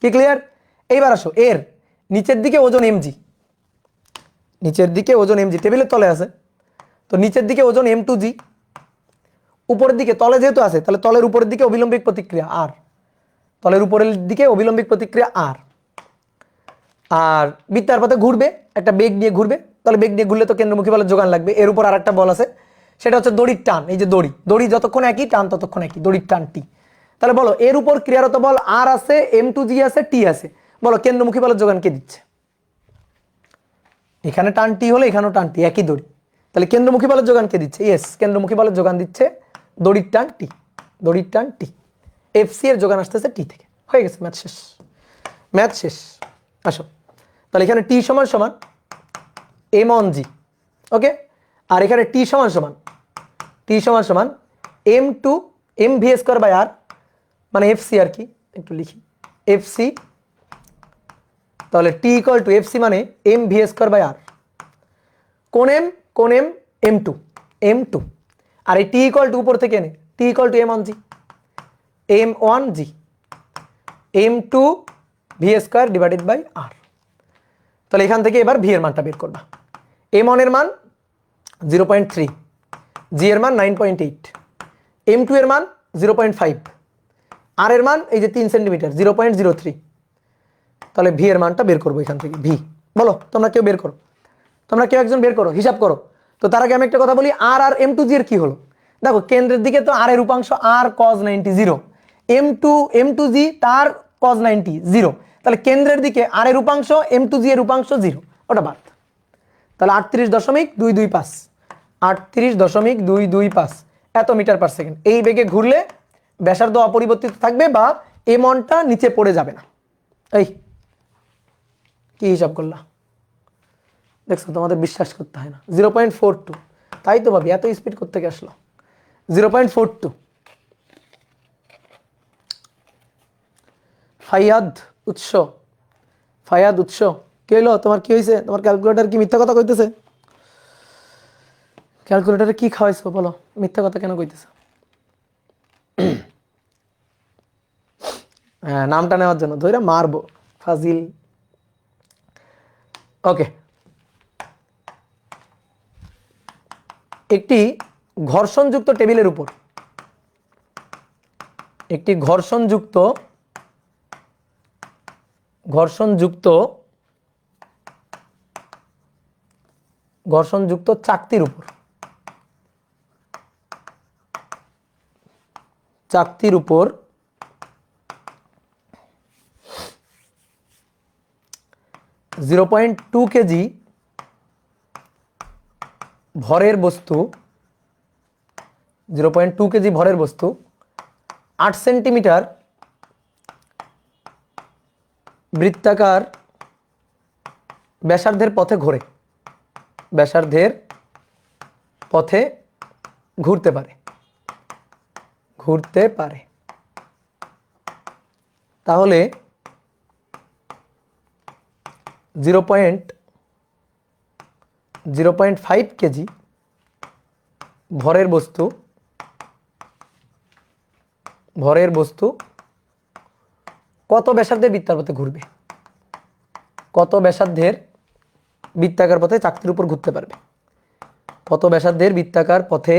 কি ক্লিয়ার? এইবার আসো এর নিচের দিকে ওজন এম জি, নিচের দিকে ওজন এম জি টেবিলের তলে আছে, তো নিচের দিকে ওজন এম টু জি, উপরের দিকে তলে যেহেতু আছে তাহলে তলের উপরের দিকে অবিলম্বিক প্রতিক্রিয়া আর, তলের উপরের দিকে অবিলম্বিক প্রতিক্রিয়া আর, আর বৃত্তাকার পথে ঘুরবে, একটা বেগ নিয়ে ঘুরবে, তাহলে বেগ নিয়ে ঘুরলে তো কেন্দ্রমুখী বলের যোগান লাগবে। এর উপর আর একটা বল আছে, সেটা হচ্ছে দড়ির টান। এই যে দড়ি, দড়ি যতক্ষণ একই, টান ততক্ষণ একই, দড়ির টান টি। তাহলে বলো এর উপর ক্রিয়ারত বল আর আছে, এম টু জি আছে, টি আছে, বলো কেন্দ্রমুখী বলের যোগান কে দিচ্ছে? এখানে টান টি হলে এখানেও টান টি, একই দড়ি, তাহলে কেন্দ্রমুখী বলের যোগান কে দিচ্ছে? ইয়েস, কেন্দ্রমুখী বলের যোগান দিচ্ছে দড়ির টান টি, দড়ির টান টি। এফসি এর যোগান আসতেছে টি থেকে। হয়ে গেছে, ম্যাথ শেষ, ম্যাথ শেষ। আসো তাহলে এখানে টি সমান সমান এম অন জি, ওকে, আর এখানে টি সমান সমান, টি সমান সমান M two M V square by R, মানে এফসি আর কি, একটু লিখি এফসি। তাহলে টি ইকুয়াল টু এফসি মানে M V square by R, কোন এম, কোন M, M two, M two, আর এই টি ইকুয়াল টু উপর থেকে এনে T equal to M one G, M one G, M two V square divided by R. তাহলে এখান থেকে এবার ভি এর মানটা বের করবা। এম ওয়ান এর মান 0.3, জি এর মান 9.8, এম টু এর মান 0.5, আর এর মান এই যে 3 সেন্টিমিটার 0.03। তাহলে ভি এর মানটা বের করবো এখান থেকে। ভি বলো তোমরা কেউ বের করো, তোমরা কেউ একজন বের করো, হিসাব করো। তো তার আগে আমি একটা কথা বলি, আর আর এম টু জি এর কি হলো? দেখো কেন্দ্রের দিকে তো আর এর উপাংশ আর কজ 90 0, এম টু জি তার কজ 90 0, তাহলে কেন্দ্রের দিকে আর এর উপাংশ এম টু জি এর উপাংশ 0, ওটা বাদ। তাহলে 38.225, 38.225 এত মিটার পার সেকেন্ড। এই বেগে ঘুরলে ব্যাসার্ধ অপরিবর্তিত থাকবে বা এম অনটা নিচে পড়ে যাবে না। এই কি হিসাব করলা? দেখছো তোমাদের বিশ্বাস করতে হয় না। 0.42, তাই তো ভাবি এত স্পিড করতে গিয়ে আসলো। 0.42। ফাইয়াদ উৎস, ফাইয়াদ উৎস, কি হইলো তোমার? কি হয়েছে তোমার? ক্যালকুলেটর কি মিথ্যা কথা কইতেছে? ক্যালকুলেটরে কি খাওয়াইছো বলো, মিথ্যা কথা কেন কইতেছে? হ্যাঁ, নামটা নেওয়ার জন্য ধরে মারবো, ফাজিল। ওকে, একটি ঘর্ষণযুক্ত টেবিলের উপর, একটি ঘর্ষণযুক্ত ঘর্ষণযুক্ত চাকতির উপর, চাকতির উপর 0.2 কেজি ভরের বস্তু, 0.2 কেজি ভরের বস্তু 8 সেন্টিমিটার বৃত্তাকার ব্যাসার্ধের পথে ঘোরে, ব্যাসার্ধের পথে ঘুরতে পারে, ঘুরতে পারে। তাহলে 0.5 কেজি ভরের বস্তু, ভরের বস্তু কত ব্যাসার্ধের বৃত্তার পথে ঘুরবে? কত ব্যাসার্ধের বৃত্তাকার পথে চাকতির উপর ঘুরতে পারবে? কত ব্যাসার্ধের বৃত্তাকার পথে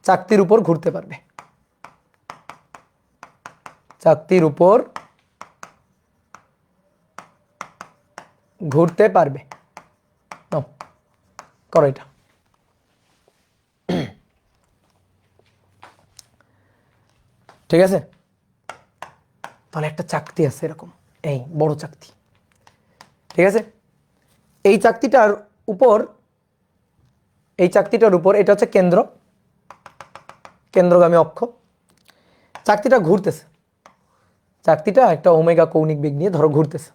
চাকতির উপর ঘুরতে পারবে? চাকতির উপর ঘুরতে পারবে। নাও করো এটা। ঠিক আছে, তাহলে একটা চাকতি আছে এরকম, এই বড় চাকতি। ঠিক আছে, এই চাকতিটার উপর, এই চাকতিটার উপর এটা হচ্ছে কেন্দ্র, কেন্দ্রগামী অক্ষ। চাকতিটা ঘুরতেছে, চাকতিটা একটা ওমেগা কৌণিক বেগ নিয়ে ধরো ঘুরতেছে।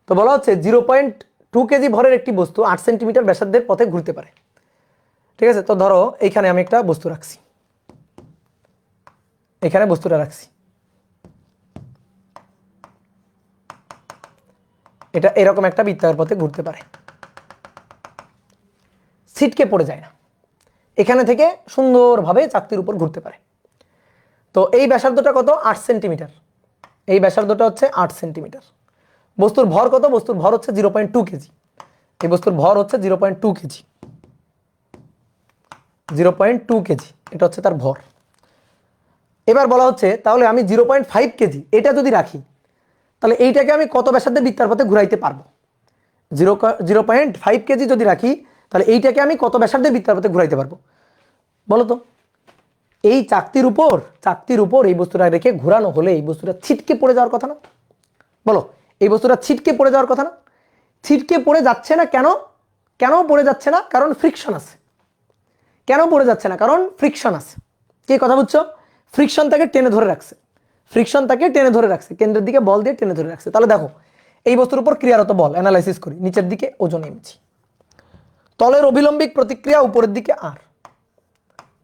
তো বলা হচ্ছে 0.2 কেজি ভরের একটি বস্তু 8 সেন্টিমিটার ব্যাসার্ধের পথে ঘুরতে পারে। ঠিক আছে, তো ধরো এইখানে আমি একটা বস্তু রাখছি, এখানে বস্তুটা রাখছি, এটা এরকম একটা বৃত্তাকার পথে ঘুরতে পারে, ছিটকে পড়ে যায় না, এখানে থেকে সুন্দরভাবে চাকতির উপর ঘুরতে পারে। তো এই ব্যাসার্ধটা কত? 8 সেন্টিমিটার। এই ব্যাসার্ধটা হচ্ছে 8 সেন্টিমিটার। বস্তুর ভর কত? বস্তুর ভর হচ্ছে 0.2 কেজি। এই বস্তুর ভর হচ্ছে 0.2 কেজি, 0.2 কেজি, এটা হচ্ছে তার ভর। এবার বলা হচ্ছে তাহলে আমি 0.5 কেজি এটা যদি রাখি, তাহলে এইটাকে আমি কত ব্যাসার্ধের বৃত্তার পথে ঘুরাইতে পারবো? 0.5 কেজি যদি রাখি, তাহলে এইটাকে আমি কত ব্যাসার্ধের বৃত্তার পথে ঘুরাইতে পারবো বলো তো? এই চাকতির উপর এই বস্তুটা রেখে ঘোরানো হলে এই বস্তুটা ছিটকে পড়ে যাওয়ার কথা না? বলো, এই বস্তুটা ছিটকে পড়ে যাওয়ার কথা না? ছিটকে পড়ে যাচ্ছে না কেন? কেন পড়ে যাচ্ছে না? কারণ ফ্রিকশন আছে। কেন পড়ে যাচ্ছে না? কারণ ফ্রিকশন আছে। কি কথা বুঝছো? ফ্রিকশন তাকে টেনে ধরে রাখছে, ফ্রিকশন তাকে টেনে ধরে রাখছে, কেন্দ্রের দিকে বল দিয়ে টেনে ধরে রাখছে। তাহলে দেখো, এই বস্তুর উপর ক্রিয়ারত বল অ্যানালাইসিস করি, নিচের দিকে ওজন এমজি, তলের অভিলম্বিক প্রতিক্রিয়া উপরের দিকে আর,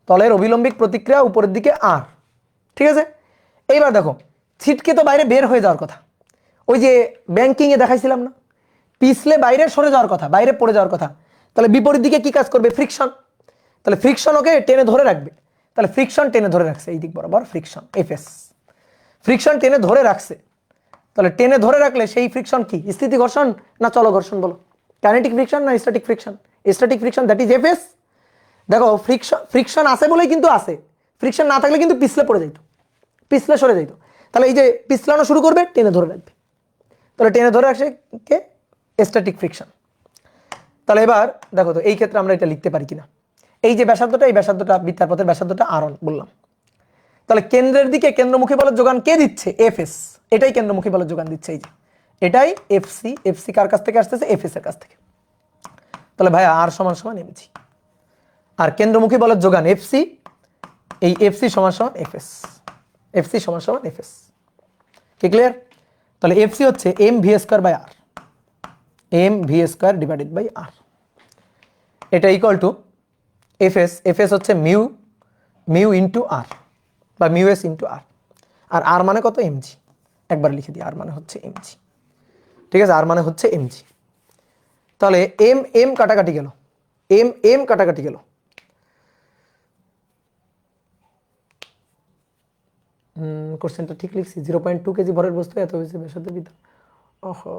তলের অভিলম্বিক প্রতিক্রিয়া উপরের দিকে আর, ঠিক আছে? এইবার দেখো, ছিটকে তো বাইরে বের হয়ে যাওয়ার কথা, ওই যে ব্যাংকিং এ দেখাইছিলাম না, পিছলে বাইরে সরে যাওয়ার কথা, বাইরে পড়ে যাওয়ার কথা। তাহলে বিপরীত দিকে কি কাজ করবে? ফ্রিকশন। তাহলে ফ্রিকশন ওকে টেনে ধরে রাখবে। তাহলে ফ্রিকশন টেনে ধরে রাখছে এই দিক বরাবর, ফ্রিকশন এফএস, ফ্রিকশন টেনে ধরে রাখছে। তাহলে টেনে ধরে রাখলে সেই ফ্রিকশন কি? স্থিতি ঘর্ষণ না চল ঘর্ষণ? বলো, কাইনেটিক ফ্রিকশন না static friction? Static friction, that is FS. দেখো, ফ্রিকশন আছে বলেই কিন্তু আছে, ফ্রিকশন না থাকলে কিন্তু পিছলে পড়ে যাইতো, পিছলে সরে যাইতো। তাহলে এই যে পিছলানো শুরু করবে, টেনে ধরে রাখবে। তাহলে টেনে ধরে রাখছে কে? Static friction. তাহলে এবার দেখো তো এই ক্ষেত্রে আমরা এটা লিখতে পারি কিনা। এই যে ব্যাসার্ধটা, এই ব্যাসার্ধটা বৃত্তার পথের ব্যাসার্ধটা আর1 বললাম। তাহলে কেন্দ্রের দিকে কেন্দ্রমুখী বলের যোগান কে দিচ্ছে? এফএস। এটাই কেন্দ্রমুখী বলের যোগান দিচ্ছে, এই যে এটাই এফসি। এফসি কার কাছ থেকে আসতেছে? এফএস এর কাছ থেকে। তাহলে ভাই আর সমান সমান এমজি, আর কেন্দ্রমুখী বলের যোগান এফসি, এই এফসি সমান সমান এফএস, এফসি সমান সমান এফএস। কি ক্লিয়ার? তাহলে এফসি হচ্ছে M V square by R, M V square divided by R. এটা ইকুয়াল টু এফএস, এফএস হচ্ছে মিউ, মিউ ইন্টু আর বা মিউ এস ইন্টু আর। আর আর মানে কত? এমজি। একবার লিখে দিই, আর মানে হচ্ছে এমজি। ঠিক আছে, আর মানে হচ্ছে এমজি। তাহলে এম এম কাটাকাটি গেল, এম এম কাটাকাটি গেল। কোশ্চেনটা ঠিক লিখছি? 0.2 কেজি ভরের বস্তু এত বেশি ব্যাসার্ধ বৃত্ত। ওহো,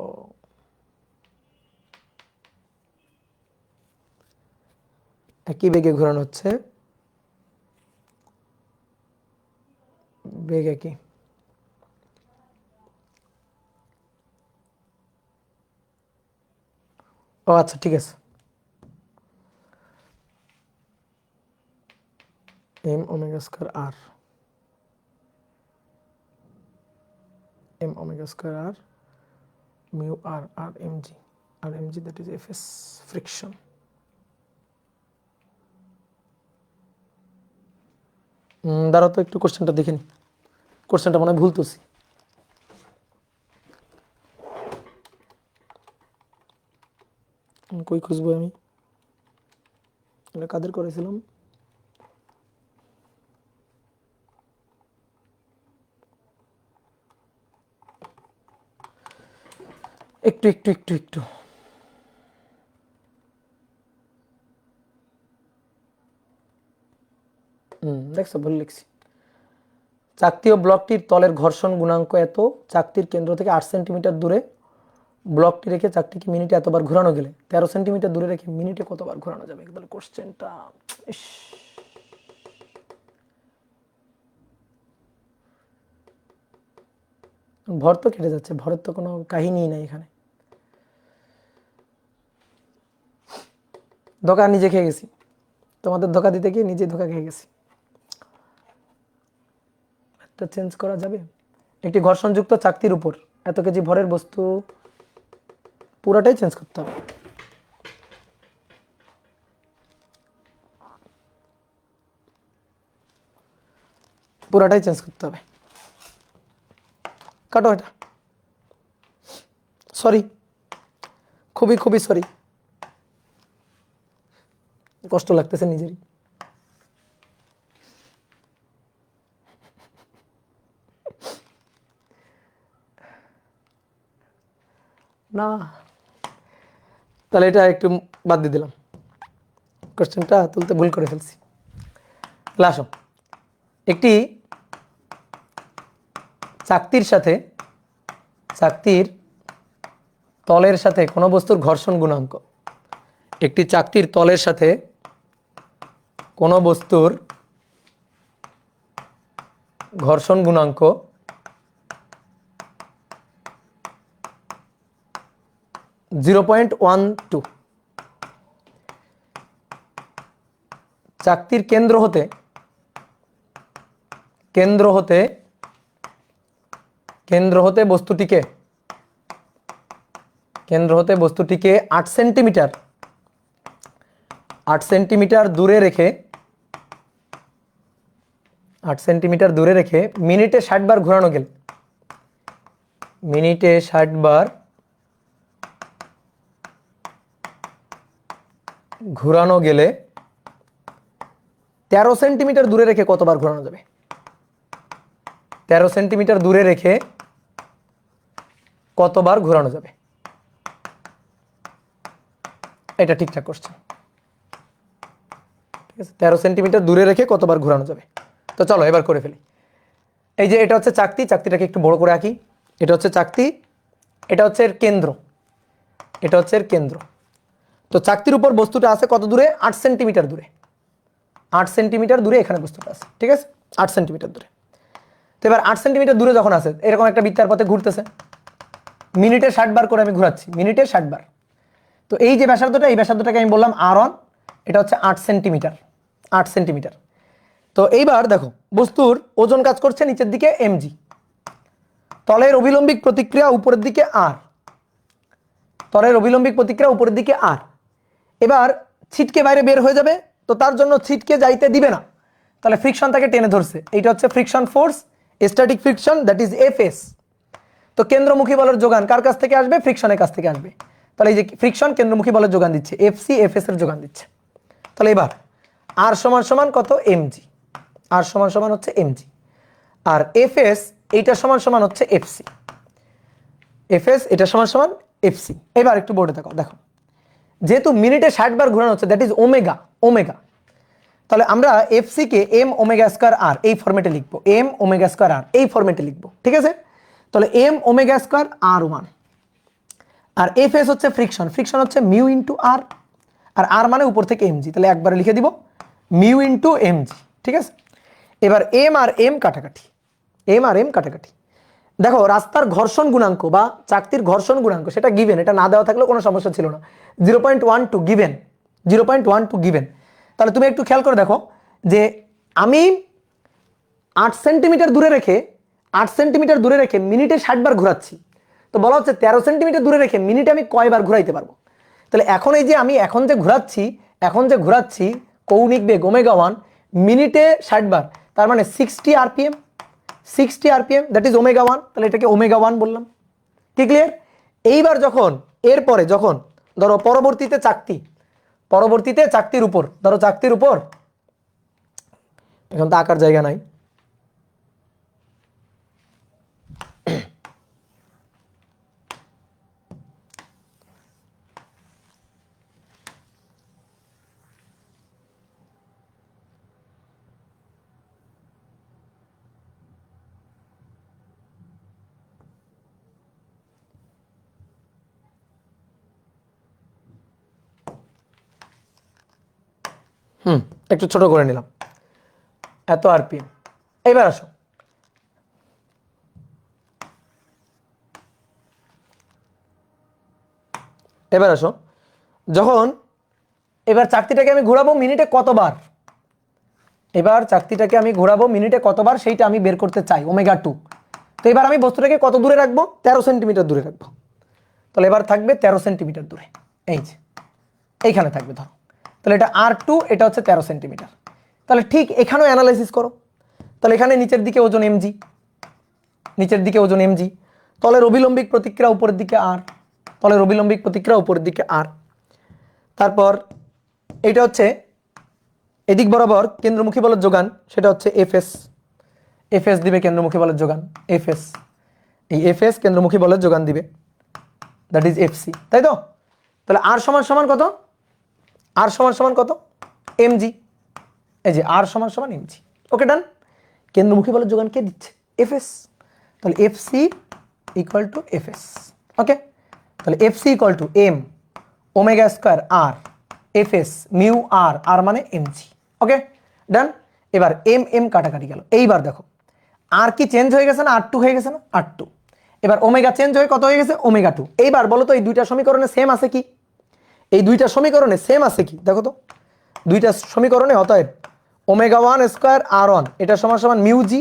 একই বেগে ঘোরানো হচ্ছে, বেগ একই। ও আচ্ছা, ঠিক আছে। M omega square R, M omega square R mu R, আর MG, R MG that is FS friction. দাঁড়াও তো একটু কোশ্চেনটা দেখে নি, কোশ্চেনটা মনে হয় ভুল তুলছি। কই খুঁজবো আমি? এটা কাদের করেছিলাম? একটু একটু একটু একটু দেখছো, ভুল লিখছি। চাকতি ও ব্লকটির তলের ঘর্ষণ গুণাঙ্ক এত, চাকতির কেন্দ্র থেকে 8 সেন্টিমিটার দূরে ব্লকটি রেখে চাকতিকে মিনিটে এতবার ঘোরানো গেলে 13 সেন্টিমিটার দূরে রেখে মিনিটে কতবার ঘোরানো যাবে? তাহলে কোশ্চেনটা ভর তো কেটে যাচ্ছে, ভরের তো কোনো কাহিনী নাই এখানে। ধোকা নিজে খেয়ে গেছি, তোমাদের ধোকা দিতে গিয়ে নিজে ধোকা খেয়ে গেছি। একটা চেঞ্জ করা যাবে? একটি ঘর্ষণযুক্ত চাকতির উপর এত কেজি ভরের বস্তু, পুরাটাই চেঞ্জ করতে হবে। পুরাটাই চেঞ্জ করতে হবে। কাটো এটা, সরি, খুবই খুবই সরি, কষ্ট লাগতেছে নিজেরই। না, তাহলে এটা একটু বাদ দিয়ে দিলাম, কোশ্চেনটা তুলতে ভুল করে ফেলছি। তাহলে আসো, একটি চাকতির তলের সাথে কোনো বস্তুর ঘর্ষণ গুণাঙ্ক, একটি চাকতির তলের সাথে কোনো বস্তুর ঘর্ষণ গুণাঙ্ক 0.12। চাকতির কেন্দ্র হতে বস্তুটিকে 8 সেন্টিমিটার দূরে রেখে মিনিটে 60 বার ঘোরানো গেলে, মিনিটে 60 বার ঘোরানো গেলে 13 সেন্টিমিটার দূরে রেখে কতবার ঘোরানো যাবে? 13 সেন্টিমিটার দূরে রেখে কতবার ঘোরানো যাবে? এটা ঠিকঠাক কোশ্চেন। ঠিক আছে, 13 সেন্টিমিটার দূরে রেখে কতবার ঘোরানো যাবে? তো চলো এবার করে ফেলি। এই যে এটা হচ্ছে চাকতি, চাকতিটাকে একটু বড় করে আঁকি। এটা হচ্ছে চাকতি, এটা হচ্ছে এর কেন্দ্র, এটা হচ্ছে এর কেন্দ্র। তো চাকতির উপর বস্তুটা আছে কত দূরে? 8 সেন্টিমিটার দূরে। 8 সেন্টিমিটার দূরে এখানে বস্তুটা আছে। ঠিক আছে, 8 সেন্টিমিটার দূরে। তো এবার 8 সেন্টিমিটার দূরে যখন আছে, এরকম একটা বৃত্তার পথে ঘুরতেছে, মিনিটে 60 বার করে আমি ঘোরাচ্ছি, মিনিটে 60 বার। তো এই যে ব্যাসার্ধটা, এই ব্যাসার্ধটাকে আমি বললাম r1, এটা হচ্ছে 8 সেন্টিমিটার, 8 সেন্টিমিটার। তো এইবার দেখো বস্তুর ওজন কাজ করছে নিচের দিকে mg, তলের অবিলম্বিক প্রতিক্রিয়া উপরের দিকে r, তলের অবিলম্বিক প্রতিক্রিয়া উপরের দিকে r। এবার ছিটকে বাইরে বের হয়ে যাবে, তো তার জন্য ছিটকে যাইতে দিবে না, তাহলে ফ্রিকশন তাকে টেনে ধরছে। এইটা হচ্ছে friction force, static friction, that is FS. তো কেন্দ্রমুখী বলের যোগান কার কাছ থেকে আসবে? ফ্রিকশনের কাছ থেকে আসবে। তাহলে এই যে ফ্রিকশন কেন্দ্রমুখী বলের যোগান দিচ্ছে, এফসি এফএস এর যোগান দিচ্ছে। তাহলে এবার আর সমান সমান কত? এমজি। আর সমান সমান হচ্ছে এমজি, আর এফএস এইটা সমান সমান হচ্ছে এফসি। এফএস এটা সমান সমান এফসি। এবার একটু বোর্ডে দেখো, যেহেতু মিনিটে 60 বার ঘোরানো হচ্ছে, দ্যাট ইজ ওমেগা। তাহলে আমরা এফসি কে এম ওমেগা স্কয়ার আর এই ফরম্যাটে লিখবো, এম ওমেগা স্কয়ার আর এই ফরম্যাটে লিখবো। ঠিক আছে, তাহলে এম ওমেগা স্কয়ার r1, আর এফএস হচ্ছে ফ্রিকশন হচ্ছে মিউ ইন্টু আর, আর আর মানে উপর থেকে এমজি, তাহলে একবারে লিখে দিব মিউ ইন্টু এমজি। ঠিক আছে, এবার এম আর এম কাটাকাটি, দেখো রাস্তার ঘর্ষণ গুণাঙ্ক বা চাকতির ঘর্ষণ গুণাঙ্ক সেটা গিভেন, এটা না দেওয়া থাকলেও কোনো সমস্যা ছিল না। 0.12 গিভেন, 0.12 গিভেন। তাহলে তুমি একটু খেয়াল করে দেখো যে আমি 8 সেন্টিমিটার দূরে রেখে মিনিটে 60 বার ঘোরাচ্ছি। তো বলা হচ্ছে 13 সেন্টিমিটার দূরে রেখে মিনিটে আমি কয়বার ঘোরাইতে পারবো? তাহলে এখন এই যে আমি এখন যে ঘোরাচ্ছি কৌণিক বেগ ওমেগা 1, মিনিটে 60 বার, তার মানে 60 আরপিএম, দ্যাট ইজ ওমেগা 1। তাহলে এটাকে ওমেগা 1 বললাম। কি ক্লিয়ার? এইবার যখন ধরো পরবর্তীতে চাকতির উপর, এখন তো আঁকার জায়গা নাই, একটু ছোট করে নিলাম, এত আরপিএম। এবার আসো, যখন এবার চাকতিটাকে আমি ঘোরাবো মিনিটে কতবার, সেইটা আমি বের করতে চাই, ওমেগা 2। তো এবার আমি বস্তুটাকে কত দূরে রাখবো? 13 সেন্টিমিটার দূরে রাখবো। তাহলে এবার থাকবে 13 সেন্টিমিটার দূরে, এই যে এইখানে থাকবে ধরো। তাহলে এটা r2, এটা হচ্ছে 13 সেন্টিমিটার। তাহলে ঠিক এখানেও অ্যানালাইসিস করো। তাহলে এখানে নিচের দিকে ওজন এমজি, তলের অবিলম্বিক প্রতিক্রিয়া উপরের দিকে আর, তারপর এটা হচ্ছে এদিক বরাবর কেন্দ্রমুখী বলের যোগান, সেটা হচ্ছে এফএস দিবে কেন্দ্রমুখী বলের যোগান, এই এফএস কেন্দ্রমুখী বলের যোগান দিবে, দ্যাট ইজ এফসি। তাই তো? তাহলে আর সমান সমান কত? এমজি। এই যে আর সমান সমান এমজি। ওকে, ডান। কেন্দ্রমুখী বলের যোগান কে দিচ্ছে? এফএস। তো তাহলে F C equal to F S. Okay, তাহলে F C equal to M omega square R F S mu R, R মানে এম জি। ওকে ডান। এবার এম এম কাটাকাটি গেল। এইবার দেখো আর কি চেঞ্জ হয়ে গেছে না, আর টু হয়ে গেছে না, আর টু। এবার ওমেগা চেঞ্জ হয়ে কত হয়ে গেছে, ওমেগা টু। এইবার বলো তো এই দুইটা সমীকরণে সেম আছে কি, এই দুইটা সমীকরণে সেম আছে কি দেখো তো, দুইটা সমীকরণে অতএব omega one square R one এটা সমান সমান মিউ জি,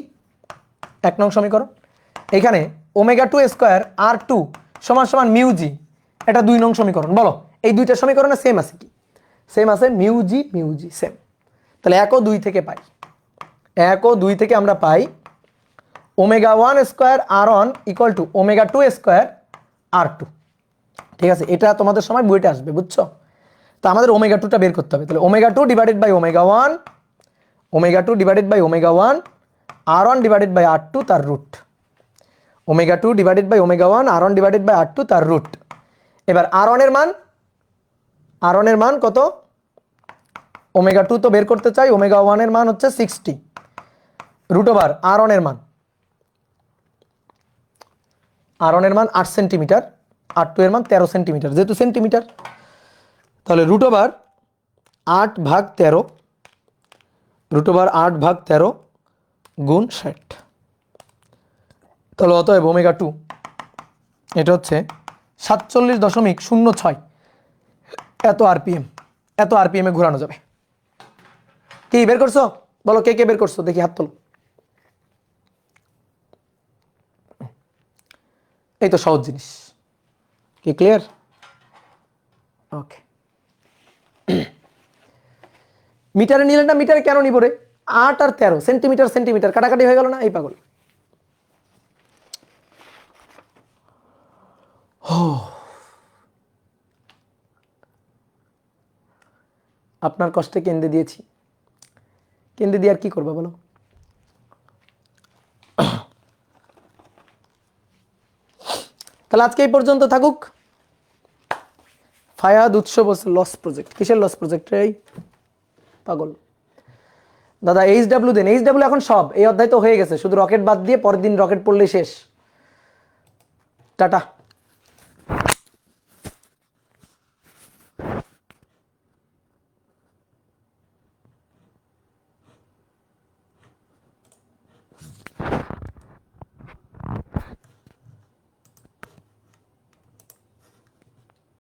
1 নং সমীকরণ। এখানে omega two square R two সমান সমান মিউ জি, এটা 2 নং সমীকরণ। বলো এই দুইটা সমীকরণে সেম আছে কি, সেম আছে, মিউ জি সেম। তাহলে 1 ও 2 থেকে পাই, 1 ও 2 থেকে আমরা পাই omega one square R one equal to omega two square R two. ঠিক আছে, এটা তোমাদের সময় বইটা আসবে, বুঝছো? তো আমাদের ওমেগা টুটা বের করতে হবে। তাহলে omega two divided by omega one, omega two divided by omega one R one divided by R two তার root, omega two divided by omega one R one divided by R two তার root. এবার R ওয়ানের মান, আর ওয়ানের মান কত, omega two তো বের করতে চাই, ওমেগা ওয়ানের মান হচ্ছে 60 রুট ওভার আর ওয়ানের মান, আর ওয়ানের মান 8 সেন্টিমিটার, আর টু এর মান 13 সেন্টিমিটার, যেহেতু সেন্টিমিটার তাহলে রুট ওভার 8 ভাগ 13, রুট ওভার 8 ভাগ 13 গুণ 60। তাহলে অতএব ওমেগা টু এটা হচ্ছে 47.06 এত আরপিএম, এত আরপিএম এ ঘোরানো যাবে। কি বের করছো বলো, কে কে বের করছো দেখি হাত তোলো। এই তো সহজ জিনিস, কি ক্লিয়ার? ওকে, মিটারে নিলেন না, মিটারে কেন নিব রে, 8 আর 13 সেন্টিমিটার সেন্টিমিটার কাটাকাটি হয়ে গেল না, এই পাগল। আপনার কষ্টে কেন্দ্রে দিয়েছি, কেন্দ্রে দিয়ে আর কি করবা বলো। তাহলে আজকে এই পর্যন্ত থাকুক। ফায়াদ উৎস বলছে লস প্রজেক্ট, কিসের লস প্রজেক্ট রে পাগল? দাদা এইচডব্লিউ দেন, এইচডব্লিউ এখন সব এই অধ্যায় তো হয়ে গেছে, শুধু রকেট বাদ দিয়ে পরের দিন রকেট পড়লেই শেষ। টাটা।